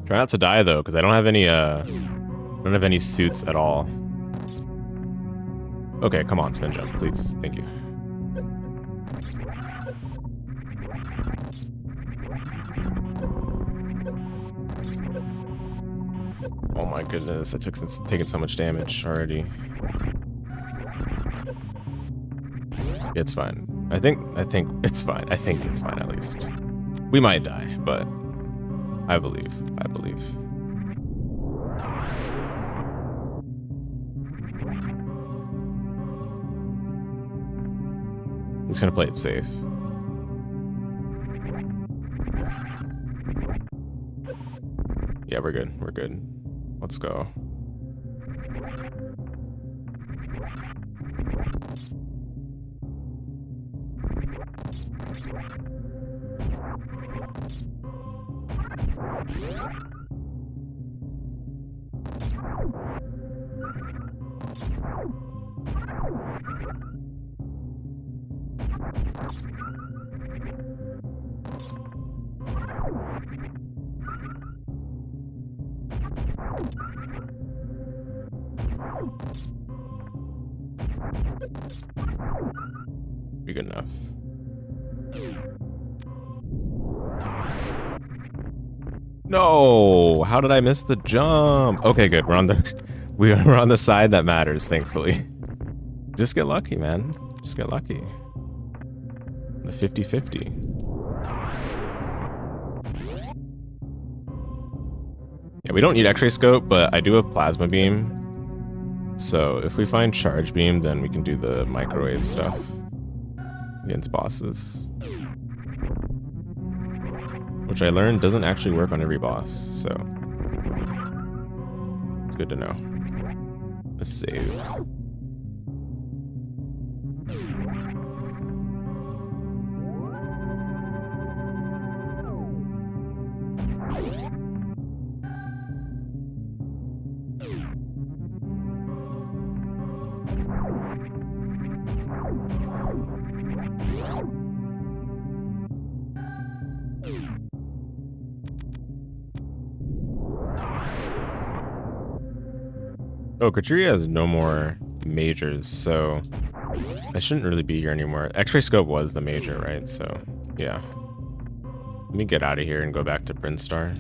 [SPEAKER 1] Try not to die though, because I don't have any suits at all. Okay, come on, spin jump, please. Thank you. Oh my goodness, I took taking so much damage already. It's fine. I think it's fine. I think it's fine at least. We might die, but I believe. I believe. I'm just gonna play it safe. Yeah, we're good. We're good. Let's go. Be good enough. No, how did I miss the jump? Okay, good. We're on the side that matters, thankfully. Just get lucky, man. Just get lucky. The 50-50. Yeah, we don't need X-ray scope, but I do have plasma beam. So if we find charge beam, then we can do the microwave stuff against bosses. Which I learned doesn't actually work on every boss, so it's good to know. Let's save. Oh, Criteria has no more majors, so I shouldn't really be here anymore. X-ray scope was the major, right? So, yeah. Let me get out of here and go back to Brinstar.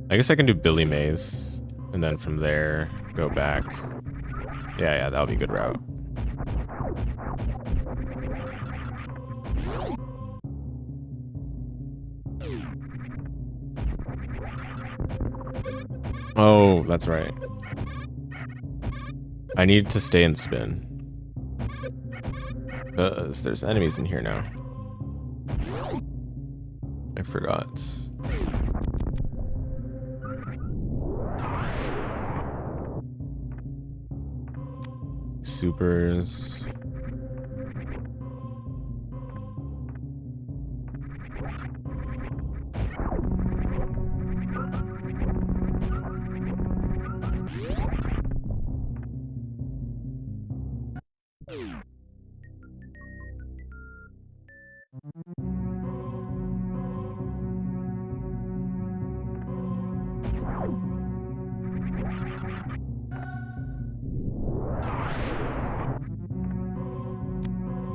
[SPEAKER 1] I guess I can do Billy Mays, and then from there, go back. Yeah, that'll be a good route. Oh, that's right. I need to stay and spin. Because there's enemies in here now. I forgot. Supers.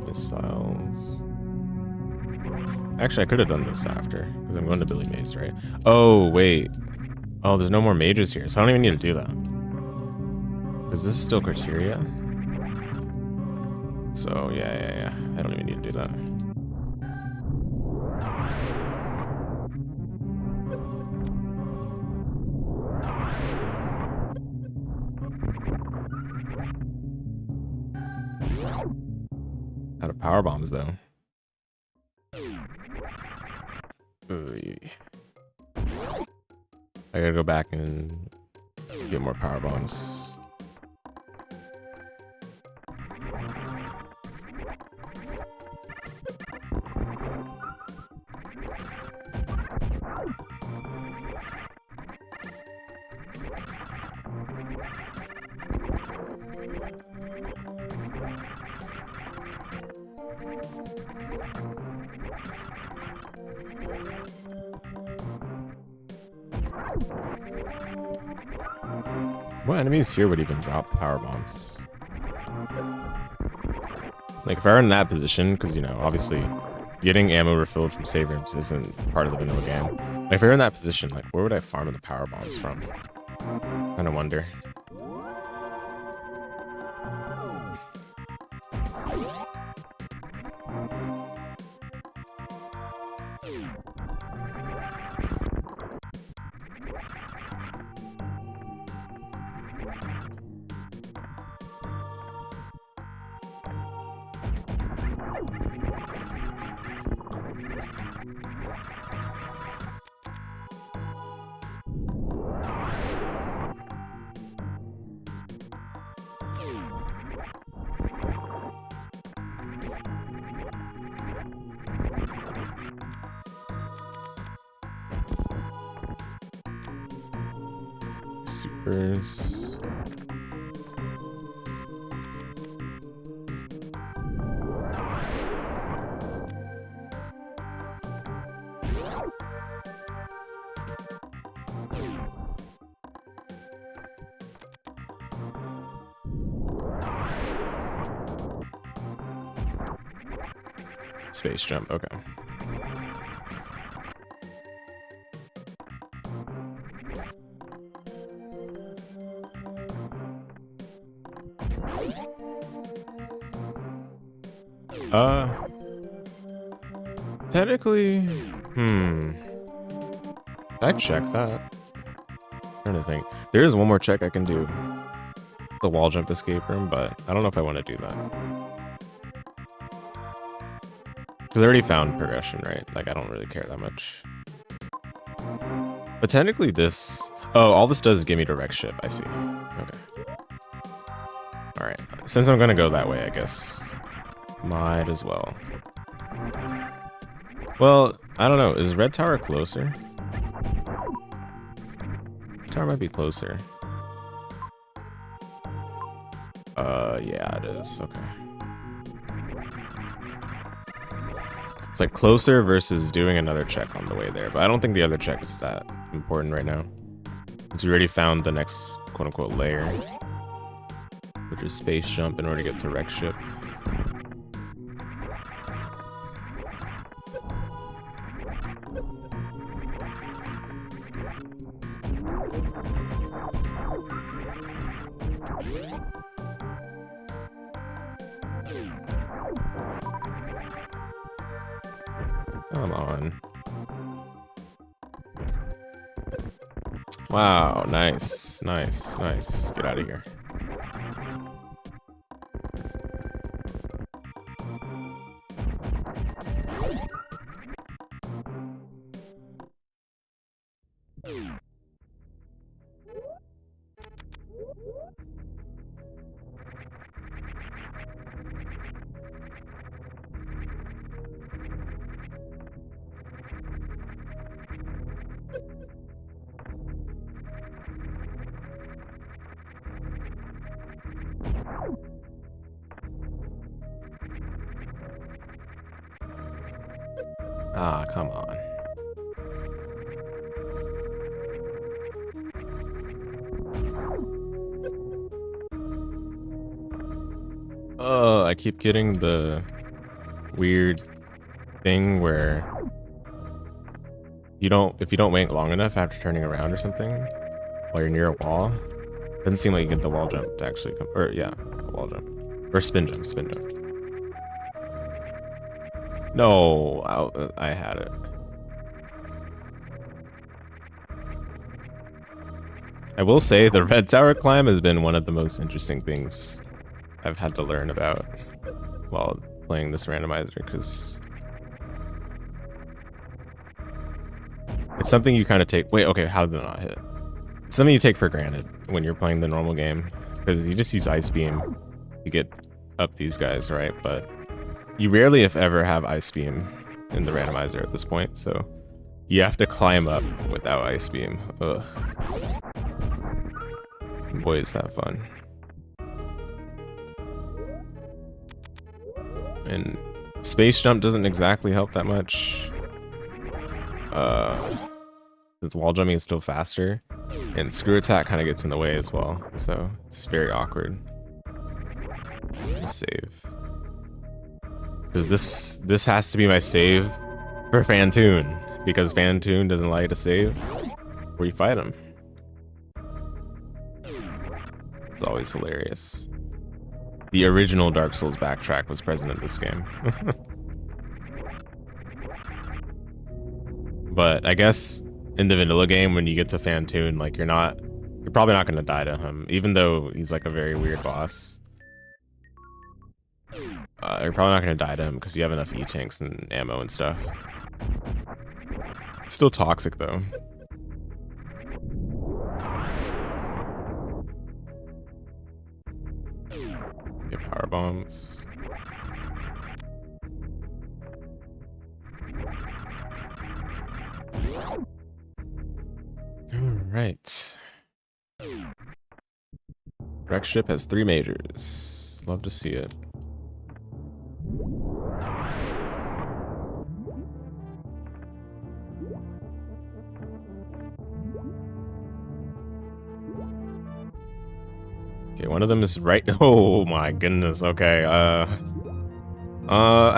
[SPEAKER 1] Missiles. Actually, I could have done this after, because I'm going to Billy Mays, right? Oh, wait. Oh, there's no more majors here, so I don't even need to do that. Because this is still Criteria. So, yeah. I don't even need to do that. Out of power bombs, though. I gotta go back and get more power bombs. What enemies here would even drop power bombs? Like, if I were in that position, because, you know, obviously, getting ammo refilled from save rooms isn't part of the vanilla game. Like, if I were in that position, like, where would I farm the power bombs from? Kinda wonder. Supers. Space jump, okay. Technically, did I check that? I'm trying to think. There is one more check I can do. The wall jump escape room, but I don't know if I want to do that. Because I already found progression, right? Like, I don't really care that much. But technically this... Oh, all this does is give me direct ship. I see. Okay. Alright. Since I'm going to go that way, I guess. Might as well. Well, I don't know. Is Red Tower closer? Tower might be closer. Yeah, it is. Okay. It's like closer versus doing another check on the way there, but I don't think the other check is that important right now. Since we already found the next quote-unquote layer, which is space jump in order to get to wreck ship. Come on. Wow, nice, nice, nice. Get out of here. Ah, come on. Oh, I keep getting the weird thing where if you don't wait long enough after turning around or something while you're near a wall, doesn't seem like you get the wall jump to actually come, or yeah, the wall jump. Or spin jump, spin jump. No, I had it. I will say the red tower climb has been one of the most interesting things I've had to learn about while playing this randomizer, because it's something you kind of take. Wait, okay, how did it not hit? It's something you take for granted when you're playing the normal game, because you just use ice beam to get up these guys, right? But you rarely, if ever, have ice beam in the randomizer at this point, so you have to climb up without ice beam. Ugh. Boy, is that fun. And space jump doesn't exactly help that much. Since wall jumping is still faster, and screw attack kind of gets in the way as well, so it's very awkward. Just save. Because this has to be my save for Fantoon, because Fantoon doesn't allow you to save where you fight him. It's always hilarious. The original Dark Souls backtrack was present in this game. But I guess in the vanilla game, when you get to Fantoon, like you're probably not gonna die to him, even though he's like a very weird boss. You're probably not gonna die to him because you have enough E-tanks and ammo and stuff. It's still toxic though. Get power bombs. Alright. Wreck ship has 3 majors. Love to see it. Okay, one of them is right. Oh my goodness. Okay. I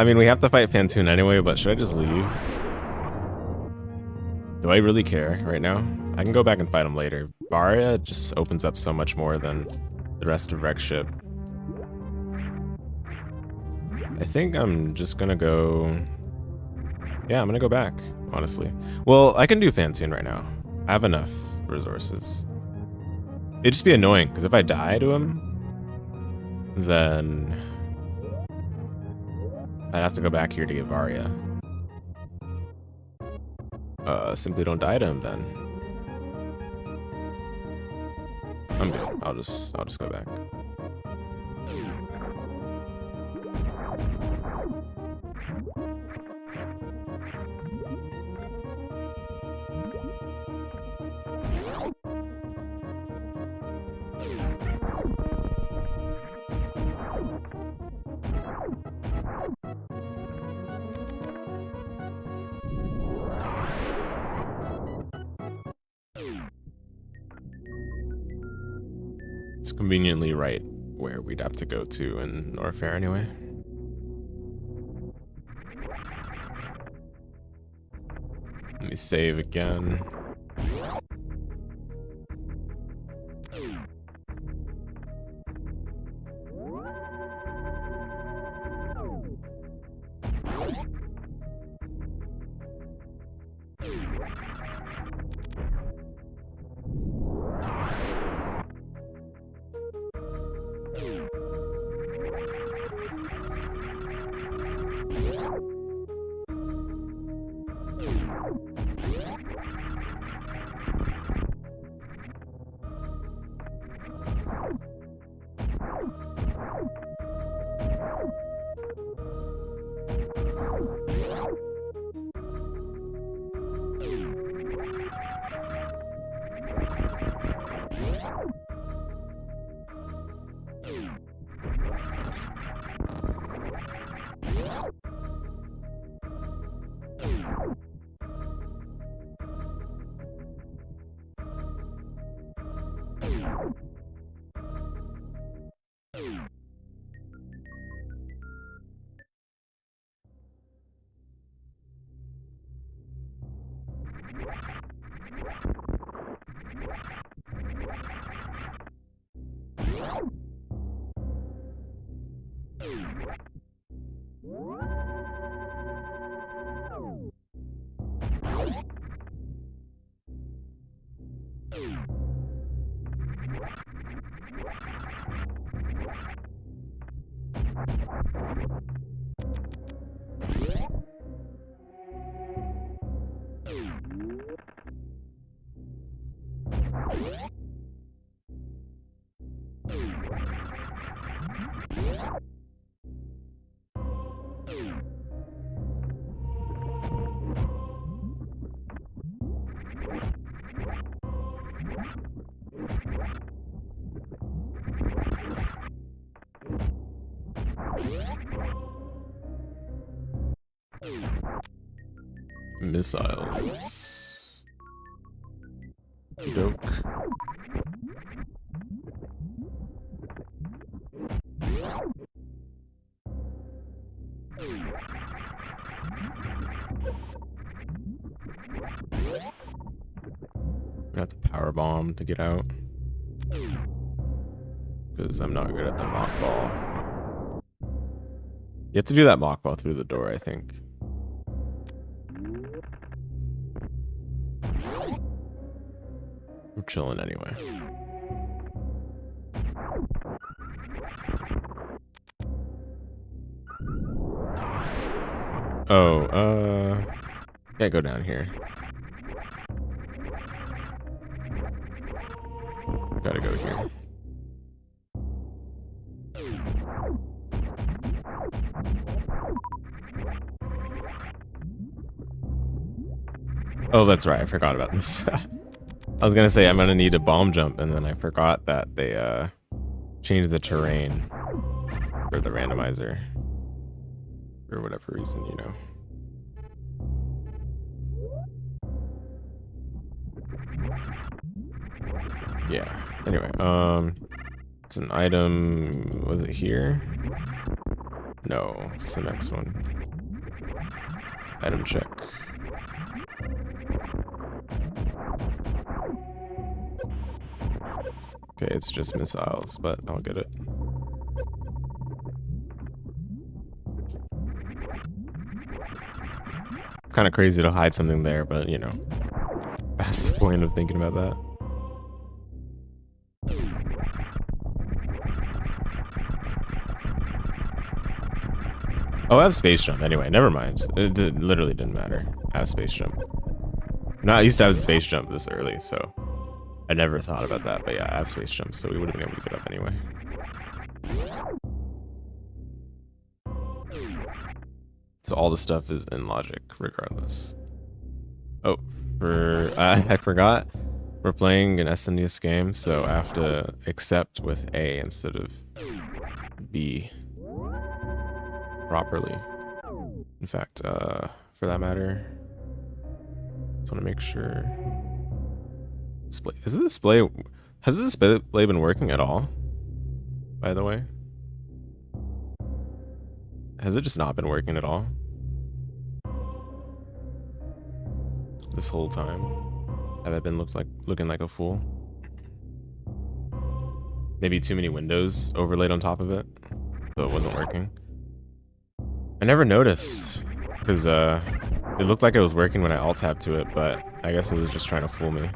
[SPEAKER 1] mean, we have to fight Fantoon anyway, but should I just leave? Do I really care right now? I can go back and fight him later. VARIA just opens up so much more than the rest of wreck ship. I think I'm just gonna go. Yeah, I'm gonna go back, honestly. Well, I can do Fantoon right now. I have enough resources. It'd just be annoying, because if I die to him, then I'd have to go back here to get VARIA. Simply don't die to him then. I'm good. I'll just go back. It's conveniently right where we'd have to go to in Norfair anyway. Let me save again. Missiles. Dope. Got the power bomb to get out because I'm not good at the mock ball. You have to do that mock ball through the door, I think. I'm chilling anyway. Oh, can't go down here. Gotta go here. Oh, that's right. I forgot about this. I was gonna say I'm gonna need a bomb jump, and then I forgot that they changed the terrain for the randomizer for whatever reason, you know. Yeah. Anyway, it's an item. Was it here? No, it's the next one. Item check. Okay, it's just missiles, but I'll get it. Kind of crazy to hide something there, but you know, that's the point of thinking about that. Oh, I have space jump anyway. Never mind. It literally didn't matter. I have space jump. I used to have space jump this early, so I never thought about that. But yeah, I have space jump, so we would have been able to get up anyway. So all the stuff is in logic, regardless. Oh, I forgot. We're playing an SNES game, so I have to accept with A instead of B. Properly. In fact, for that matter, just want to make sure. Display is the display Has this display been working at all? By the way, has it just not been working at all this whole time? Have I been looking like a fool? Maybe too many windows overlaid on top of it, so it wasn't working. I never noticed because it looked like it was working when I alt tabbed to it, but I guess it was just trying to fool me.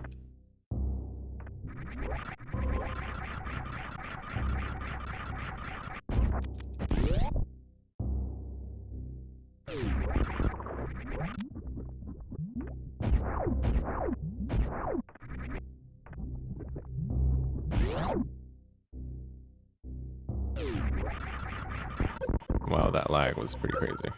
[SPEAKER 1] Wow, that lag was pretty crazy.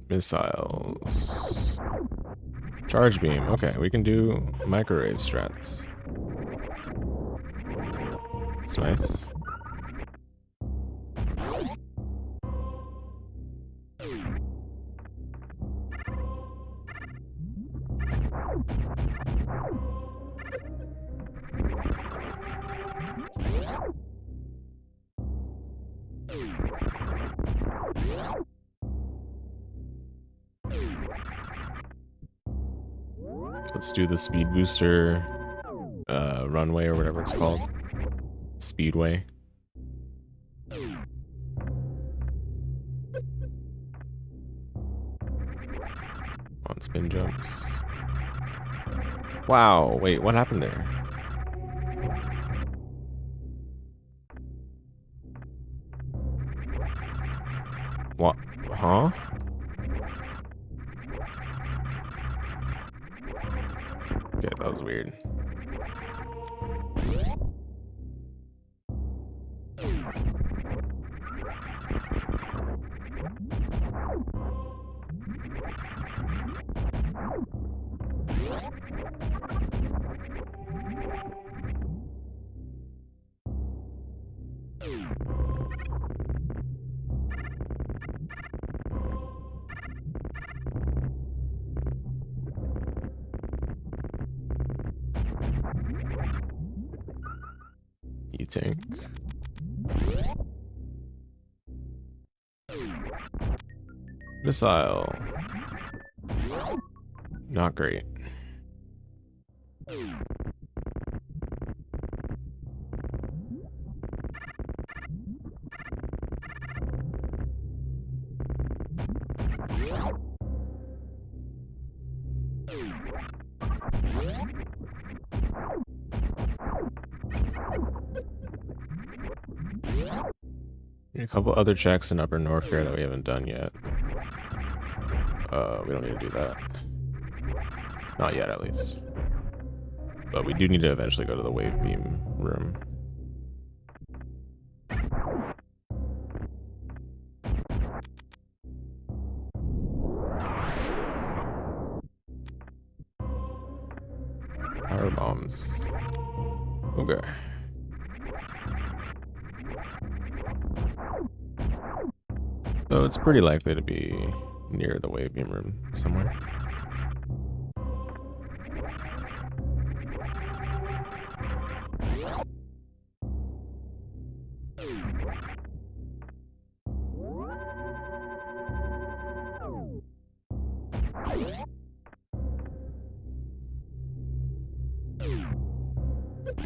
[SPEAKER 1] Missiles. Charge beam. Okay, we can do microwave strats. It's nice. Let's do the speed booster runway or whatever it's called. Speedway. On spin jumps. Wow, wait, what happened there? What? Huh? Okay, that was weird. Tank. Missile. Not great. A couple other checks in Upper North here that we haven't done yet. We don't need to do that. Not yet, at least. But we do need to eventually go to the wave beam room. Power bombs. Okay. So it's pretty likely to be near the wave beam room somewhere.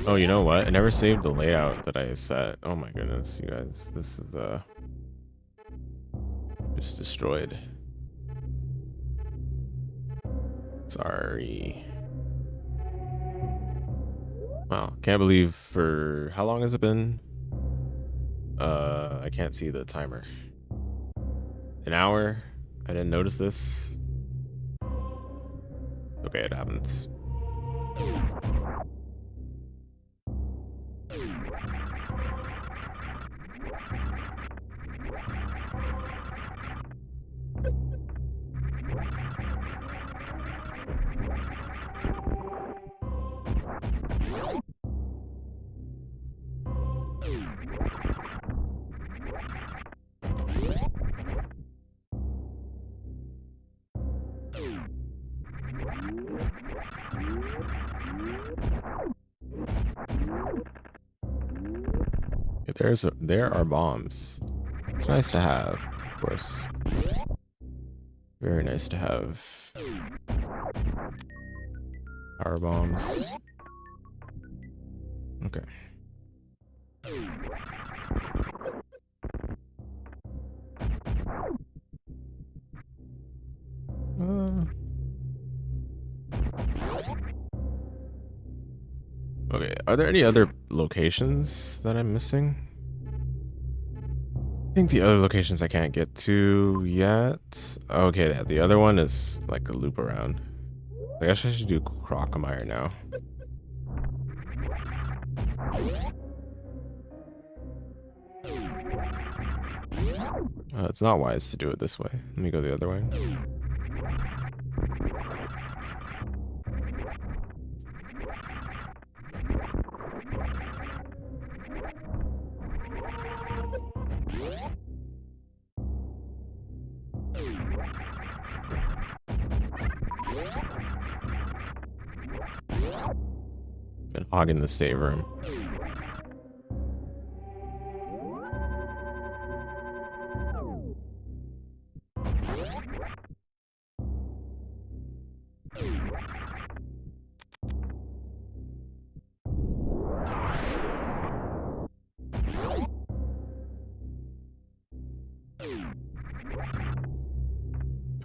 [SPEAKER 1] Oh, you know what? I never saved the layout that I set. Oh my goodness, you guys. This is just destroyed. Sorry. Wow, can't believe for how long has it been? I can't see the timer. An hour? I didn't notice this. Okay, it happens. There are bombs. It's nice to have, of course. Very nice to have power bombs. Okay. Okay, are there any other locations that I'm missing? I think the other locations I can't get to yet. Okay, yeah, the other one is like a loop around. I guess I should do Crocomire now. It's not wise to do it this way. Let me go the other way. Been hogging the save room.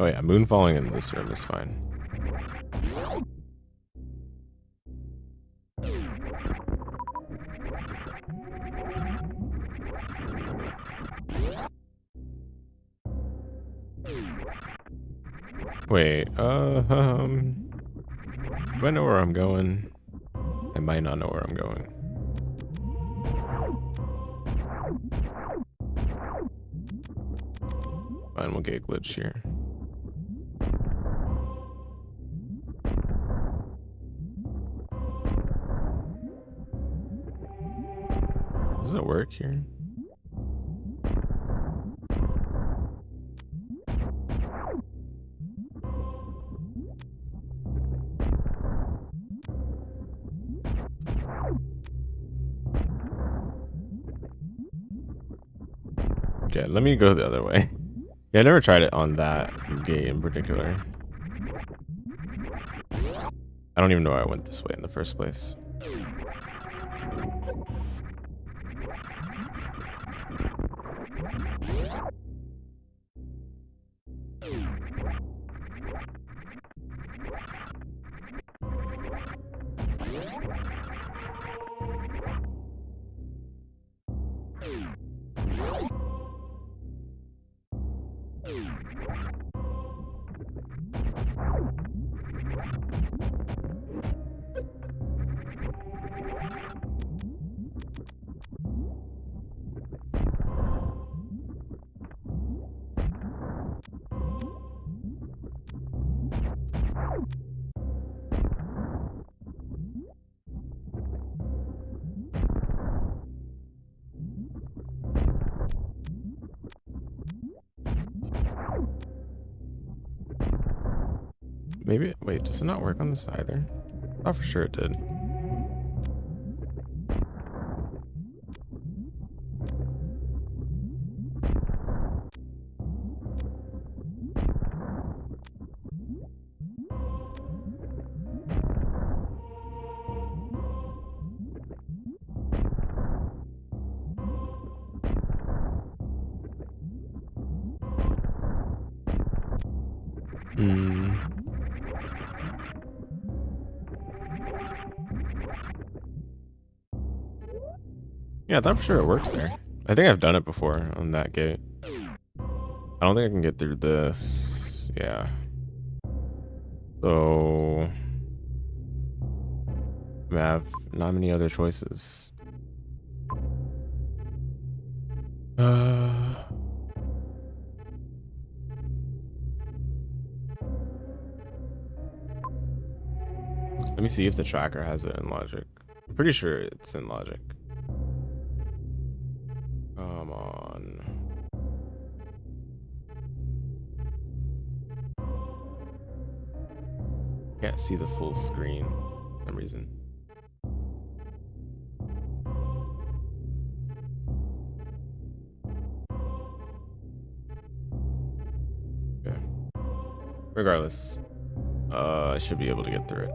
[SPEAKER 1] Oh yeah, moon falling in this room is fine. Wait, do I know where I'm going? I might not know where I'm going. Fine, we'll get a glitch here. Does it work here? Okay, let me go the other way. Yeah, I never tried it on that game in particular. I don't even know why I went this way in the first place. Maybe, wait, does it not work on this either? I thought for sure it did. Yeah, I thought for sure it works there. I think I've done it before on that gate. I don't think I can get through this. Yeah. So I have not many other choices. Let me see if the tracker has it in Logic. I'm pretty sure it's in Logic. Come on. Can't see the full screen for some reason. Regardless, I should be able to get through it.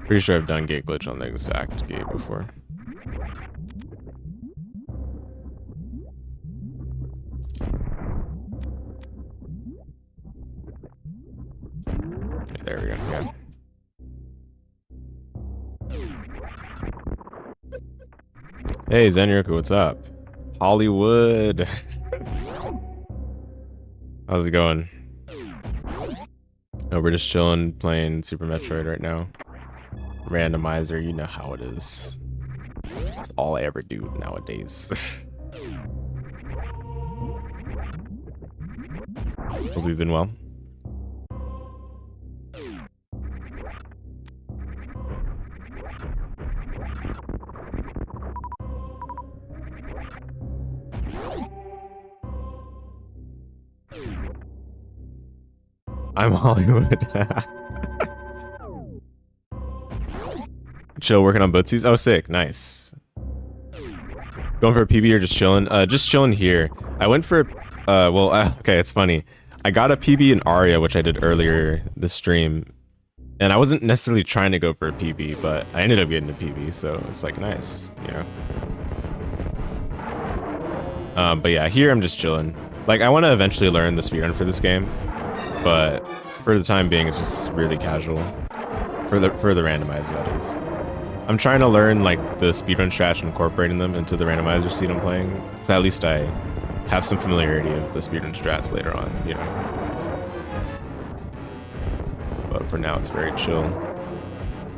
[SPEAKER 1] Pretty sure I've done gate glitch on the exact gate before. Okay, there we go. Yeah. Hey Zenryuku, what's up? Hollywood. How's it going? Oh, we're just chilling, playing Super Metroid right now. Randomizer, you know how it is. That's all I ever do nowadays. Hope you've been well. I'm Hollywood. Chill, working on bootsies. Oh, sick, nice. Going for a PB or just chilling? Just chilling here. I went for, okay, it's funny. I got a PB in Aria, which I did earlier this stream, and I wasn't necessarily trying to go for a PB, but I ended up getting a PB, so it's like nice, you know. But yeah, here I'm just chilling. Like, I want to eventually learn the speedrun for this game, but for the time being, it's just really casual. For the randomizer, that is. I'm trying to learn like the speedrun strats and incorporating them into the randomizer seed I'm playing, so at least I have some familiarity of the speedrun strats later on, you know. But for now, it's very chill.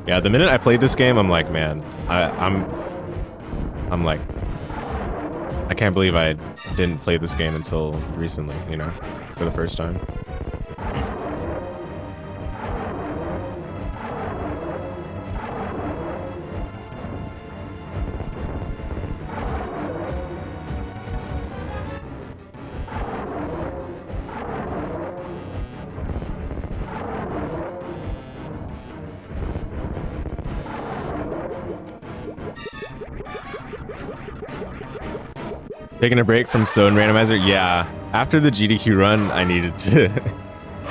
[SPEAKER 1] Yeah, the minute I played this game, I'm like, man, I'm like, I can't believe I didn't play this game until recently, you know, for the first time. Taking a break from Zone Randomizer? Yeah. After the GDQ run, I needed to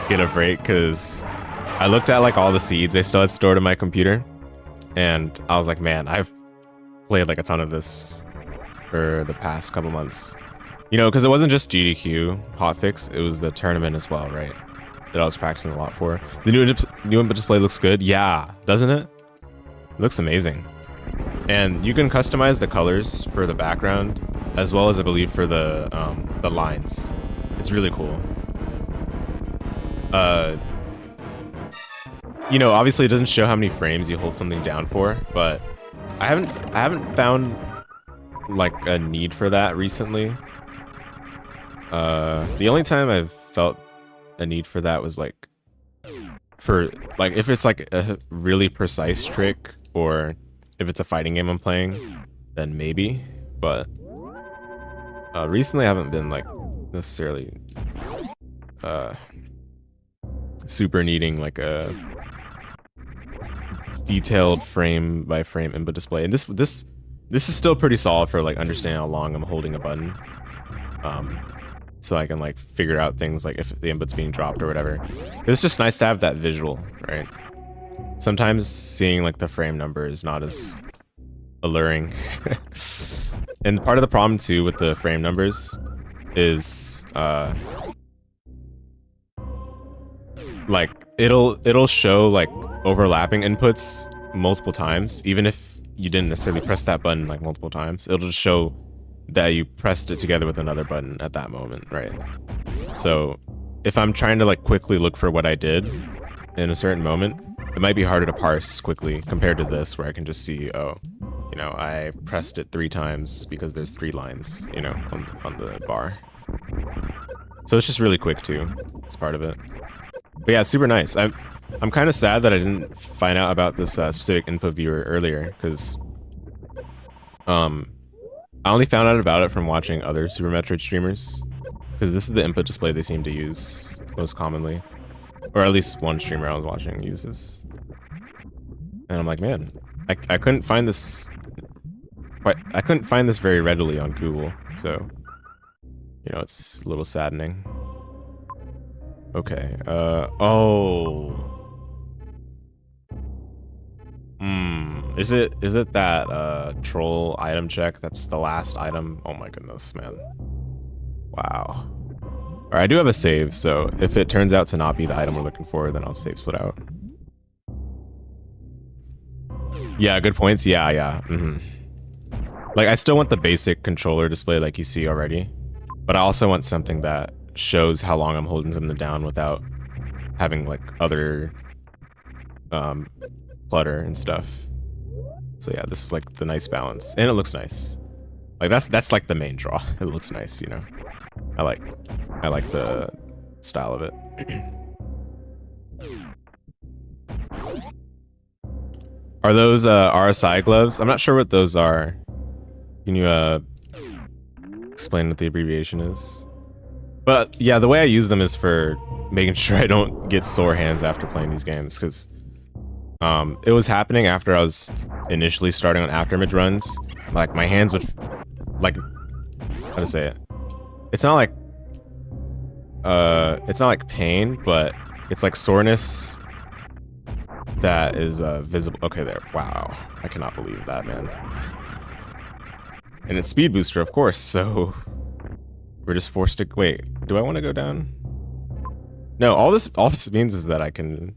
[SPEAKER 1] get a break because I looked at like all the seeds I still had stored in my computer, and I was like, man, I've played like a ton of this for the past couple months. You know, because it wasn't just GDQ hotfix, it was the tournament as well, right? That I was practicing a lot for. The new input display looks good. Yeah, doesn't it? It looks amazing. And you can customize the colors for the background, as well as I believe for the lines. It's really cool. You know, obviously it doesn't show how many frames you hold something down for, but I haven't found like a need for that recently. The only time I've felt a need for that was like for like if it's like a really precise trick, or if it's a fighting game I'm playing, then maybe. But recently I haven't been like necessarily super needing like a detailed frame by frame input display. And this is still pretty solid for like understanding how long I'm holding a button. So I can like figure out things like if the input's being dropped or whatever. It's just nice to have that visual, right? Sometimes seeing like the frame number is not as alluring. And part of the problem too with the frame numbers is like it'll show like overlapping inputs multiple times, even if you didn't necessarily press that button like multiple times. It'll just show that you pressed it together with another button at that moment, right? So if I'm trying to like quickly look for what I did in a certain moment, it might be harder to parse quickly compared to this, where I can just see, oh, you know, I pressed it 3 times because there's 3 lines, you know, on the bar. So it's just really quick too. It's part of it. But yeah, it's super nice. I'm kind of sad that I didn't find out about this specific input viewer earlier, because I only found out about it from watching other Super Metroid streamers, because this is the input display they seem to use most commonly, or at least one streamer I was watching uses. And I'm like, man, I couldn't find this. I couldn't find this very readily on Google, so You know, it's a little saddening. Okay, oh. Is it that troll item check? That's the last item. Oh my goodness, man. Wow. Alright, I do have a save, so if it turns out to not be the item we're looking for, then I'll save split out. Yeah, good points. Yeah. Like, I still want the basic controller display like you see already, but I also want something that shows how long I'm holding something down without having like other clutter and stuff. So yeah, this is like the nice balance, and it looks nice. Like that's like the main draw. It looks nice, you know. I like the style of it. Are those RSI gloves? I'm not sure what those are. Can you explain what the abbreviation is? But yeah, the way I use them is for making sure I don't get sore hands after playing these games, because it was happening after I was initially starting on afterimage runs. Like my hands would, like, how to say it? It's not like pain, but it's like soreness that is visible. Okay, there. Wow, I cannot believe that, man. And it's speed booster, of course. So we're just forced to wait. Do I want to go down? No. All this means is that I can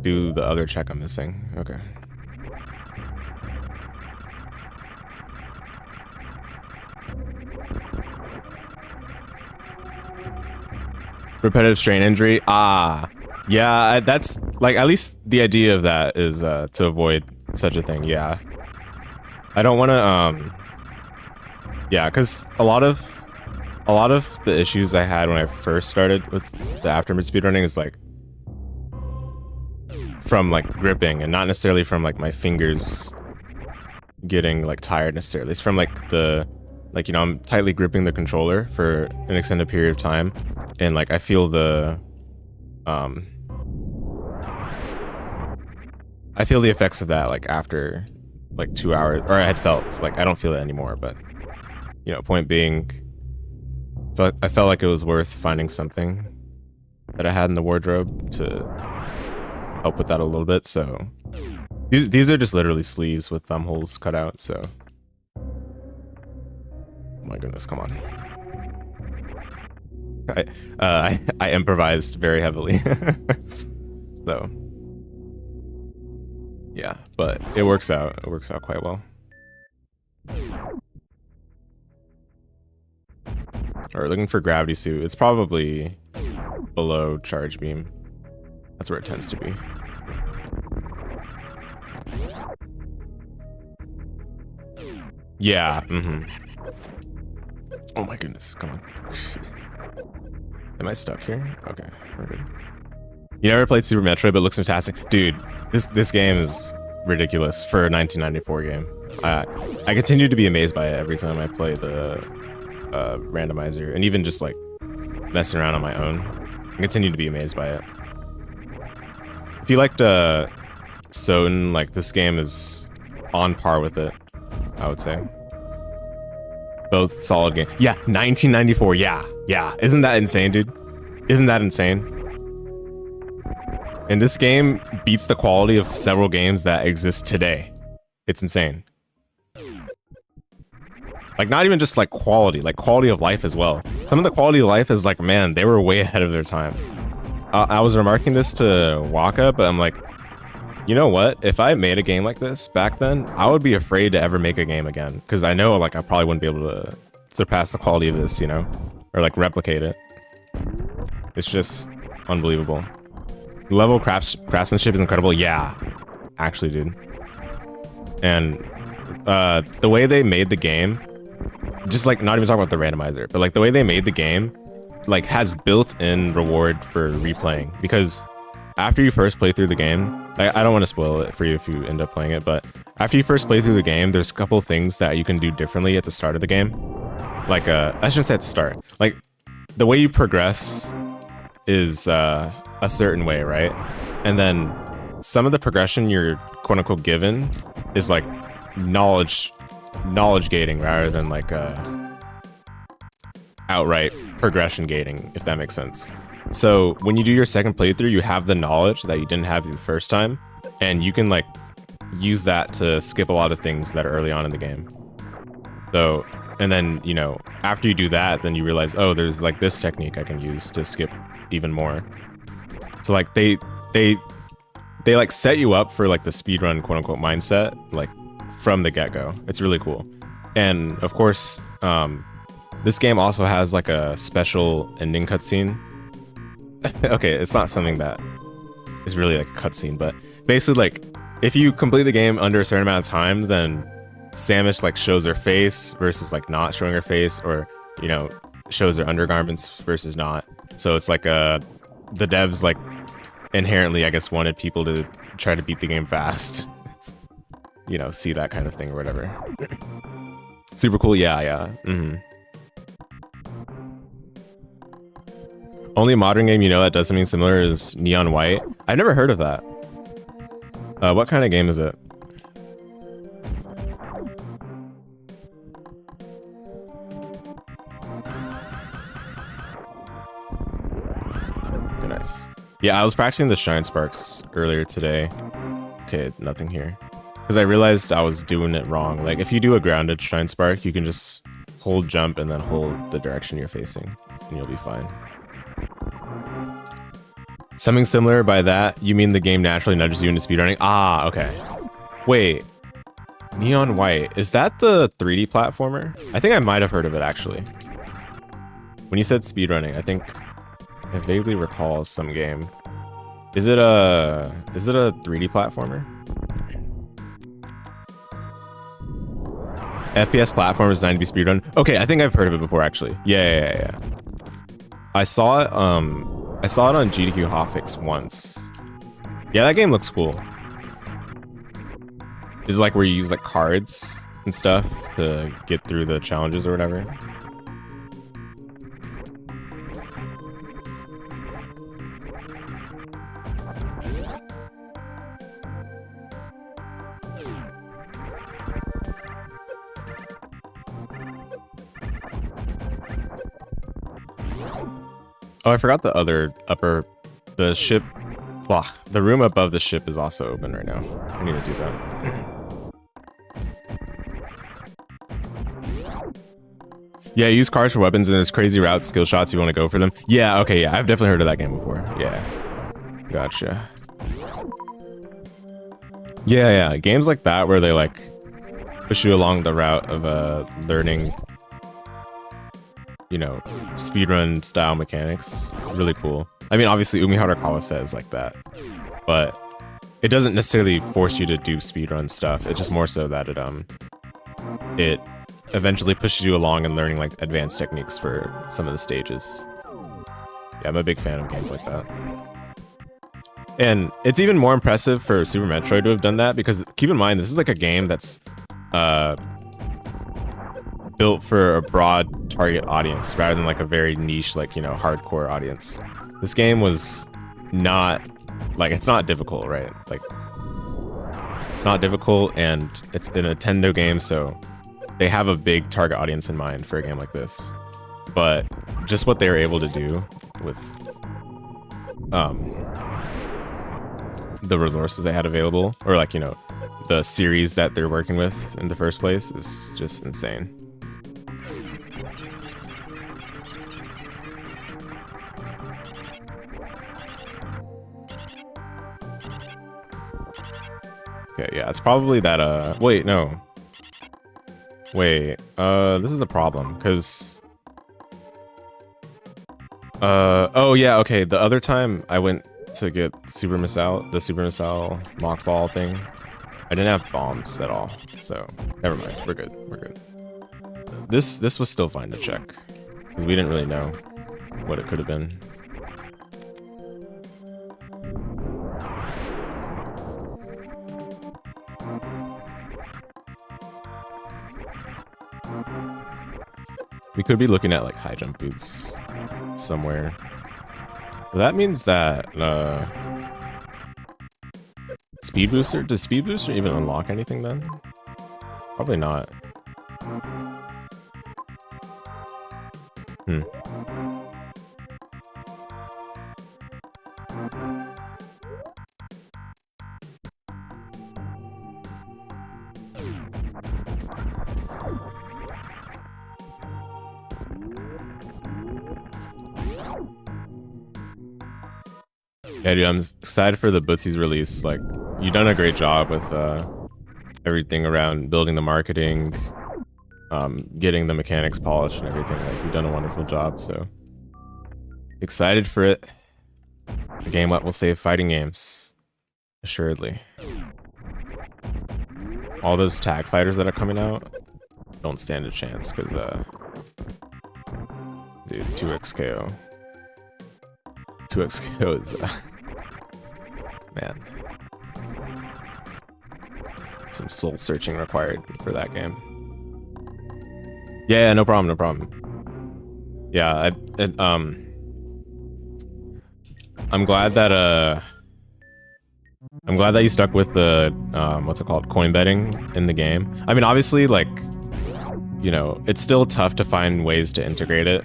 [SPEAKER 1] do the other check I'm missing. Okay. Repetitive strain injury. Ah, yeah, that's like, at least the idea of that is to avoid such a thing. Yeah, I don't want to yeah, because a lot of the issues I had when I first started with the aftermid speedrunning is like from like gripping, and not necessarily from like my fingers getting like tired necessarily. It's from like the, like, you know, I'm tightly gripping the controller for an extended period of time, and like I feel the effects of that like after like 2 hours, or I had felt like I don't feel it anymore. But you know, point being, I felt like it was worth finding something that I had in the wardrobe to help with that a little bit. So these are just literally sleeves with thumb holes cut out. So oh my goodness, come on. I improvised very heavily. So yeah, but it works out. It works out quite well. Alright, looking for gravity suit. It's probably below charge beam. That's where it tends to be. Yeah, Oh my goodness, come on. Am I stuck here? Okay, we're good. You never played Super Metroid, but it looks fantastic. Dude, this game is ridiculous for a 1994 game. I continue to be amazed by it every time I play the randomizer, and even just like messing around on my own. I continue to be amazed by it. If you liked Soden, like, this game is on par with it, I would say. Both solid games. Yeah, 1994. Yeah. Isn't that insane, dude? Isn't that insane? And this game beats the quality of several games that exist today. It's insane. Like, not even just like quality of life as well. Some of the quality of life is like, man, they were way ahead of their time. I was remarking this to Waka, but I'm like, you know what? If I made a game like this back then, I would be afraid to ever make a game again, because I know like I probably wouldn't be able to surpass the quality of this, you know, or like replicate it. It's just unbelievable. The level of craftsmanship is incredible. Yeah, actually, dude. And the way they made the game, just like, not even talking about the randomizer, but like the way they made the game, like, has built-in reward for replaying. Because after you first play through the game, I don't want to spoil it for you if you end up playing it, but after you first play through the game, there's a couple things that you can do differently at the start of the game. Like, I shouldn't say at the start. Like, the way you progress is a certain way, right? And then some of the progression you're quote-unquote given is like knowledge gating rather than like outright progression gating, if that makes sense. So when you do your second playthrough, you have the knowledge that you didn't have the first time, and you can like use that to skip a lot of things that are early on in the game. So, and then, you know, after you do that, then you realize, oh, there's like this technique I can use to skip even more. So like they like set you up for like the speedrun quote unquote mindset, like from the get-go. It's really cool. And of course, this game also has like a special ending cutscene. Okay, it's not something that is really like a cutscene, but basically like if you complete the game under a certain amount of time, then Samus like shows her face versus like not showing her face, or you know, shows her undergarments versus not. So it's like the devs like inherently, I guess, wanted people to try to beat the game fast. You know, see that kind of thing or whatever. Super cool, yeah. Only modern game you know that does something similar is Neon White. I've never heard of that. What kind of game is it? Okay, nice. Yeah, I was practicing the Shine Sparks earlier today. Okay, nothing here. Because I realized I was doing it wrong. Like, if you do a grounded Shine Spark, you can just hold jump and then hold the direction you're facing, and you'll be fine. Something similar by that, you mean the game naturally nudges you into speedrunning? Ah, okay. Wait. Neon White. Is that the 3D platformer? I think I might have heard of it, actually. When you said speedrunning, I think I vaguely recall some game. Is it a 3D platformer? FPS platform is designed to be speedrun. Okay, I think I've heard of it before, actually. Yeah. I saw it on GDQ Hotfix once. Yeah, that game looks cool. Is it like where you use like cards and stuff to get through the challenges or whatever? Oh, I forgot the other the ship. Blah, the room above the ship is also open right now. I need to do that. Yeah, use cards for weapons and there's crazy route skill shots if you want to go for them. Yeah, okay, yeah, I've definitely heard of that game before. Yeah, gotcha. Yeah, games like that where they like push you along the route of learning, you know, speedrun style mechanics. Really cool. I mean, obviously Umihara Kawa says like that, but it doesn't necessarily force you to do speedrun stuff. It's just more so that it eventually pushes you along and learning like advanced techniques for some of the stages. Yeah, I'm a big fan of games like that. And it's even more impressive for Super Metroid to have done that, because keep in mind, this is like a game that's built for a broad target audience rather than like a very niche, like, you know, hardcore audience. This game was not, like, it's not difficult, right? Like, it's not difficult, and it's a Nintendo game, so they have a big target audience in mind for a game like this. But just what they were able to do with the resources they had available, or like, you know, the series that they're working with in the first place, is just insane. Okay, yeah, it's probably that, wait, no. Wait, this is a problem, because... oh yeah, okay, the other time I went to get the Super Missile mock ball thing, I didn't have bombs at all, so never mind, we're good. This was still fine to check, because we didn't really know what it could have been. We could be looking at like high jump boots somewhere. Well, that means that Speed Booster? Does Speed Booster even unlock anything then? Probably not. Hmm. Yeah, dude, I'm excited for the Bootsy's release. Like, you've done a great job with everything around building the marketing, getting the mechanics polished and everything. Like, you've done a wonderful job, so excited for it. A game that will save fighting games, assuredly. All those tag fighters that are coming out don't stand a chance, because, dude, 2xKO. 2xKO is, man. Some soul searching required for that game. Yeah, no problem, no problem. Yeah, I'm glad that you stuck with the what's it called, coin betting in the game. I mean, obviously, like, you know, it's still tough to find ways to integrate it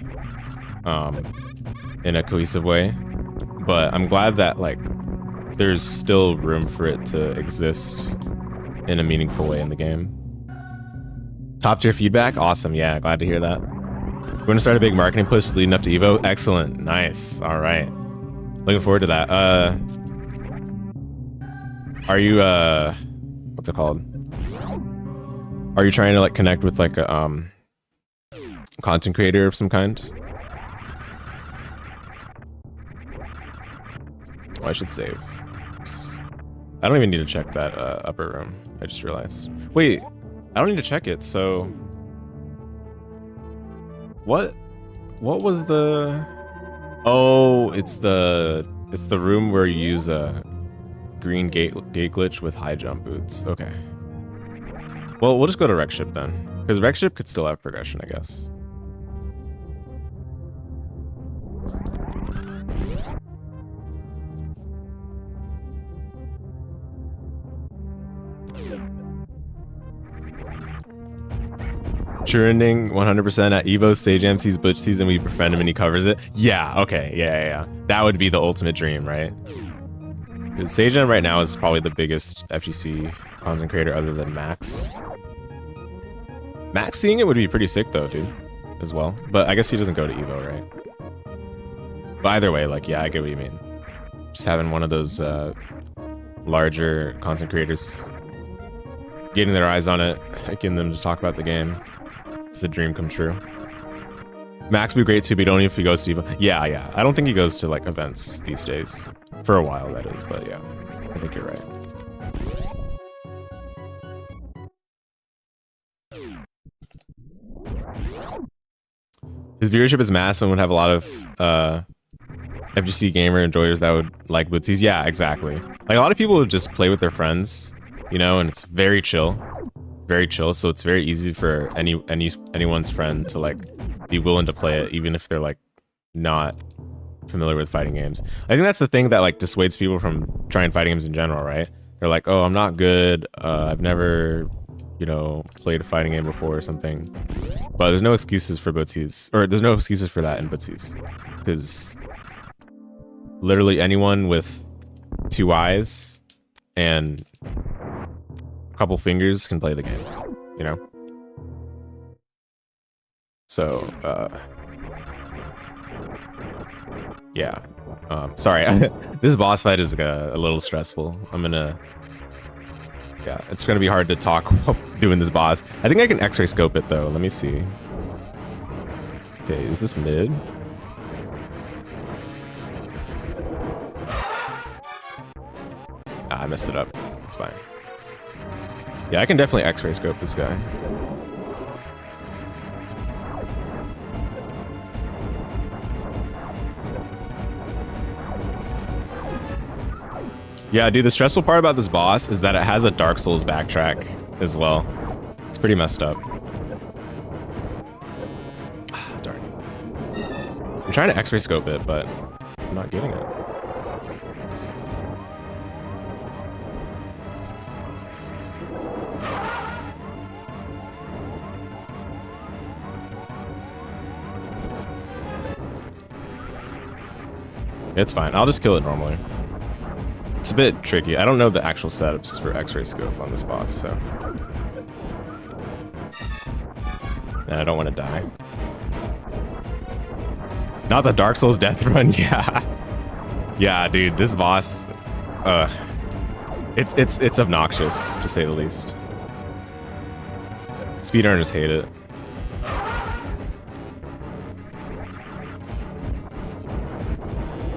[SPEAKER 1] in a cohesive way, but I'm glad that, like, there's still room for it to exist in a meaningful way in the game. Top tier feedback, awesome. Yeah, glad to hear that. We're gonna start a big marketing push leading up to Evo. Excellent, nice. All right, looking forward to that. Are you what's it called? Are you trying to, like, connect with, like, a content creator of some kind? Oh, I should save. I don't even need to check that upper room. I just realized. Wait, I don't need to check it. So, what was the? Oh, it's the room where you use a green gate glitch with high jump boots. Okay. Well, we'll just go to Wreck Ship then, because Wreck Ship could still have progression, I guess. Churning 100% at Evo, Sage MC's Butch season, we befriend him and he covers it. Yeah, okay, yeah. That would be the ultimate dream, right? Because Sage M right now is probably the biggest FGC content creator other than Max. Max seeing it would be pretty sick though, dude, as well. But I guess he doesn't go to Evo, right? But either way, like, yeah, I get what you mean. Just having one of those larger content creators getting their eyes on it, getting them to talk about the game. It's the dream come true. Max would be great too, but you don't know if he goes to Evo. Yeah. I don't think he goes to, like, events these days. For a while, that is, but yeah. I think you're right. His viewership is massive and would have a lot of FGC gamer enjoyers that would like Bootsies. Yeah, exactly. Like, a lot of people would just play with their friends, you know, and it's very chill. Very chill, so it's very easy for anyone's friend to, like, be willing to play it, even if they're, like, not familiar with fighting games. I think that's the thing that, like, dissuades people from trying fighting games in general, right? They're like, oh, I'm not good, I've never, you know, played a fighting game before or something. But there's no excuses for Bootsies, or there's no excuses for that in Bootsies, because literally anyone with 2 eyes and a couple fingers can play the game, you know? So, yeah. Sorry, this boss fight is a little stressful. Yeah, it's gonna be hard to talk while doing this boss. I think I can X-ray scope it though. Let me see. Okay, is this mid? I messed it up. It's fine. Yeah, I can definitely X-ray scope this guy. Yeah, dude, the stressful part about this boss is that it has a Dark Souls backtrack as well. It's pretty messed up. Ah, darn. I'm trying to X-ray scope it, but I'm not getting it. It's fine. I'll just kill it normally. It's a bit tricky. I don't know the actual setups for X-ray scope on this boss, so. And I don't want to die. Not the Dark Souls death run, yeah. Yeah, dude, this boss, it's obnoxious, to say the least. Speedrunners hate it.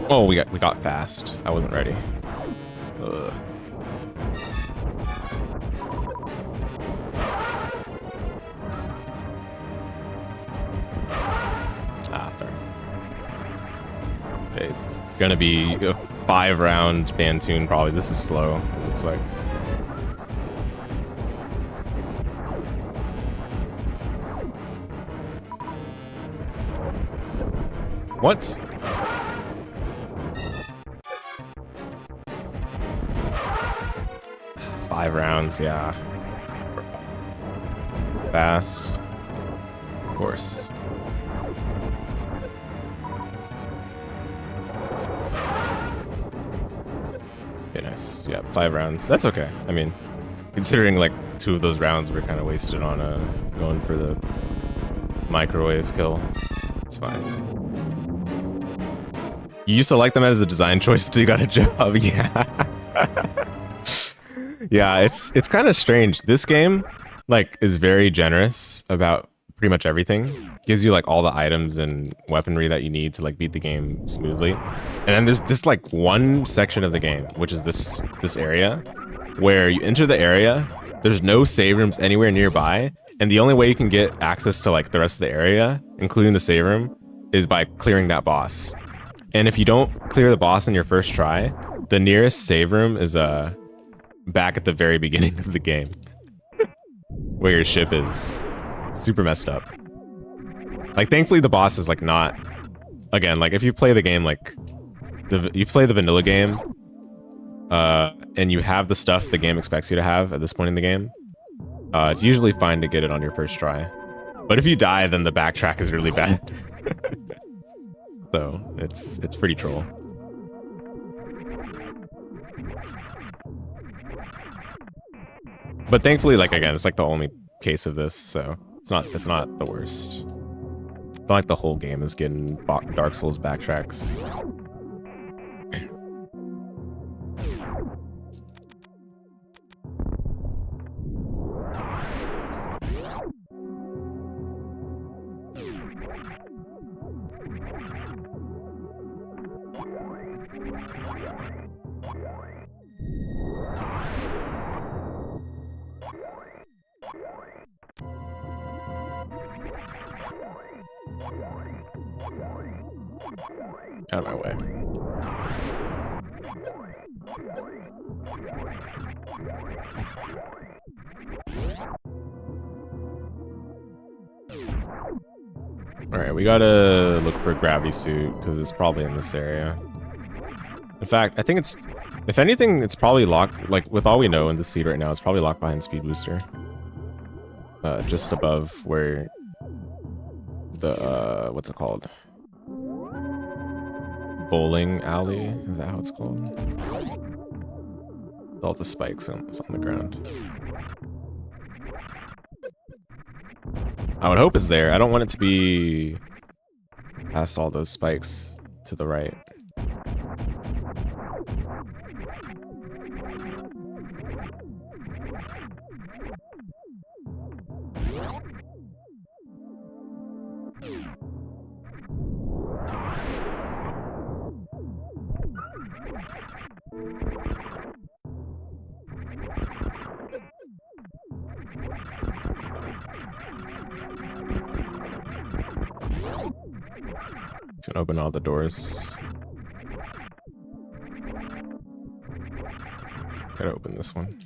[SPEAKER 1] Oh, we got fast. I wasn't ready. Ugh. Ah, darn. Okay, gonna be a 5-round Bantoon probably. This is slow, it looks like. What? Five rounds, yeah. Fast. Of course. Okay, nice. Yeah, 5 rounds. That's okay. I mean, considering like 2 of those rounds were kind of wasted on going for the microwave kill. It's fine. You used to like them as a design choice until you got a job. Yeah. Yeah, it's kind of strange. This game, like, is very generous about pretty much everything. Gives you, like, all the items and weaponry that you need to, like, beat the game smoothly. And then there's this, like, one section of the game, which is this area, where you enter the area, there's no save rooms anywhere nearby, and the only way you can get access to, like, the rest of the area, including the save room, is by clearing that boss. And if you don't clear the boss in your first try, the nearest save room is, back at the very beginning of the game. Where your ship is. It's super messed up. Like, thankfully the boss is, like, not... Again, like, if you play the game, like... You play the vanilla game, and you have the stuff the game expects you to have at this point in the game, it's usually fine to get it on your first try. But if you die, then the backtrack is really bad. So, it's pretty troll. But thankfully, like, again, it's like the only case of this, so it's not the worst. It's not like the whole game is getting Dark Souls backtracks. Out of my way. Alright, we gotta look for a gravity suit, because it's probably in this area. In fact, I think it's... If anything, it's probably locked... Like, with all we know in the seed right now, it's probably locked behind Speed Booster. Just above where... The, what's it called? Bowling alley? Is that how it's called? With all the spikes on the ground. I would hope it's there. I don't want it to be past all those spikes to the right. It's gonna open all the doors. Gotta open this one.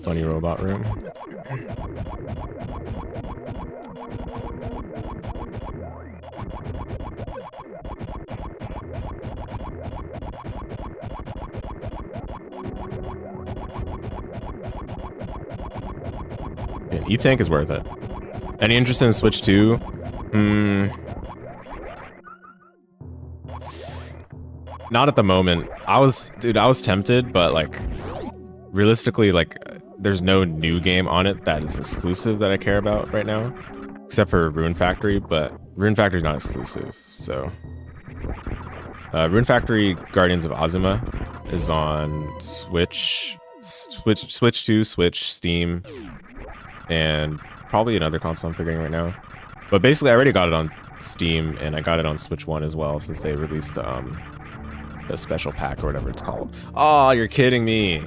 [SPEAKER 1] Funny robot room. E-Tank is worth it. Any interest in Switch 2? Not at the moment. I was tempted, but like, realistically, like, there's no new game on it that is exclusive that I care about right now, except for Rune Factory, but Rune Factory is not exclusive, so. Rune Factory Guardians of Azuma is on Switch 2, Switch, Steam, and probably another console I'm figuring right now. But basically, I already got it on Steam, and I got it on Switch 1 as well, since they released the special pack or whatever it's called. Oh, you're kidding me.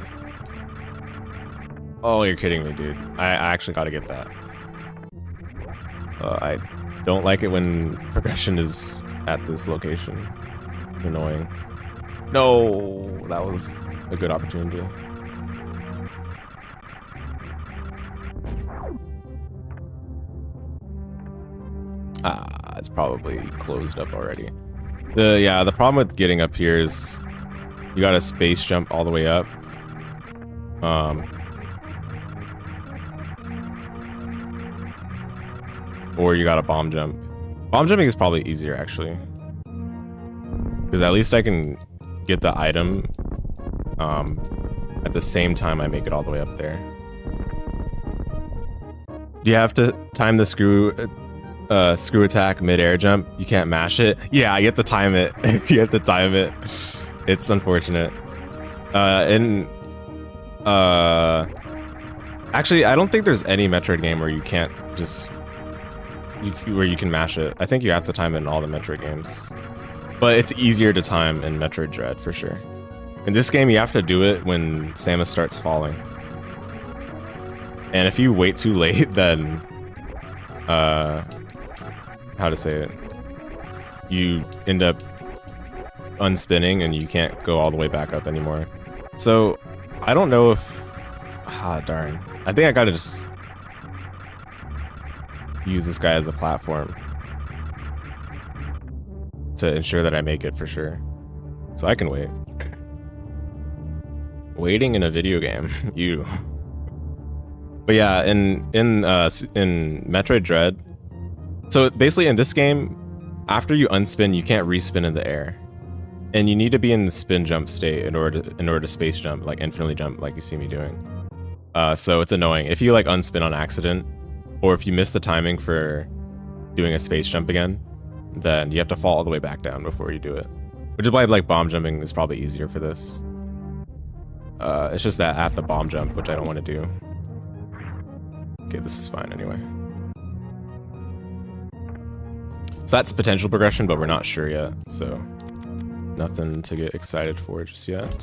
[SPEAKER 1] Oh, you're kidding me, dude. I actually gotta get that. I don't like it when progression is at this location. Annoying. No, that was a good opportunity. It's probably closed up already. The problem with getting up here is you gotta space jump all the way up. Or you gotta bomb jump. Bomb jumping is probably easier actually, because at least I can get the item at the same time I make it all the way up there. Do you have to time the screw attack mid-air jump? You can't mash it? Yeah, you have to time it. You have to time it. It's unfortunate. Actually, I don't think there's any Metroid game where you can't just where you can mash it. I think you have to time it in all the Metroid games, but it's easier to time in Metroid Dread for sure. In this game, you have to do it when Samus starts falling, and if you wait too late, then how to say it, you end up unspinning and you can't go all the way back up anymore. So I don't know if darn, I think I gotta just use this guy as a platform to ensure that I make it for sure. So I can wait. Waiting in a video game, you. But yeah, in Metroid Dread, so basically in this game, after you unspin, you can't respin in the air, and you need to be in the spin jump state in order to space jump, like infinitely jump, like you see me doing. So it's annoying if you like unspin on accident, or if you miss the timing for doing a space jump again, then you have to fall all the way back down before you do it. Which is why like bomb jumping is probably easier for this. It's just that I have to bomb jump, which I don't want to do. Okay, this is fine anyway. So that's potential progression, but we're not sure yet, so nothing to get excited for just yet.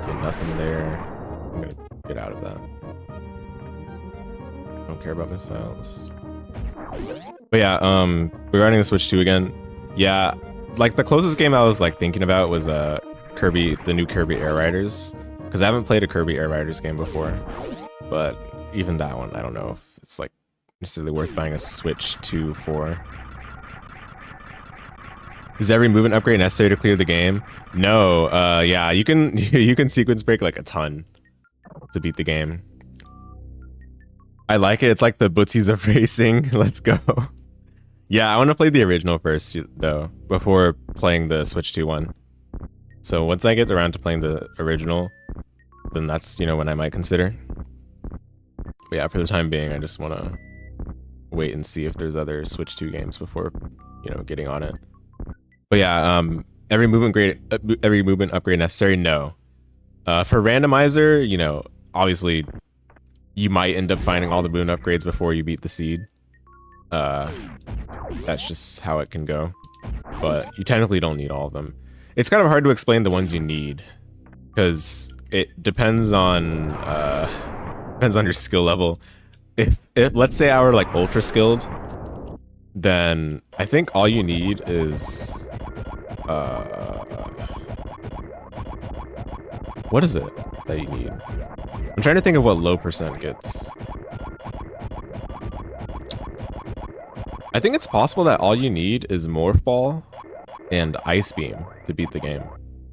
[SPEAKER 1] Okay, nothing there. I'm gonna get out of that. Don't care about missiles. But yeah, we're running the Switch 2 again. Yeah, like the closest game I was like thinking about was Kirby, the new Kirby Air Riders, because I haven't played a Kirby Air Riders game before. But even that one, I don't know if it's like necessarily worth buying a Switch 2 for. Is every movement upgrade necessary to clear the game? No. Yeah, you can you can sequence break like a ton to beat the game. I like it. It's like the Bootsies of racing. Let's go. Yeah, I want to play the original first though, before playing the Switch 2 one. So once I get around to playing the original, then that's, you know, when I might consider. But yeah, for the time being, I just want to wait and see if there's other Switch 2 games before, you know, getting on it. But yeah, every movement upgrade necessary? No. For randomizer, you know, obviously you might end up finding all the movement upgrades before you beat the seed. That's just how it can go. But you technically don't need all of them. It's kind of hard to explain the ones you need, because it depends on your skill level. If let's say I were like ultra skilled, then I think all you need is what is it that you need? I'm trying to think of what low percent gets. I think it's possible that all you need is Morph Ball and Ice Beam to beat the game.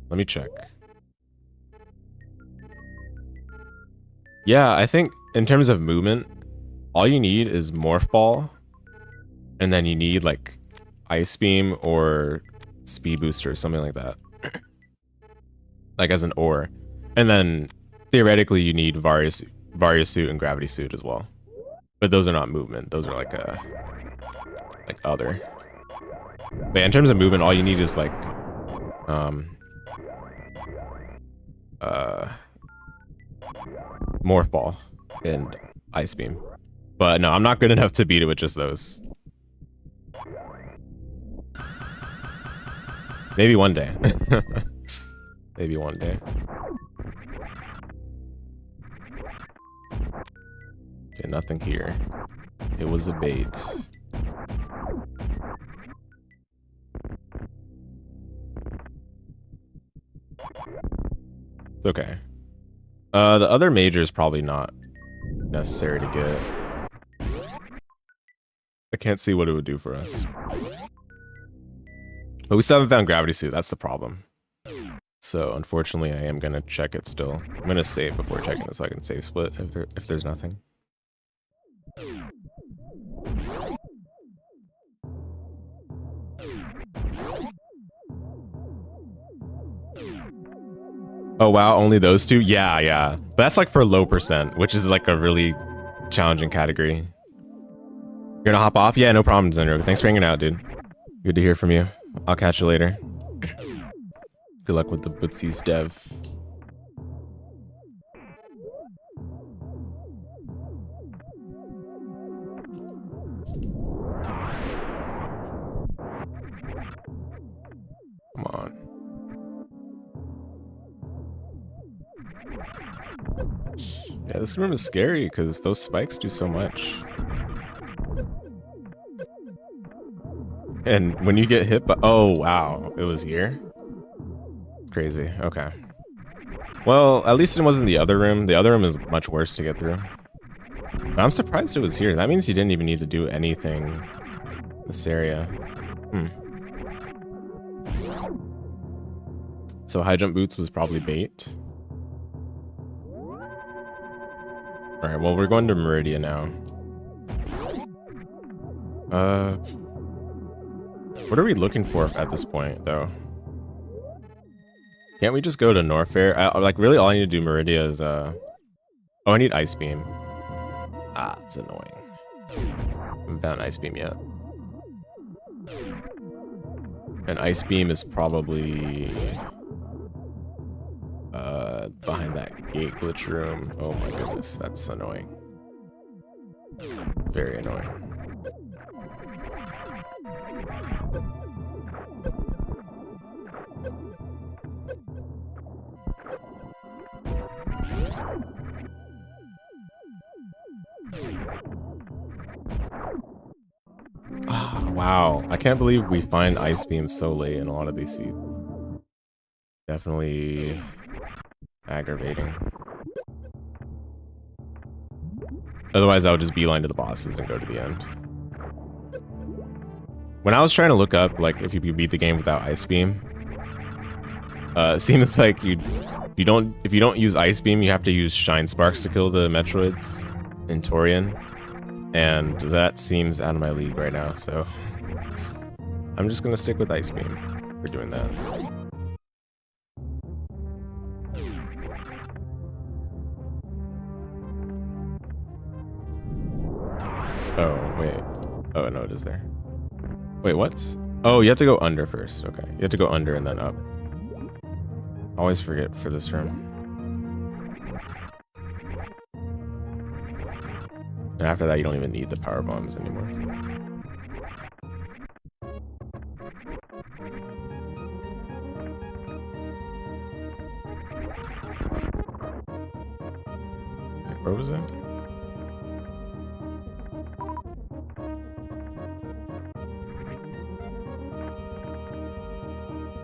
[SPEAKER 1] Let me check. Yeah, I think in terms of movement, all you need is Morph Ball, and then you need like Ice Beam or Speed Booster or something like that. Like as an ore. And then theoretically you need Varia Suit and Gravity Suit as well. But those are not movement, those are like other. But in terms of movement, all you need is like Morph Ball and Ice Beam. But no, I'm not good enough to beat it with just those. Maybe one day. Maybe one day. Okay, nothing here. It was a bait. It's okay. The other major is probably not necessary to get. I can't see what it would do for us. But we still haven't found Gravity Suit, that's the problem. So unfortunately I am gonna check it still. I'm gonna save before checking it so I can save split if there's nothing. Oh wow, only those two? Yeah, yeah. But that's like for low percent, which is like a really challenging category. You're gonna hop off? Yeah, no problem, Zenro. Thanks for hanging out, dude. Good to hear from you. I'll catch you later. Good luck with the Bootsies dev. Come on. Yeah, this room is scary because those spikes do so much. And when you get hit by— oh, wow. It was here? Crazy. Okay. Well, at least it wasn't the other room. The other room is much worse to get through. But I'm surprised it was here. That means you didn't even need to do anything in this area. So high jump boots was probably bait. Alright, well, we're going to Meridia now. What are we looking for at this point, though? Can't we just go to Norfair? Like, really, all I need to do Meridia is, oh, I need Ice Beam. Ah, it's annoying. I haven't found Ice Beam yet. And Ice Beam is probably behind that gate glitch room. Oh my goodness, that's annoying. Very annoying. Oh, wow, I can't believe we find Ice Beam so late in a lot of these seeds. Definitely aggravating. Otherwise, I would just beeline to the bosses and go to the end. When I was trying to look up, like, if you could beat the game without Ice Beam, it seems like if you don't use Ice Beam, you have to use Shine Sparks to kill the Metroids in Torian, and that seems out of my league right now. So I'm just gonna stick with Ice Beam for doing that. Oh, wait. Oh, no, it is there. Wait, what? Oh, you have to go under first. Okay. You have to go under and then up. Always forget for this room. And after that, you don't even need the power bombs anymore. Wait, where was it?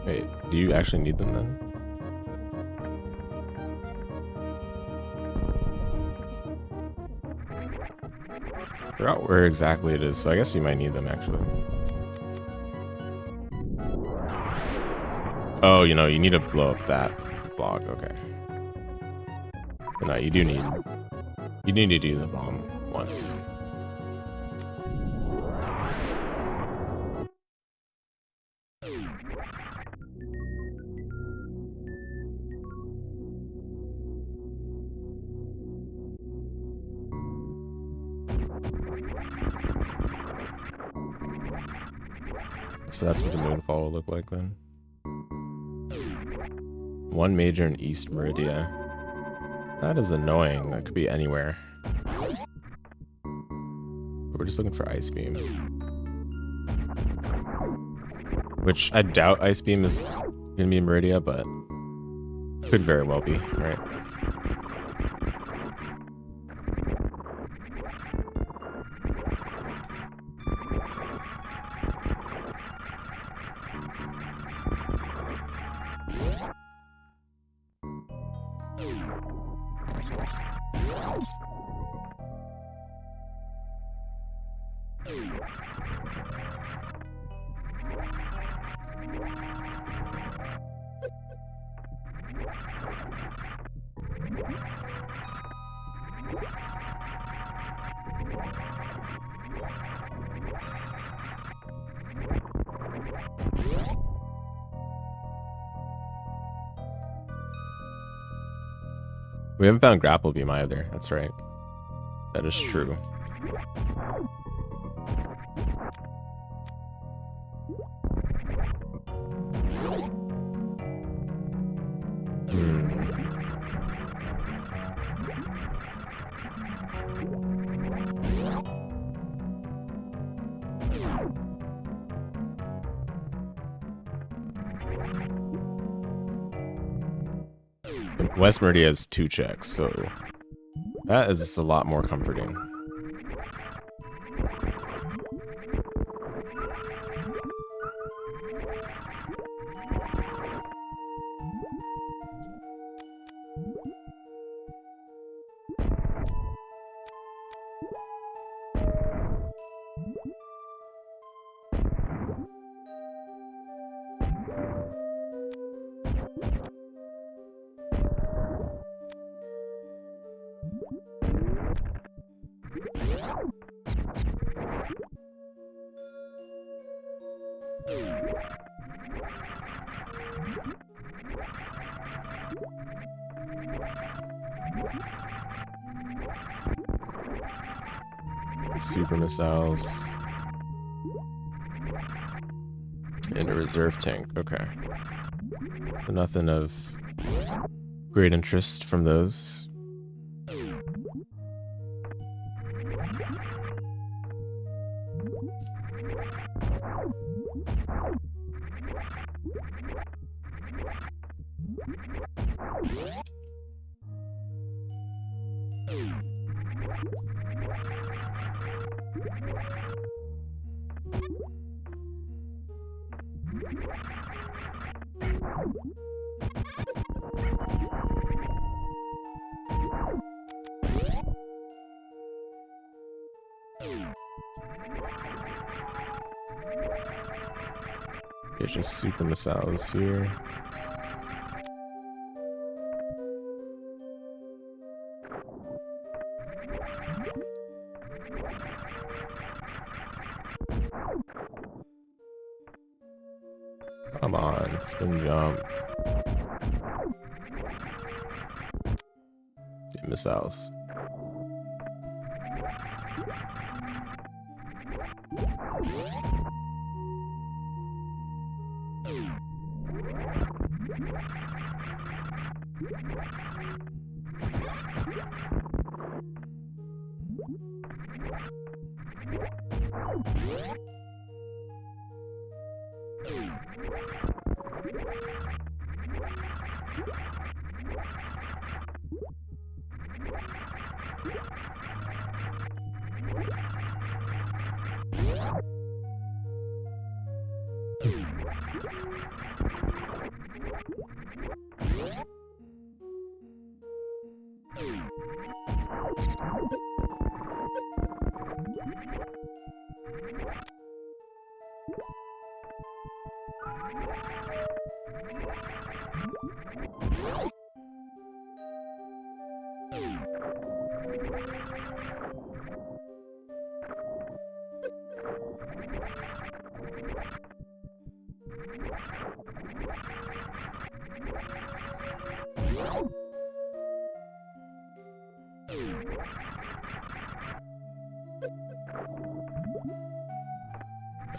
[SPEAKER 1] Wait, do you actually need them then? I forgot where exactly it is, so I guess you might need them actually. Oh, you know, you need to blow up that block, okay. But no, you do need You needed to use a bomb once. So that's what the moonfall will look like then. One major in East Meridia. That is annoying. That could be anywhere. We're just looking for Ice Beam. Which I doubt Ice Beam is gonna be in Meridia, but could very well be, right? We haven't found Grapple Beam either. That's right. That is true. West Meridia has 2 checks, so that is a lot more comforting. Super missiles and a reserve tank. Okay, so nothing of great interest from those. It's just super missiles here. Come on, spin jump. Get missiles.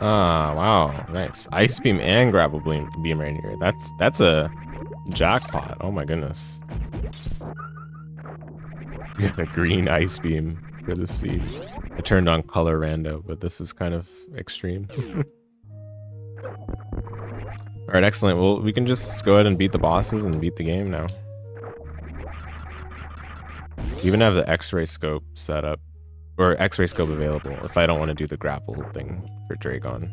[SPEAKER 1] Ah, wow, nice. Ice beam and grapple beam right here. That's a jackpot. Oh my goodness. Yeah, the green ice beam for the seed. I turned on color rando, but this is kind of extreme. Alright, excellent. Well, we can just go ahead and beat the bosses and beat the game now. We even have the X-ray scope set up, or X-ray scope available if I don't want to do the grapple thing for Dragon.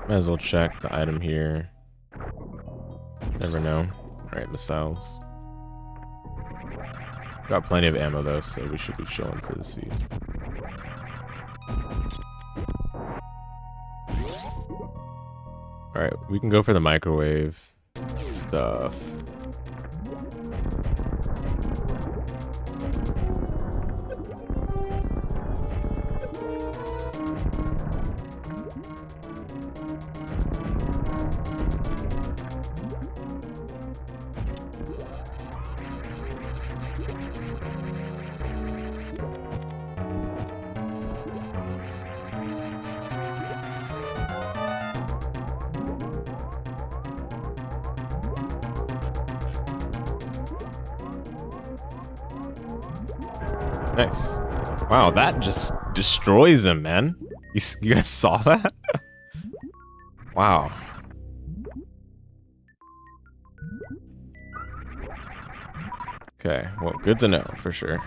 [SPEAKER 1] Might as well check the item here. Never know. Alright, missiles. Got plenty of ammo though, so we should be chilling for the seed. Alright, we can go for the microwave stuff. Nice. Wow, that just destroys him, man. You guys saw that? Wow. Okay, well, good to know for sure.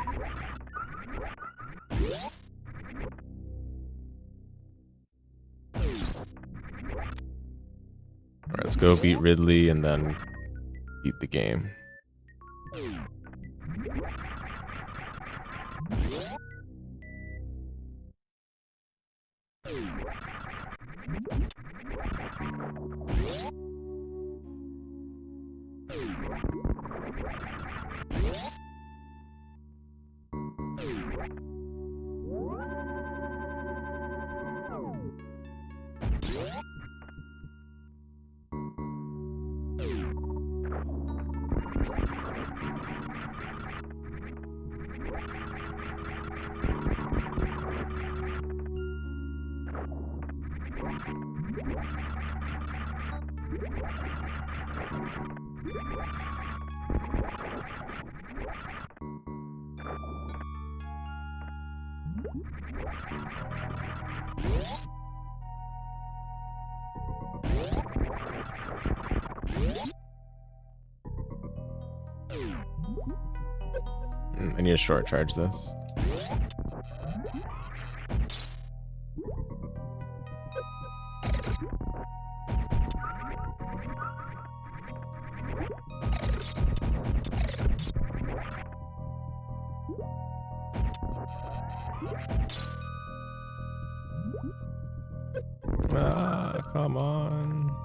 [SPEAKER 1] Alright, let's go beat Ridley and then beat the game. I need to short charge this. Ah, come on.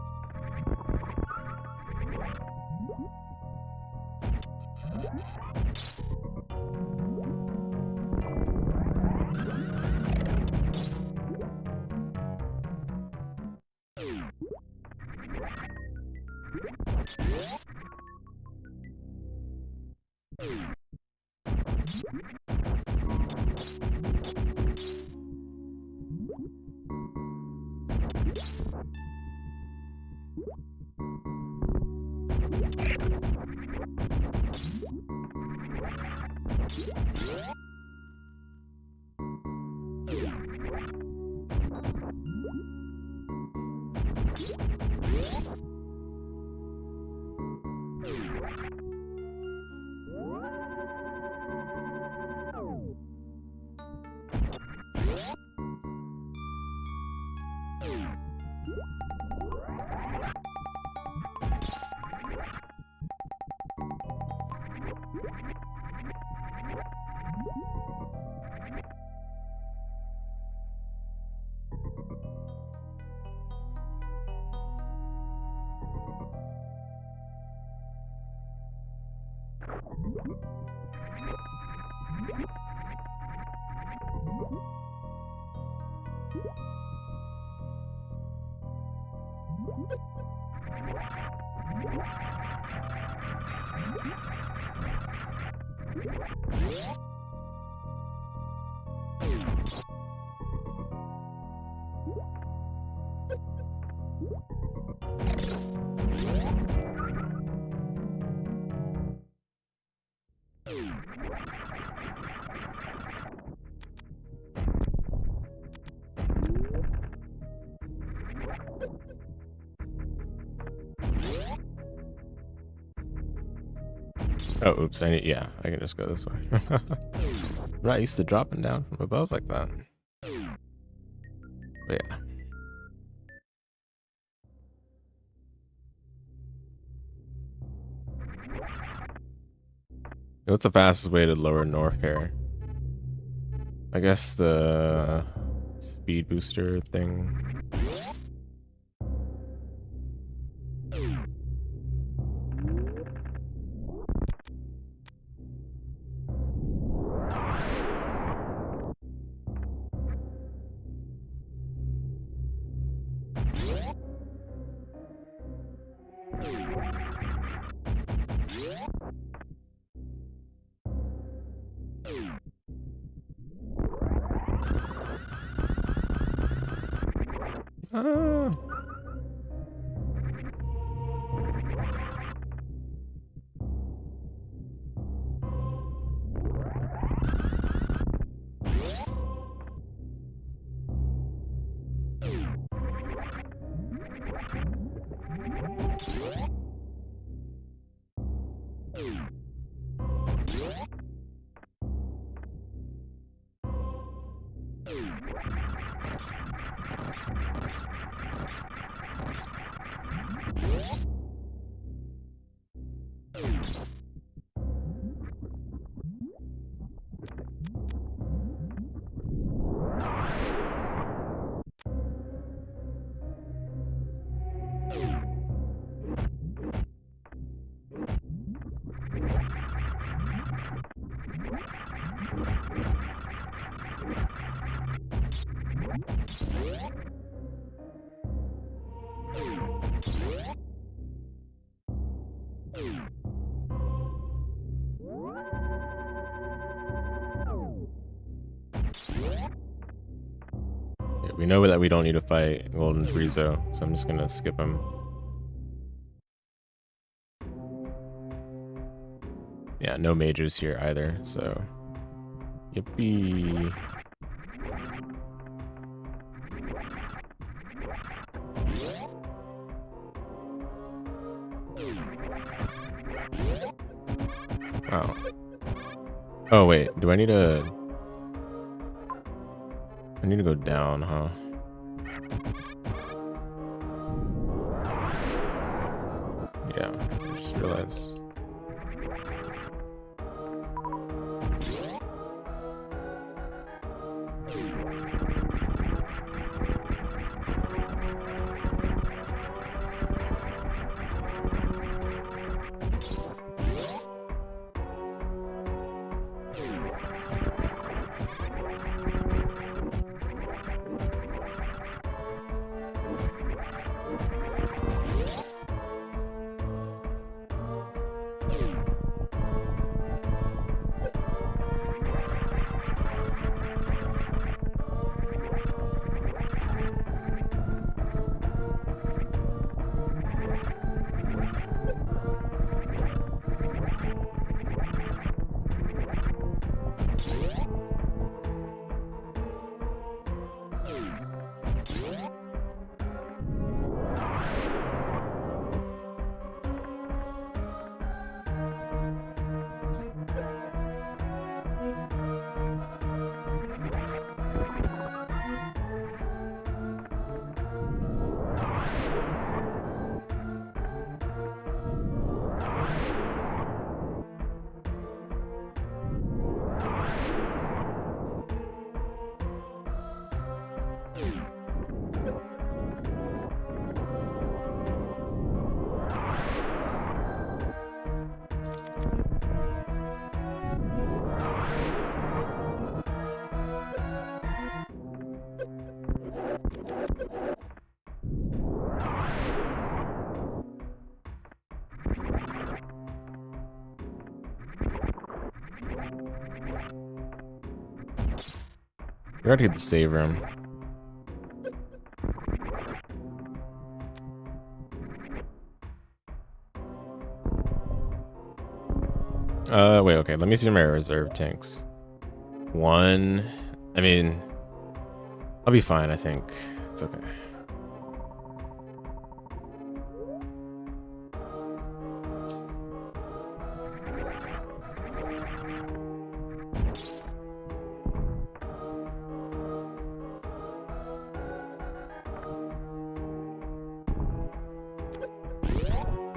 [SPEAKER 1] Oh, oops, yeah, I can just go this way. I'm not used to dropping down from above like that. But yeah. What's the fastest way to lower North here? I guess the speed booster thing. Ah. We know that we don't need to fight Golden Frizo, so I'm just gonna skip him. Yeah, no mages here either, so yippee. Wow. Oh wait, do I need to? I need to go down, huh? Yeah, I just realized. We gotta get the save room. Wait, okay, let me see my reserve tanks. One, I mean, I'll be fine, I think. It's okay.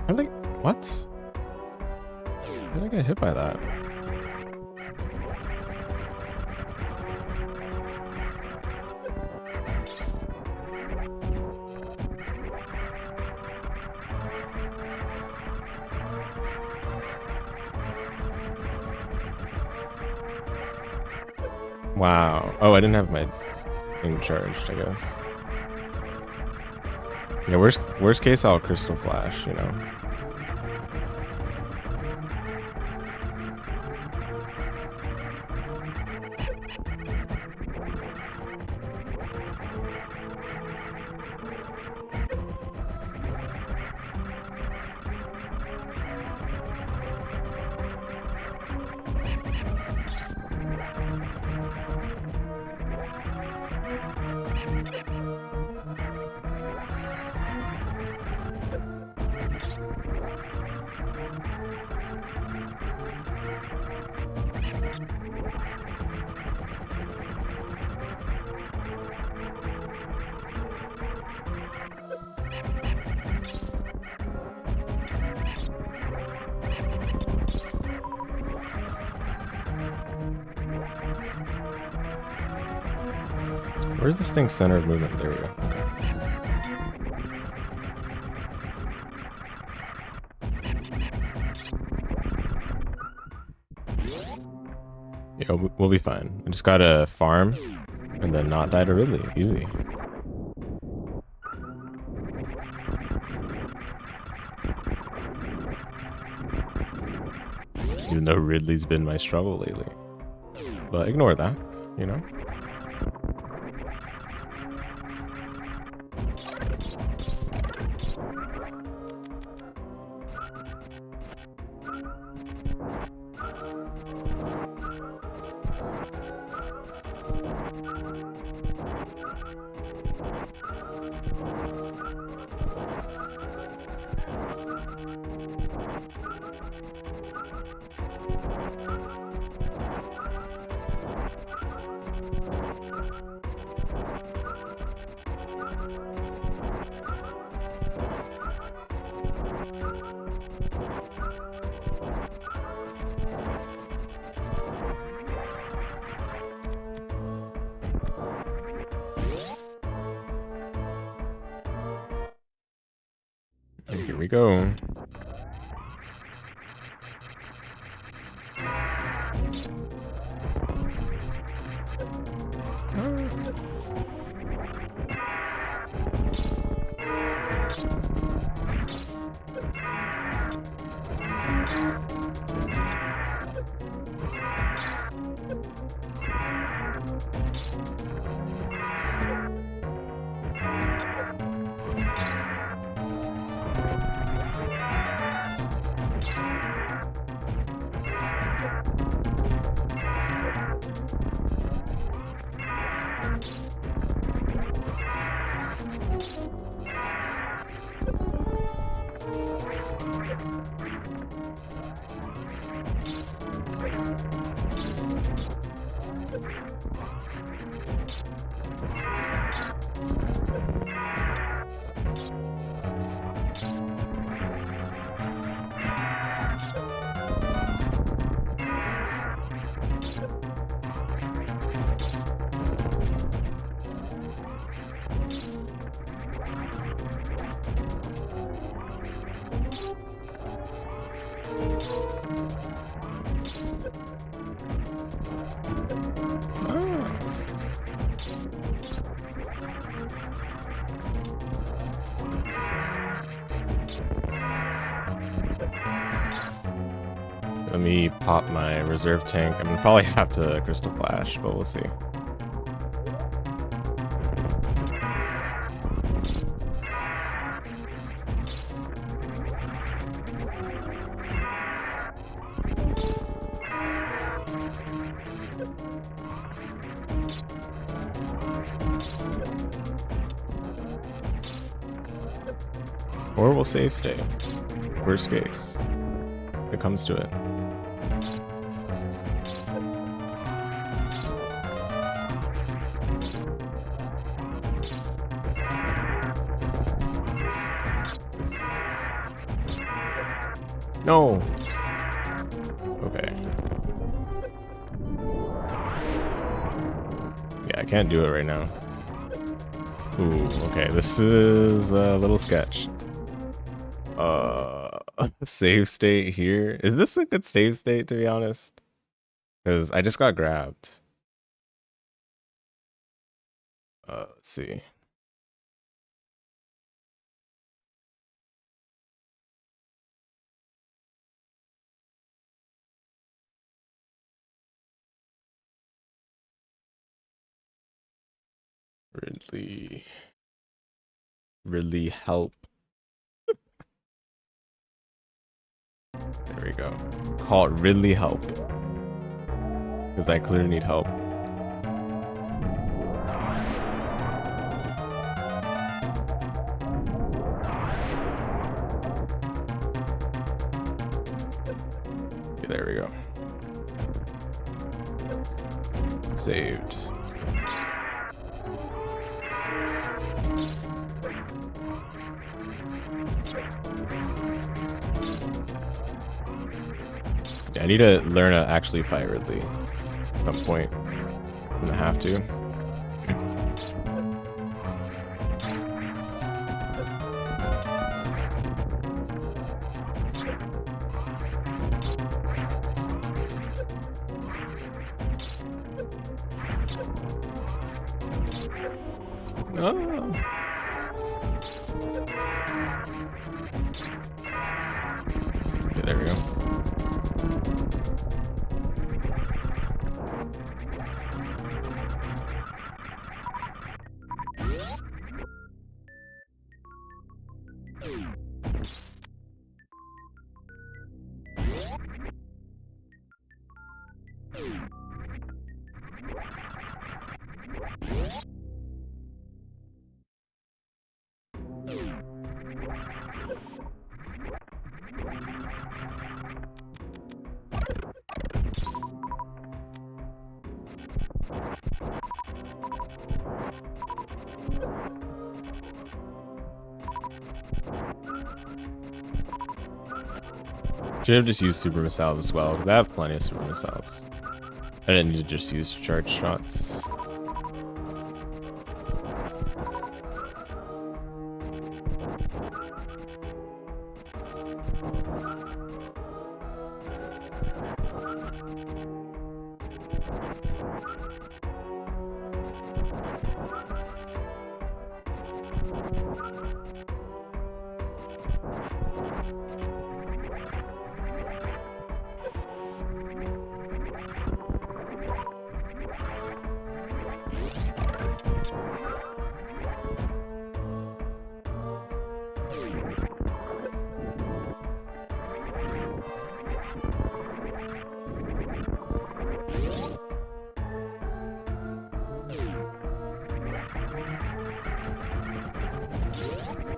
[SPEAKER 1] How did I, what? How did I get hit by that? Wow. Oh, I didn't have my thing charged, I guess. Yeah, worst case, I'll crystal flash, you know. Where's this thing's center of movement? There we go. Okay. Yeah, we'll be fine. I just gotta farm and then not die to Ridley. Easy. Even though Ridley's been my struggle lately. But ignore that, you know? And here we go. Let me pop my reserve tank. I'm gonna probably have to crystal flash, but we'll see. Or we'll save state. Worst case. If it comes to it. No. Okay. Yeah, I can't do it right now. Ooh, okay, this is a little sketch. Save state here. Is this a good save state, to be honest? Because I just got grabbed. Let's see. Really help. There we go. Call it really help. Because I clearly need help. Okay, there we go. Saved. I need to learn to actually fight Ridley at some point. I'm gonna have to. Oh. Okay, there we go. Should have just used super missiles as well, because I have plenty of super missiles. I didn't need to just use charge shots.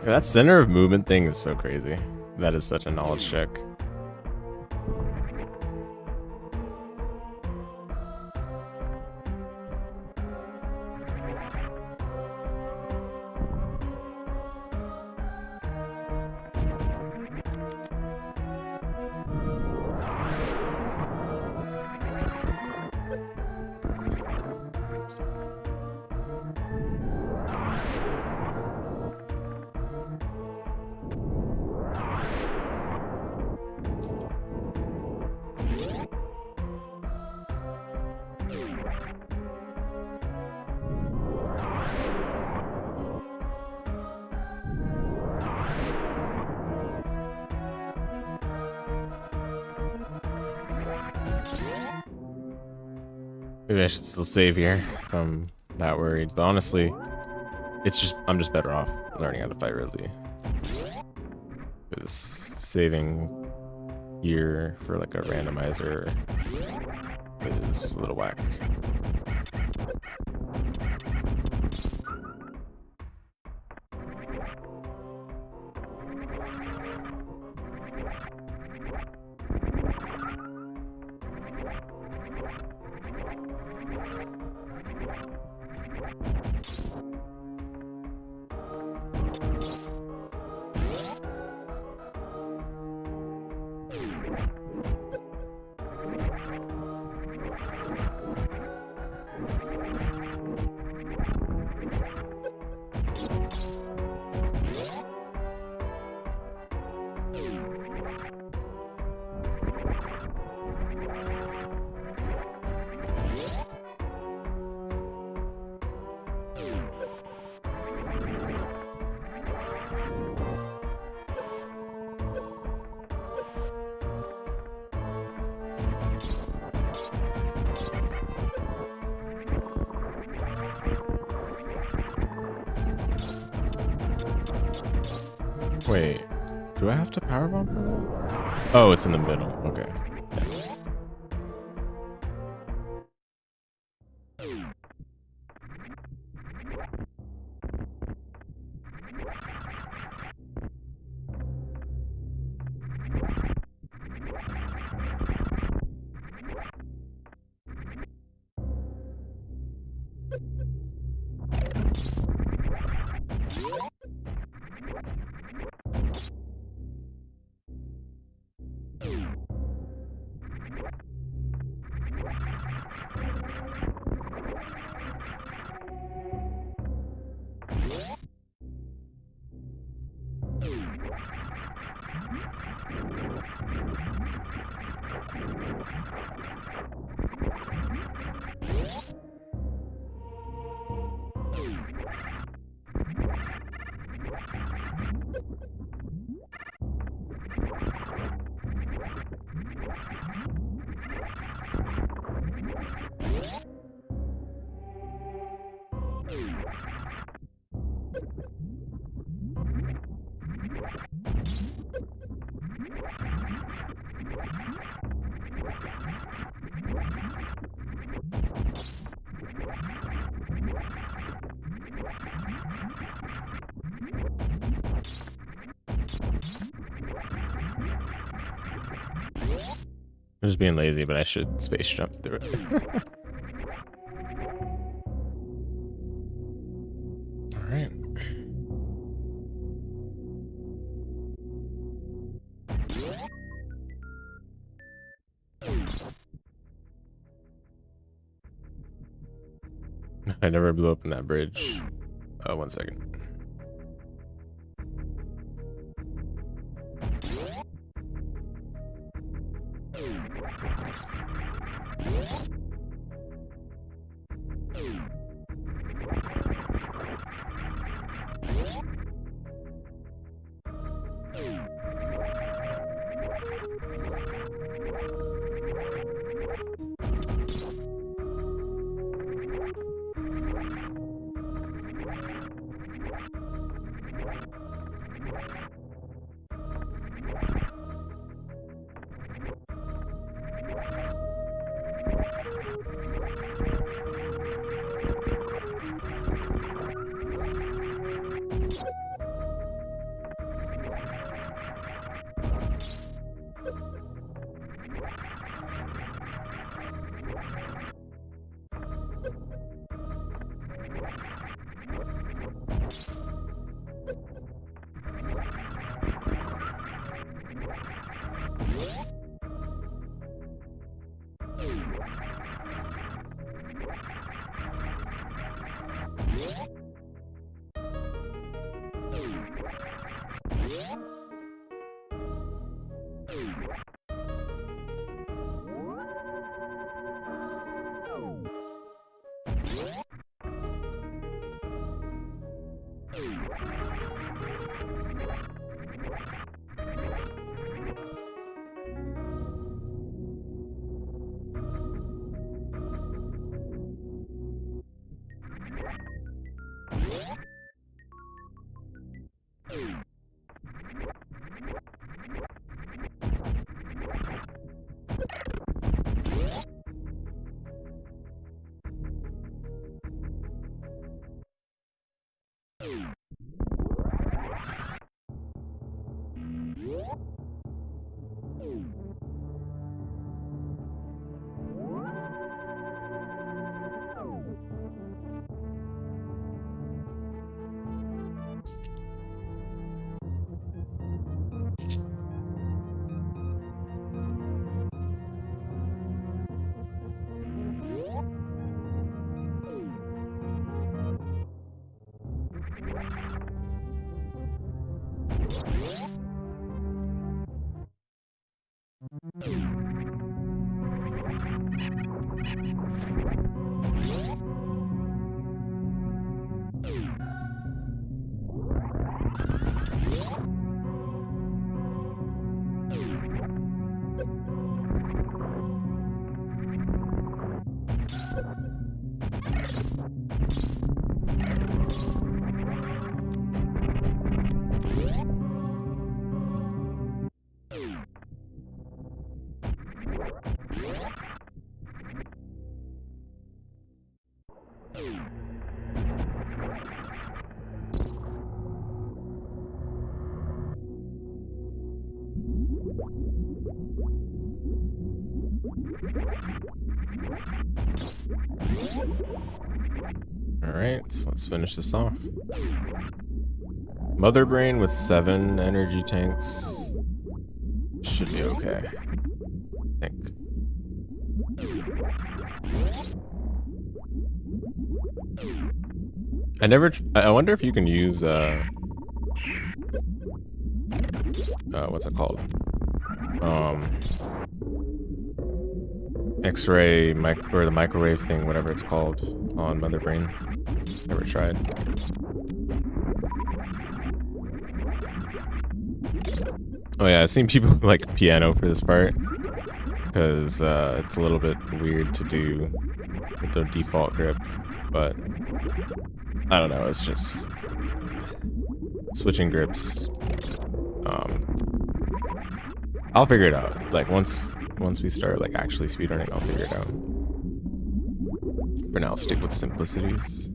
[SPEAKER 1] That center of movement thing is so crazy. That is such a knowledge check. Maybe I should still save here. I'm not worried, but honestly, I'm just better off learning how to fight really. Because saving here for like a randomizer is a little whack. Wait, do I have to powerbomb for that? Oh, it's in the middle. Okay. Yeah. I'm just being lazy, but I should space jump through it. Alright. I never blew up in that bridge. 1 second. Alright, so let's finish this off. Mother brain with 7 energy tanks should be okay, I think. I wonder if you can use, what's it called? X-ray or the microwave thing, whatever it's called, on Mother brain. Never tried. Oh yeah, I've seen people like piano for this part, because it's a little bit weird to do with the default grip, but I don't know, it's just switching grips. I'll figure it out. Like once we start like actually speedrunning, I'll figure it out. For now, I'll stick with simplicities.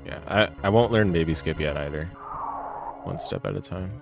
[SPEAKER 1] Yeah, I won't learn baby skip yet either. One step at a time.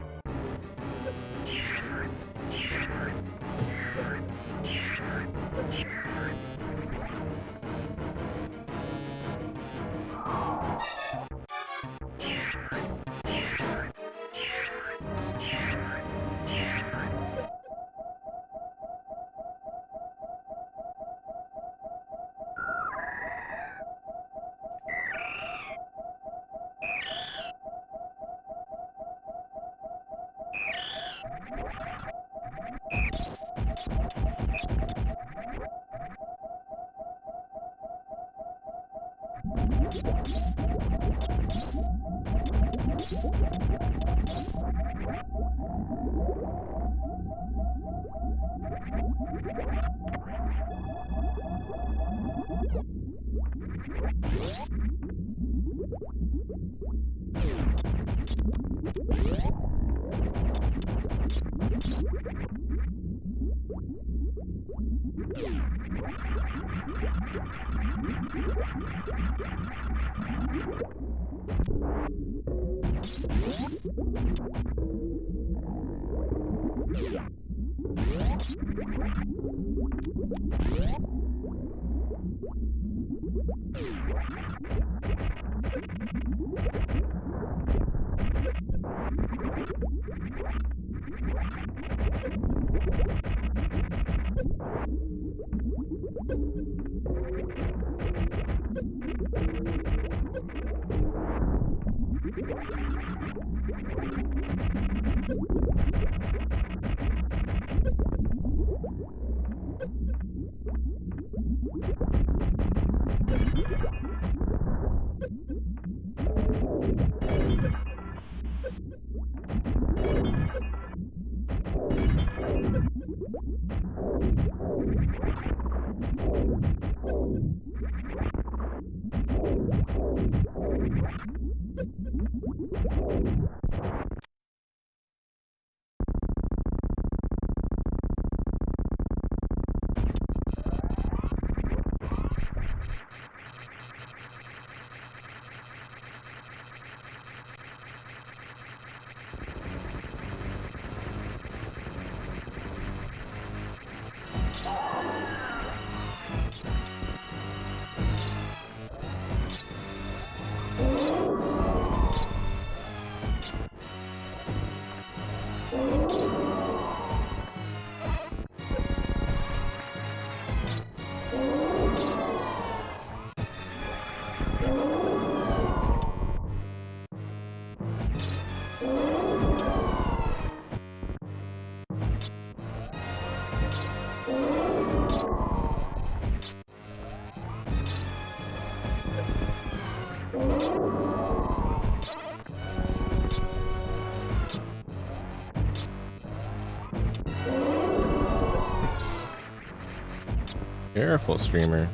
[SPEAKER 1] Careful, streamer.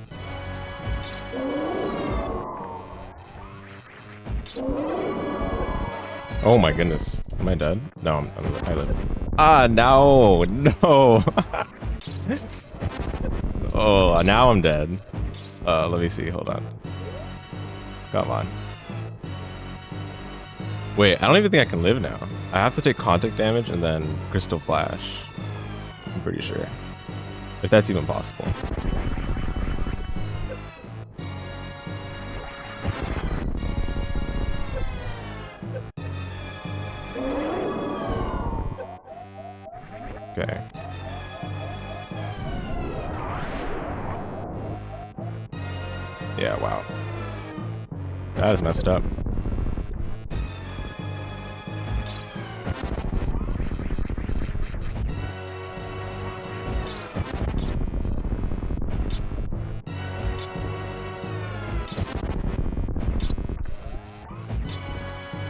[SPEAKER 1] Oh my goodness. Am I dead? No, I live. Ah, no, no. Oh, now I'm dead. Let me see, hold on. Come on. Wait, I don't even think I can live now. I have to take contact damage and then crystal flash. I'm pretty sure. If that's even possible. Okay. Yeah, wow. That is messed up.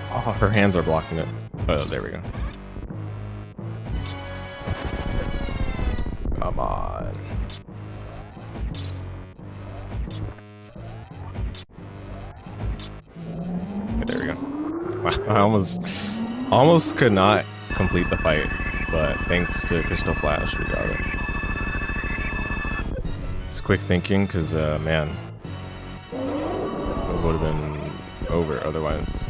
[SPEAKER 1] Oh, her hands are blocking it. Oh, there we go. Come on. There we go. Wow, I almost could not complete the fight, but thanks to Crystal Flash, we got it. It's quick thinking, because, man, it would have been over otherwise.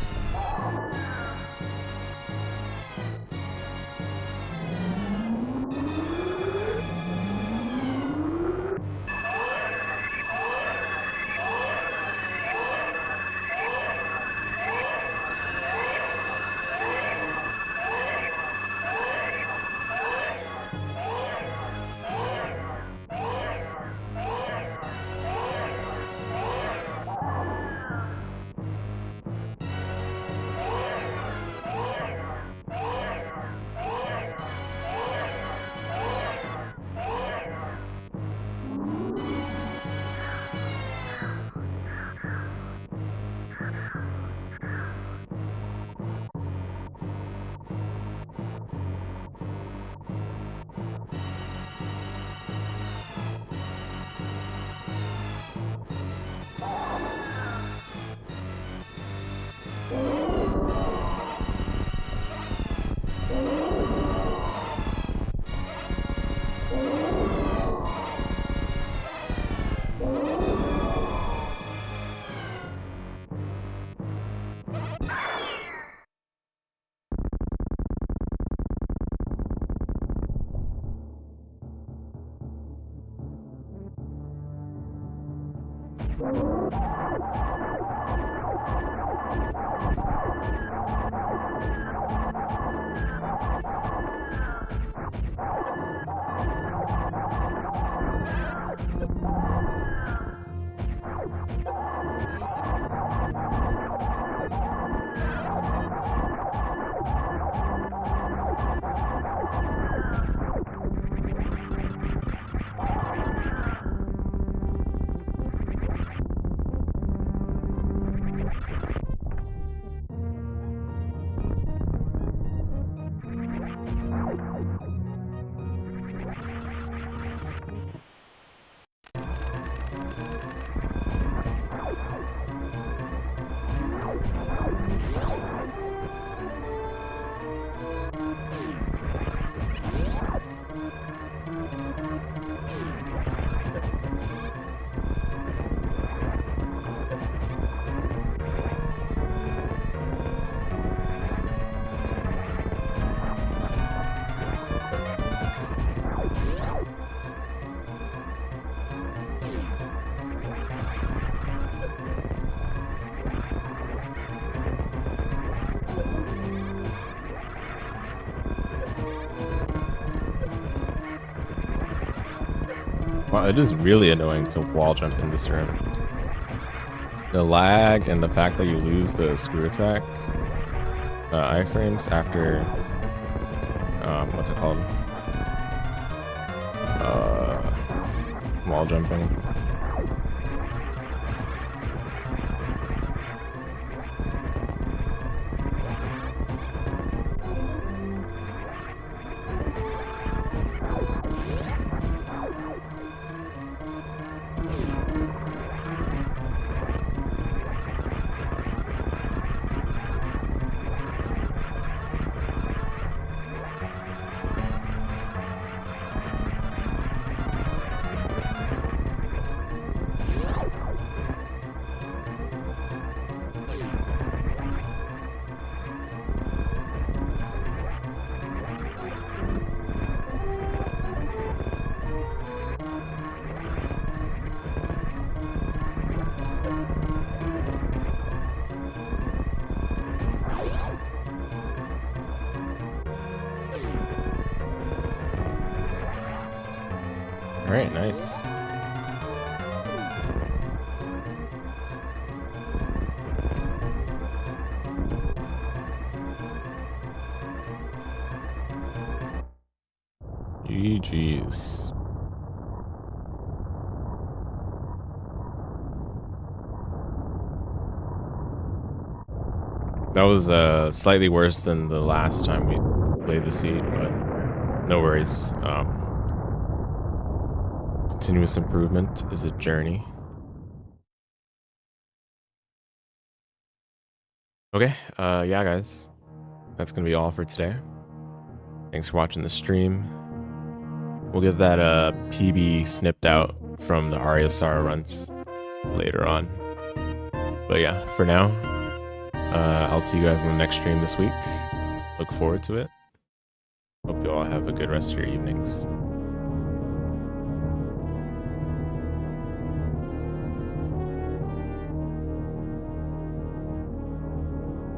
[SPEAKER 1] Wow, it is really annoying to wall jump in this room. The lag and the fact that you lose the screw attack iframes after what's it called? Wall jumping. All right, nice. GG's. That was slightly worse than the last time we played the seed, but no worries. Continuous improvement is a journey. Okay, yeah, guys, that's gonna be all for today. Thanks for watching the stream. We'll get that PB snipped out from the Aria of Sorrow runs later on. But yeah, for now, I'll see you guys in the next stream this week. Look forward to it. Hope you all have a good rest of your evenings.